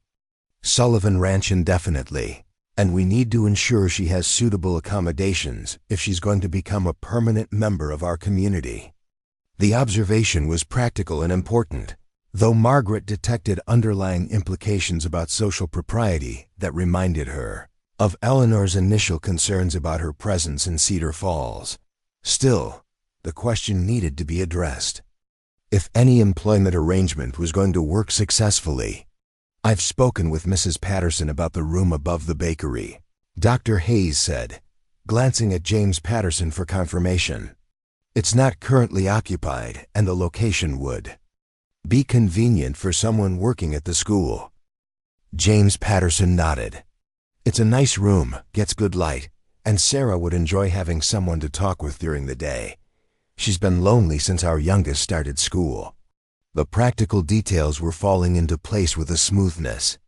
Sullivan Ranch indefinitely, and we need to ensure she has suitable accommodations if she's going to become a permanent member of our community. The observation was practical and important, though Margaret detected underlying implications about social propriety that reminded her of Eleanor's initial concerns about her presence in Cedar Falls. Still, the question needed to be addressed. If any employment arrangement was going to work successfully, "I've spoken with Mrs. Patterson about the room above the bakery," Dr. Hayes said, glancing at James Patterson for confirmation. "It's not currently occupied, and the location would be convenient for someone working at the school." James Patterson nodded. "It's a nice room, gets good light, and Sarah would enjoy having someone to talk with during the day. She's been lonely since our youngest started school." The practical details were falling into place with a smoothness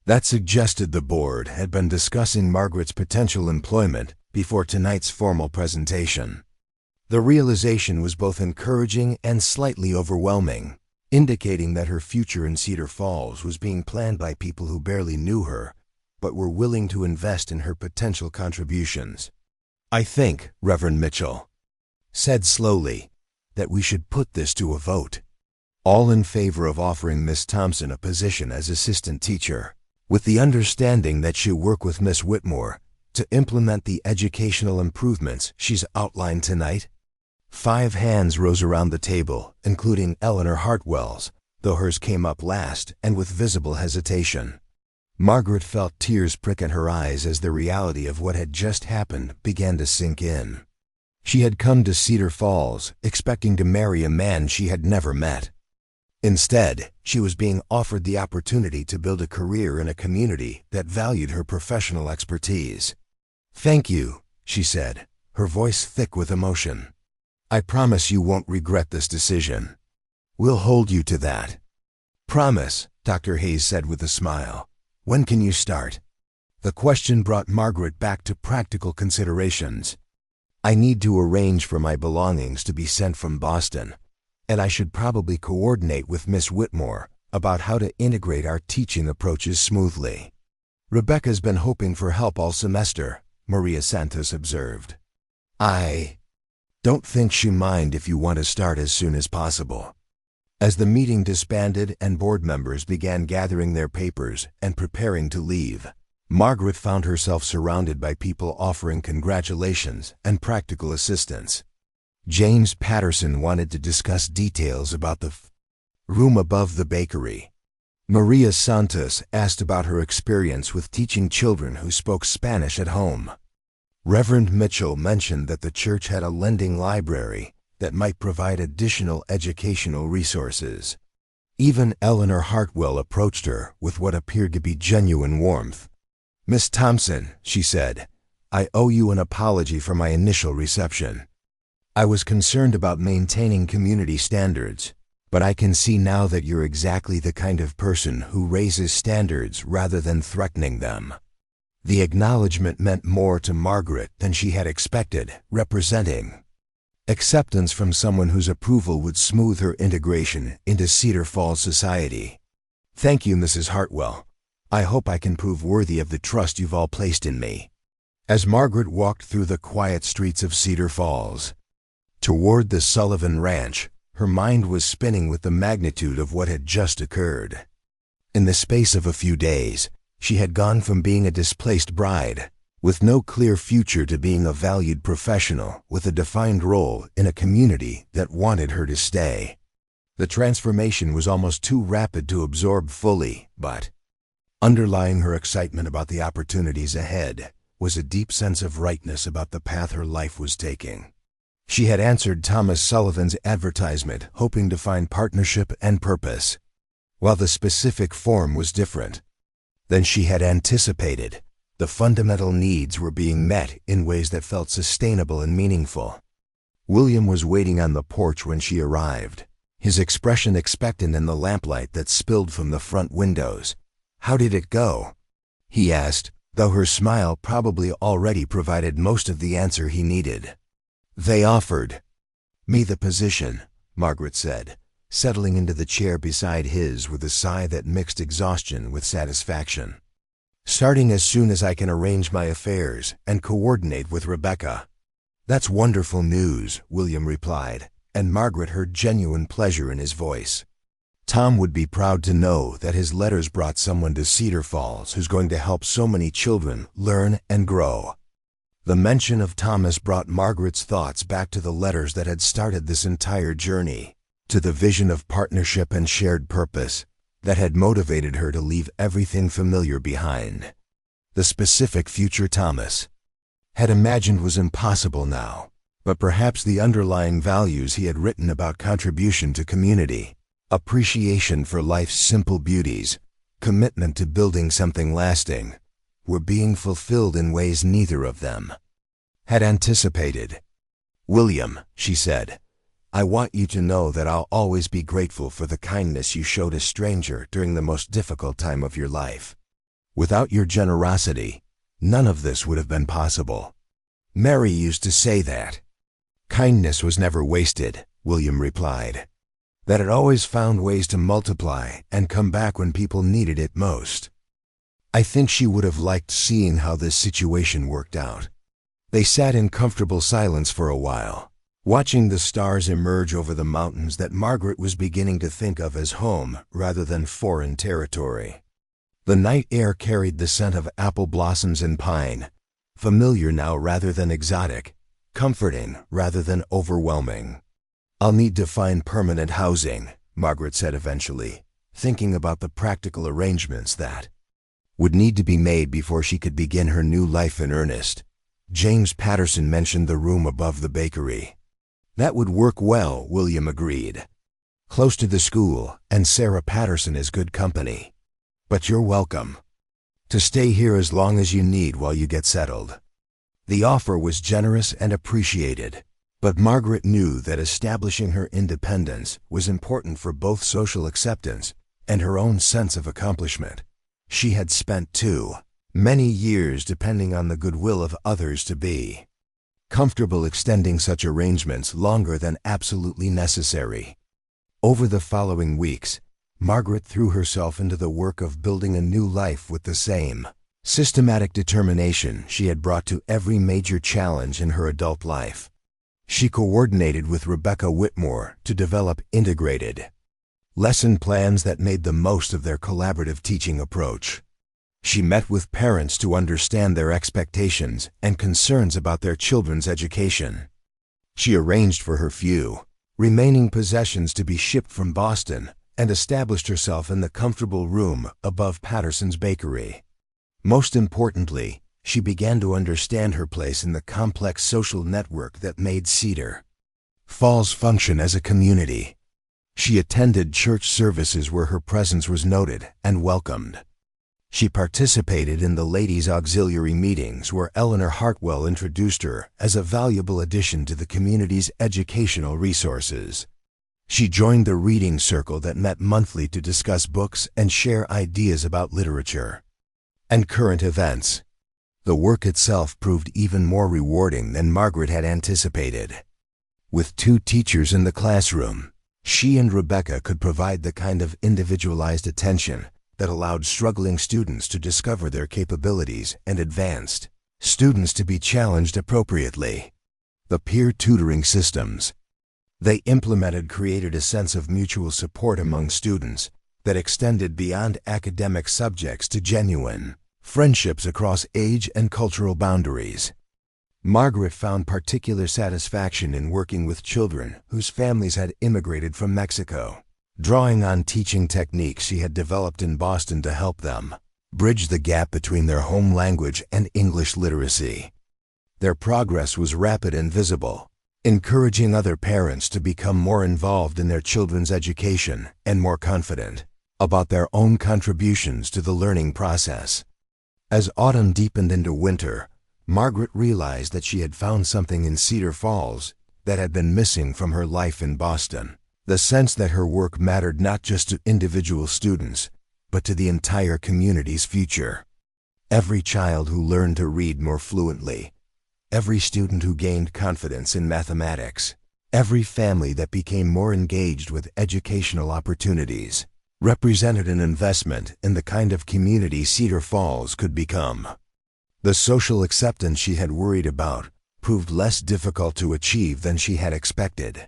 that suggested the board had been discussing Margaret's potential employment before tonight's formal presentation. The realization was both encouraging and slightly overwhelming, indicating that her future in Cedar Falls was being planned by people who barely knew her, but were willing to invest in her potential contributions. "I think, Reverend Mitchell," said slowly, "that we should put this to a vote. All in favor of offering Miss Thompson a position as assistant teacher, with the understanding that she'll work with Miss Whitmore to implement the educational improvements she's outlined tonight?" 5 hands rose around the table, including Eleanor Hartwell's, though hers came up last and with visible hesitation. Margaret felt tears prick at her eyes as the reality of what had just happened began to sink in. She had come to Cedar Falls expecting to marry a man she had never met. Instead, she was being offered the opportunity to build a career in a community that valued her professional expertise. "Thank you," she said, her voice thick with emotion. "I promise you won't regret this decision. We'll hold you to that." "Promise," Dr. Hayes said with a smile. "When can you start?" The question brought Margaret back to practical considerations. "I need to arrange for my belongings to be sent from Boston, and I should probably coordinate with Miss Whitmore about how to integrate our teaching approaches smoothly." "Rebecca's been hoping for help all semester," Maria Santos observed. "I don't think she'll mind if you want to start as soon as possible." As the meeting disbanded and board members began gathering their papers and preparing to leave, Margaret found herself surrounded by people offering congratulations and practical assistance. James Patterson wanted to discuss details about the room above the bakery. Maria Santos asked about her experience with teaching children who spoke Spanish at home. Reverend Mitchell mentioned that the church had a lending library that might provide additional educational resources. Even Eleanor Hartwell approached her with what appeared to be genuine warmth. "Miss Thompson," she said, "I owe you an apology for my initial reception. I was concerned about maintaining community standards, but I can see now that you're exactly the kind of person who raises standards rather than threatening them." The acknowledgement meant more to Margaret than she had expected, representing acceptance from someone whose approval would smooth her integration into Cedar Falls society. "Thank you, Mrs. Hartwell. I hope I can prove worthy of the trust you've all placed in me." As Margaret walked through the quiet streets of Cedar Falls toward the Sullivan Ranch, her mind was spinning with the magnitude of what had just occurred. In the space of a few days, she had gone from being a displaced bride with no clear future to being a valued professional with a defined role in a community that wanted her to stay. The transformation was almost too rapid to absorb fully, but underlying her excitement about the opportunities ahead was a deep sense of rightness about the path her life was taking. She had answered Thomas Sullivan's advertisement hoping to find partnership and purpose, while the specific form was different than she had anticipated. The fundamental needs were being met in ways that felt sustainable and meaningful. William was waiting on the porch when she arrived, his expression expectant in the lamplight that spilled from the front windows. "How did it go?" he asked, though her smile probably already provided most of the answer he needed. "They offered me the position," Margaret said, settling into the chair beside his with a sigh that mixed exhaustion with satisfaction. "Starting as soon as I can arrange my affairs and coordinate with Rebecca." "That's wonderful news," William replied, and Margaret heard genuine pleasure in his voice. Tom would be proud to know that his letters brought someone to Cedar Falls who's going to help so many children learn and grow. The mention of Thomas brought Margaret's thoughts back to the letters that had started this entire journey, to the vision of partnership and shared purpose that had motivated her to leave everything familiar behind. The specific future Thomas had imagined was impossible now, but perhaps the underlying values he had written about contribution to community, appreciation for life's simple beauties, commitment to building something lasting, were being fulfilled in ways neither of them had anticipated. "William," she said, "I want you to know that I'll always be grateful for the kindness you showed a stranger during the most difficult time of your life. Without your generosity, none of this would have been possible." Mary used to say that kindness was never wasted, William replied, that it always found ways to multiply and come back when people needed it most. I think she would have liked seeing how this situation worked out. They sat in comfortable silence for a while, watching the stars emerge over the mountains that Margaret was beginning to think of as home rather than foreign territory. The night air carried the scent of apple blossoms and pine, familiar now rather than exotic, comforting rather than overwhelming. "I'll need to find permanent housing," Margaret said eventually, thinking about the practical arrangements that would need to be made before she could begin her new life in earnest. James Patterson mentioned the room above the bakery. That would work well, William agreed. Close to the school, and Sarah Patterson is good company. But you're welcome to stay here as long as you need while you get settled. The offer was generous and appreciated, but Margaret knew that establishing her independence was important for both social acceptance and her own sense of accomplishment. She had spent too many years depending on the goodwill of others to be comfortable extending such arrangements longer than absolutely necessary. Over the following weeks, Margaret threw herself into the work of building a new life with the same systematic determination she had brought to every major challenge in her adult life. She coordinated with Rebecca Whitmore to develop integrated lesson plans that made the most of their collaborative teaching approach. She met with parents to understand their expectations and concerns about their children's education. She arranged for her few remaining possessions to be shipped from Boston and established herself in the comfortable room above Patterson's bakery. Most importantly, she began to understand her place in the complex social network that made Cedar Falls function as a community. She attended church services where her presence was noted and welcomed. She participated in the ladies' auxiliary meetings where Eleanor Hartwell introduced her as a valuable addition to the community's educational resources. She joined the reading circle that met monthly to discuss books and share ideas about literature and current events. The work itself proved even more rewarding than Margaret had anticipated. With 2 teachers in the classroom, she and Rebecca could provide the kind of individualized attention that allowed struggling students to discover their capabilities and advanced students to be challenged appropriately. The peer tutoring systems they implemented created a sense of mutual support among students that extended beyond academic subjects to genuine friendships across age and cultural boundaries. Margaret found particular satisfaction in working with children whose families had immigrated from Mexico, drawing on teaching techniques she had developed in Boston to help them bridge the gap between their home language and English literacy. Their progress was rapid and visible, encouraging other parents to become more involved in their children's education and more confident about their own contributions to the learning process. As autumn deepened into winter, Margaret realized that she had found something in Cedar Falls that had been missing from her life in Boston. The sense that her work mattered not just to individual students, but to the entire community's future. Every child who learned to read more fluently, every student who gained confidence in mathematics, every family that became more engaged with educational opportunities, represented an investment in the kind of community Cedar Falls could become. The social acceptance she had worried about proved less difficult to achieve than she had expected.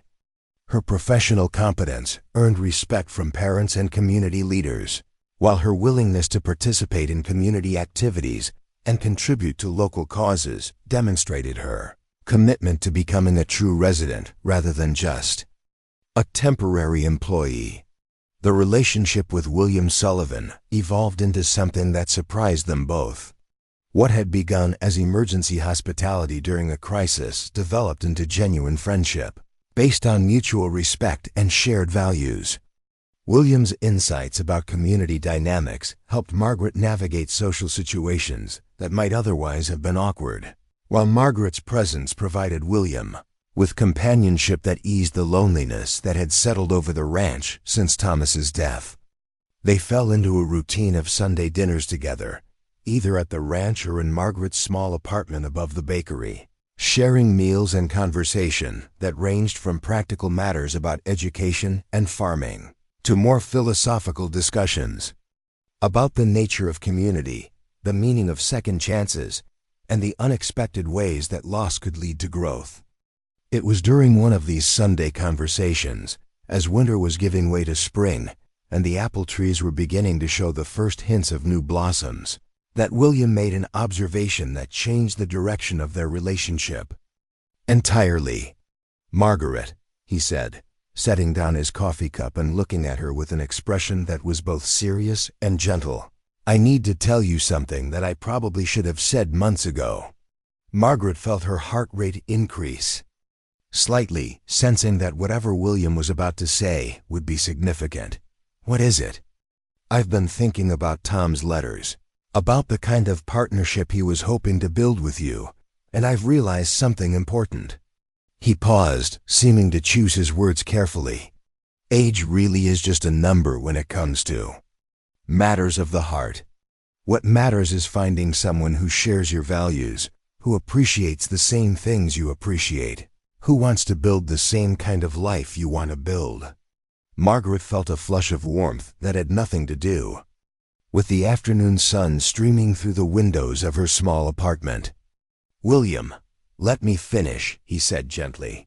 Her professional competence earned respect from parents and community leaders, while her willingness to participate in community activities and contribute to local causes demonstrated her commitment to becoming a true resident rather than just a temporary employee. The relationship with William Sullivan evolved into something that surprised them both. What had begun as emergency hospitality during a crisis developed into genuine friendship, based on mutual respect and shared values. William's insights about community dynamics helped Margaret navigate social situations that might otherwise have been awkward, while Margaret's presence provided William with companionship that eased the loneliness that had settled over the ranch since Thomas's death. They fell into a routine of Sunday dinners together, either at the ranch or in Margaret's small apartment above the bakery, sharing meals and conversation that ranged from practical matters about education and farming to more philosophical discussions about the nature of community, the meaning of second chances, and the unexpected ways that loss could lead to growth. It was during one of these Sunday conversations, as winter was giving way to spring and the apple trees were beginning to show the first hints of new blossoms, that William made an observation that changed the direction of their relationship entirely. "Margaret," he said, setting down his coffee cup and looking at her with an expression that was both serious and gentle. "I need to tell you something that I probably should have said months ago." Margaret felt her heart rate increase slightly, sensing that whatever William was about to say would be significant. "What is it?" "I've been thinking about Tom's letters, about the kind of partnership he was hoping to build with you, and I've realized something important." He paused, seeming to choose his words carefully. Age really is just a number when it comes to matters of the heart. What matters is finding someone who shares your values, who appreciates the same things you appreciate, who wants to build the same kind of life you want to build. Margaret felt a flush of warmth that had nothing to do with the afternoon sun streaming through the windows of her small apartment. "William, let me finish," he said gently.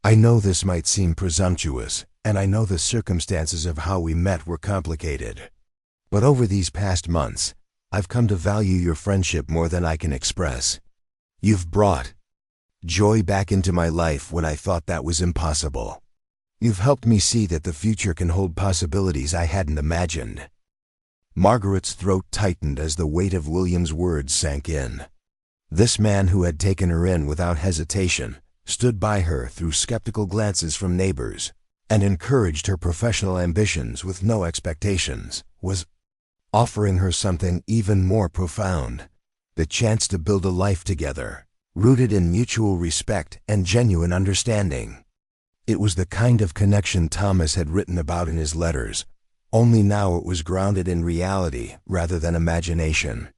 "I know this might seem presumptuous, and I know the circumstances of how we met were complicated. But over these past months, I've come to value your friendship more than I can express. You've brought joy back into my life when I thought that was impossible. You've helped me see that the future can hold possibilities I hadn't imagined." Margaret's throat tightened as the weight of William's words sank in. This man who had taken her in without hesitation, stood by her through skeptical glances from neighbors, and encouraged her professional ambitions with no expectations, was offering her something even more profound: the chance to build a life together, rooted in mutual respect and genuine understanding. It was the kind of connection Thomas had written about in his letters, only now it was grounded in reality rather than imagination.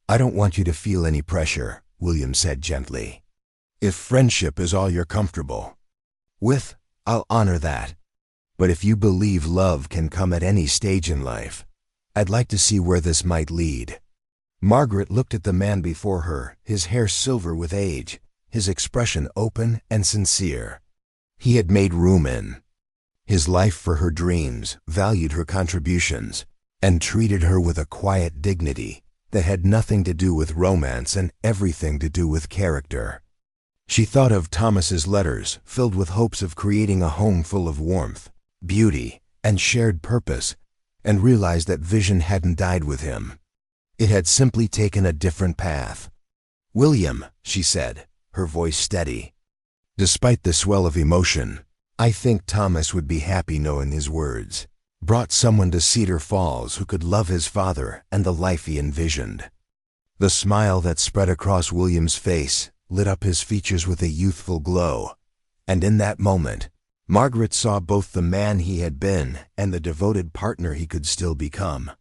"I don't want you to feel any pressure," William said gently. "If friendship is all you're comfortable with, I'll honor that. But if you believe love can come at any stage in life, I'd like to see where this might lead." Margaret looked at the man before her, his hair silver with age, his expression open and sincere. He had made room in his life for her dreams, valued her contributions, and treated her with a quiet dignity that had nothing to do with romance and everything to do with character. She thought of Thomas's letters, filled with hopes of creating a home full of warmth, beauty, and shared purpose, and realized that vision hadn't died with him. It had simply taken a different path. "William," she said, her voice steady, despite the swell of emotion, "I think Thomas would be happy knowing his words brought someone to Cedar Falls who could love his father and the life he envisioned." The smile that spread across William's face lit up his features with a youthful glow, and in that moment, Margaret saw both the man he had been and the devoted partner he could still become.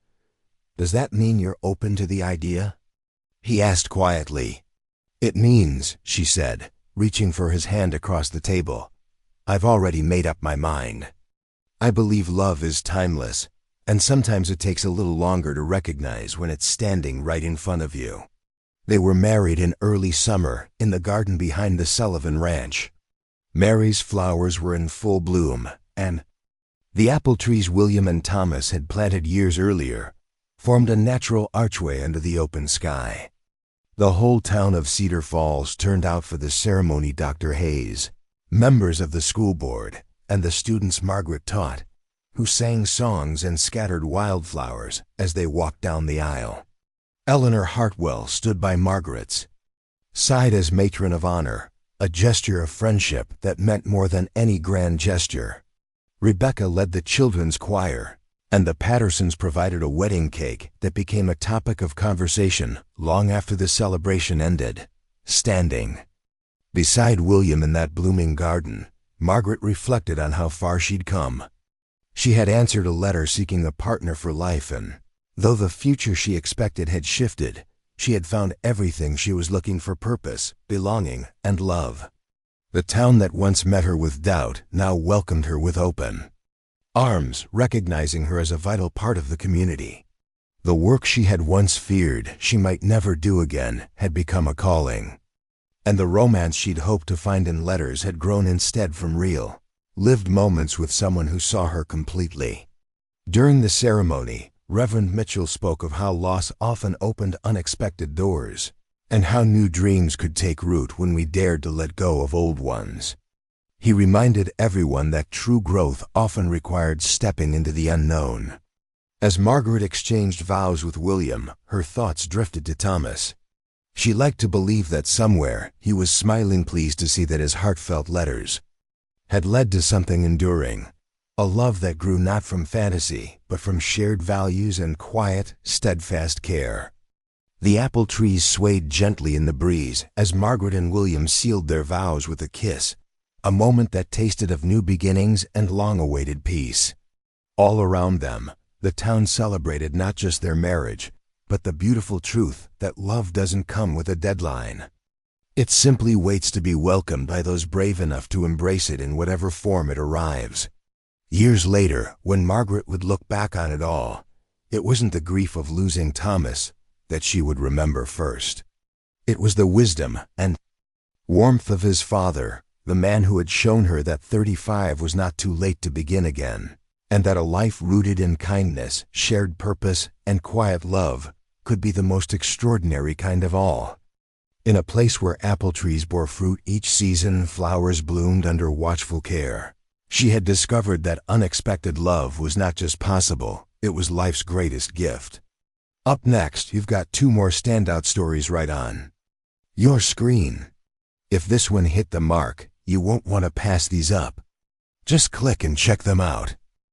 "Does that mean you're open to the idea?" he asked quietly. "It means," she said, reaching for his hand across the table, "I've already made up my mind. I believe love is timeless, and sometimes it takes a little longer to recognize when it's standing right in front of you." They were married in early summer in the garden behind the Sullivan Ranch. Mary's flowers were in full bloom, and the apple trees William and Thomas had planted years earlier formed a natural archway under the open sky. The whole town of Cedar Falls turned out for the ceremony. Dr. Hayes, members of the school board, and the students Margaret taught, who sang songs and scattered wildflowers as they walked down the aisle. Eleanor Hartwell stood by Margaret's side as matron of honor, a gesture of friendship that meant more than any grand gesture. Rebecca led the children's choir, and the Pattersons provided a wedding cake that became a topic of conversation long after the celebration ended. Standing beside William in that blooming garden, Margaret reflected on how far she'd come. She had answered a letter seeking a partner for life, and though the future she expected had shifted, she had found everything she was looking for: purpose, belonging, and love. The town that once met her with doubt now welcomed her with open arms, recognizing her as a vital part of the community. The work she had once feared she might never do again had become a calling, and the romance she'd hoped to find in letters had grown instead from real, lived moments with someone who saw her completely. During the ceremony, Reverend Mitchell spoke of how loss often opened unexpected doors, and how new dreams could take root when we dared to let go of old ones. He reminded everyone that true growth often required stepping into the unknown. As Margaret exchanged vows with William, her thoughts drifted to Thomas. She liked to believe that somewhere he was smiling, pleased to see that his heartfelt letters had led to something enduring, a love that grew not from fantasy, but from shared values and quiet, steadfast care. The apple trees swayed gently in the breeze as Margaret and William sealed their vows with a kiss, a moment that tasted of new beginnings and long-awaited peace. All around them, the town celebrated not just their marriage, but the beautiful truth that love doesn't come with a deadline. It simply waits to be welcomed by those brave enough to embrace it in whatever form it arrives. Years later, when Margaret would look back on it all, it wasn't the grief of losing Thomas that she would remember first. It was the wisdom and warmth of his father, the man who had shown her that 35 was not too late to begin again, and that a life rooted in kindness, shared purpose, and quiet love could be the most extraordinary kind of all. In a place where apple trees bore fruit each season, flowers bloomed under watchful care. She had discovered that unexpected love was not just possible, it was life's greatest gift. Up next, you've got 2 more standout stories right on your screen. If this one hit the mark, you won't want to pass these up. Just click and check them out.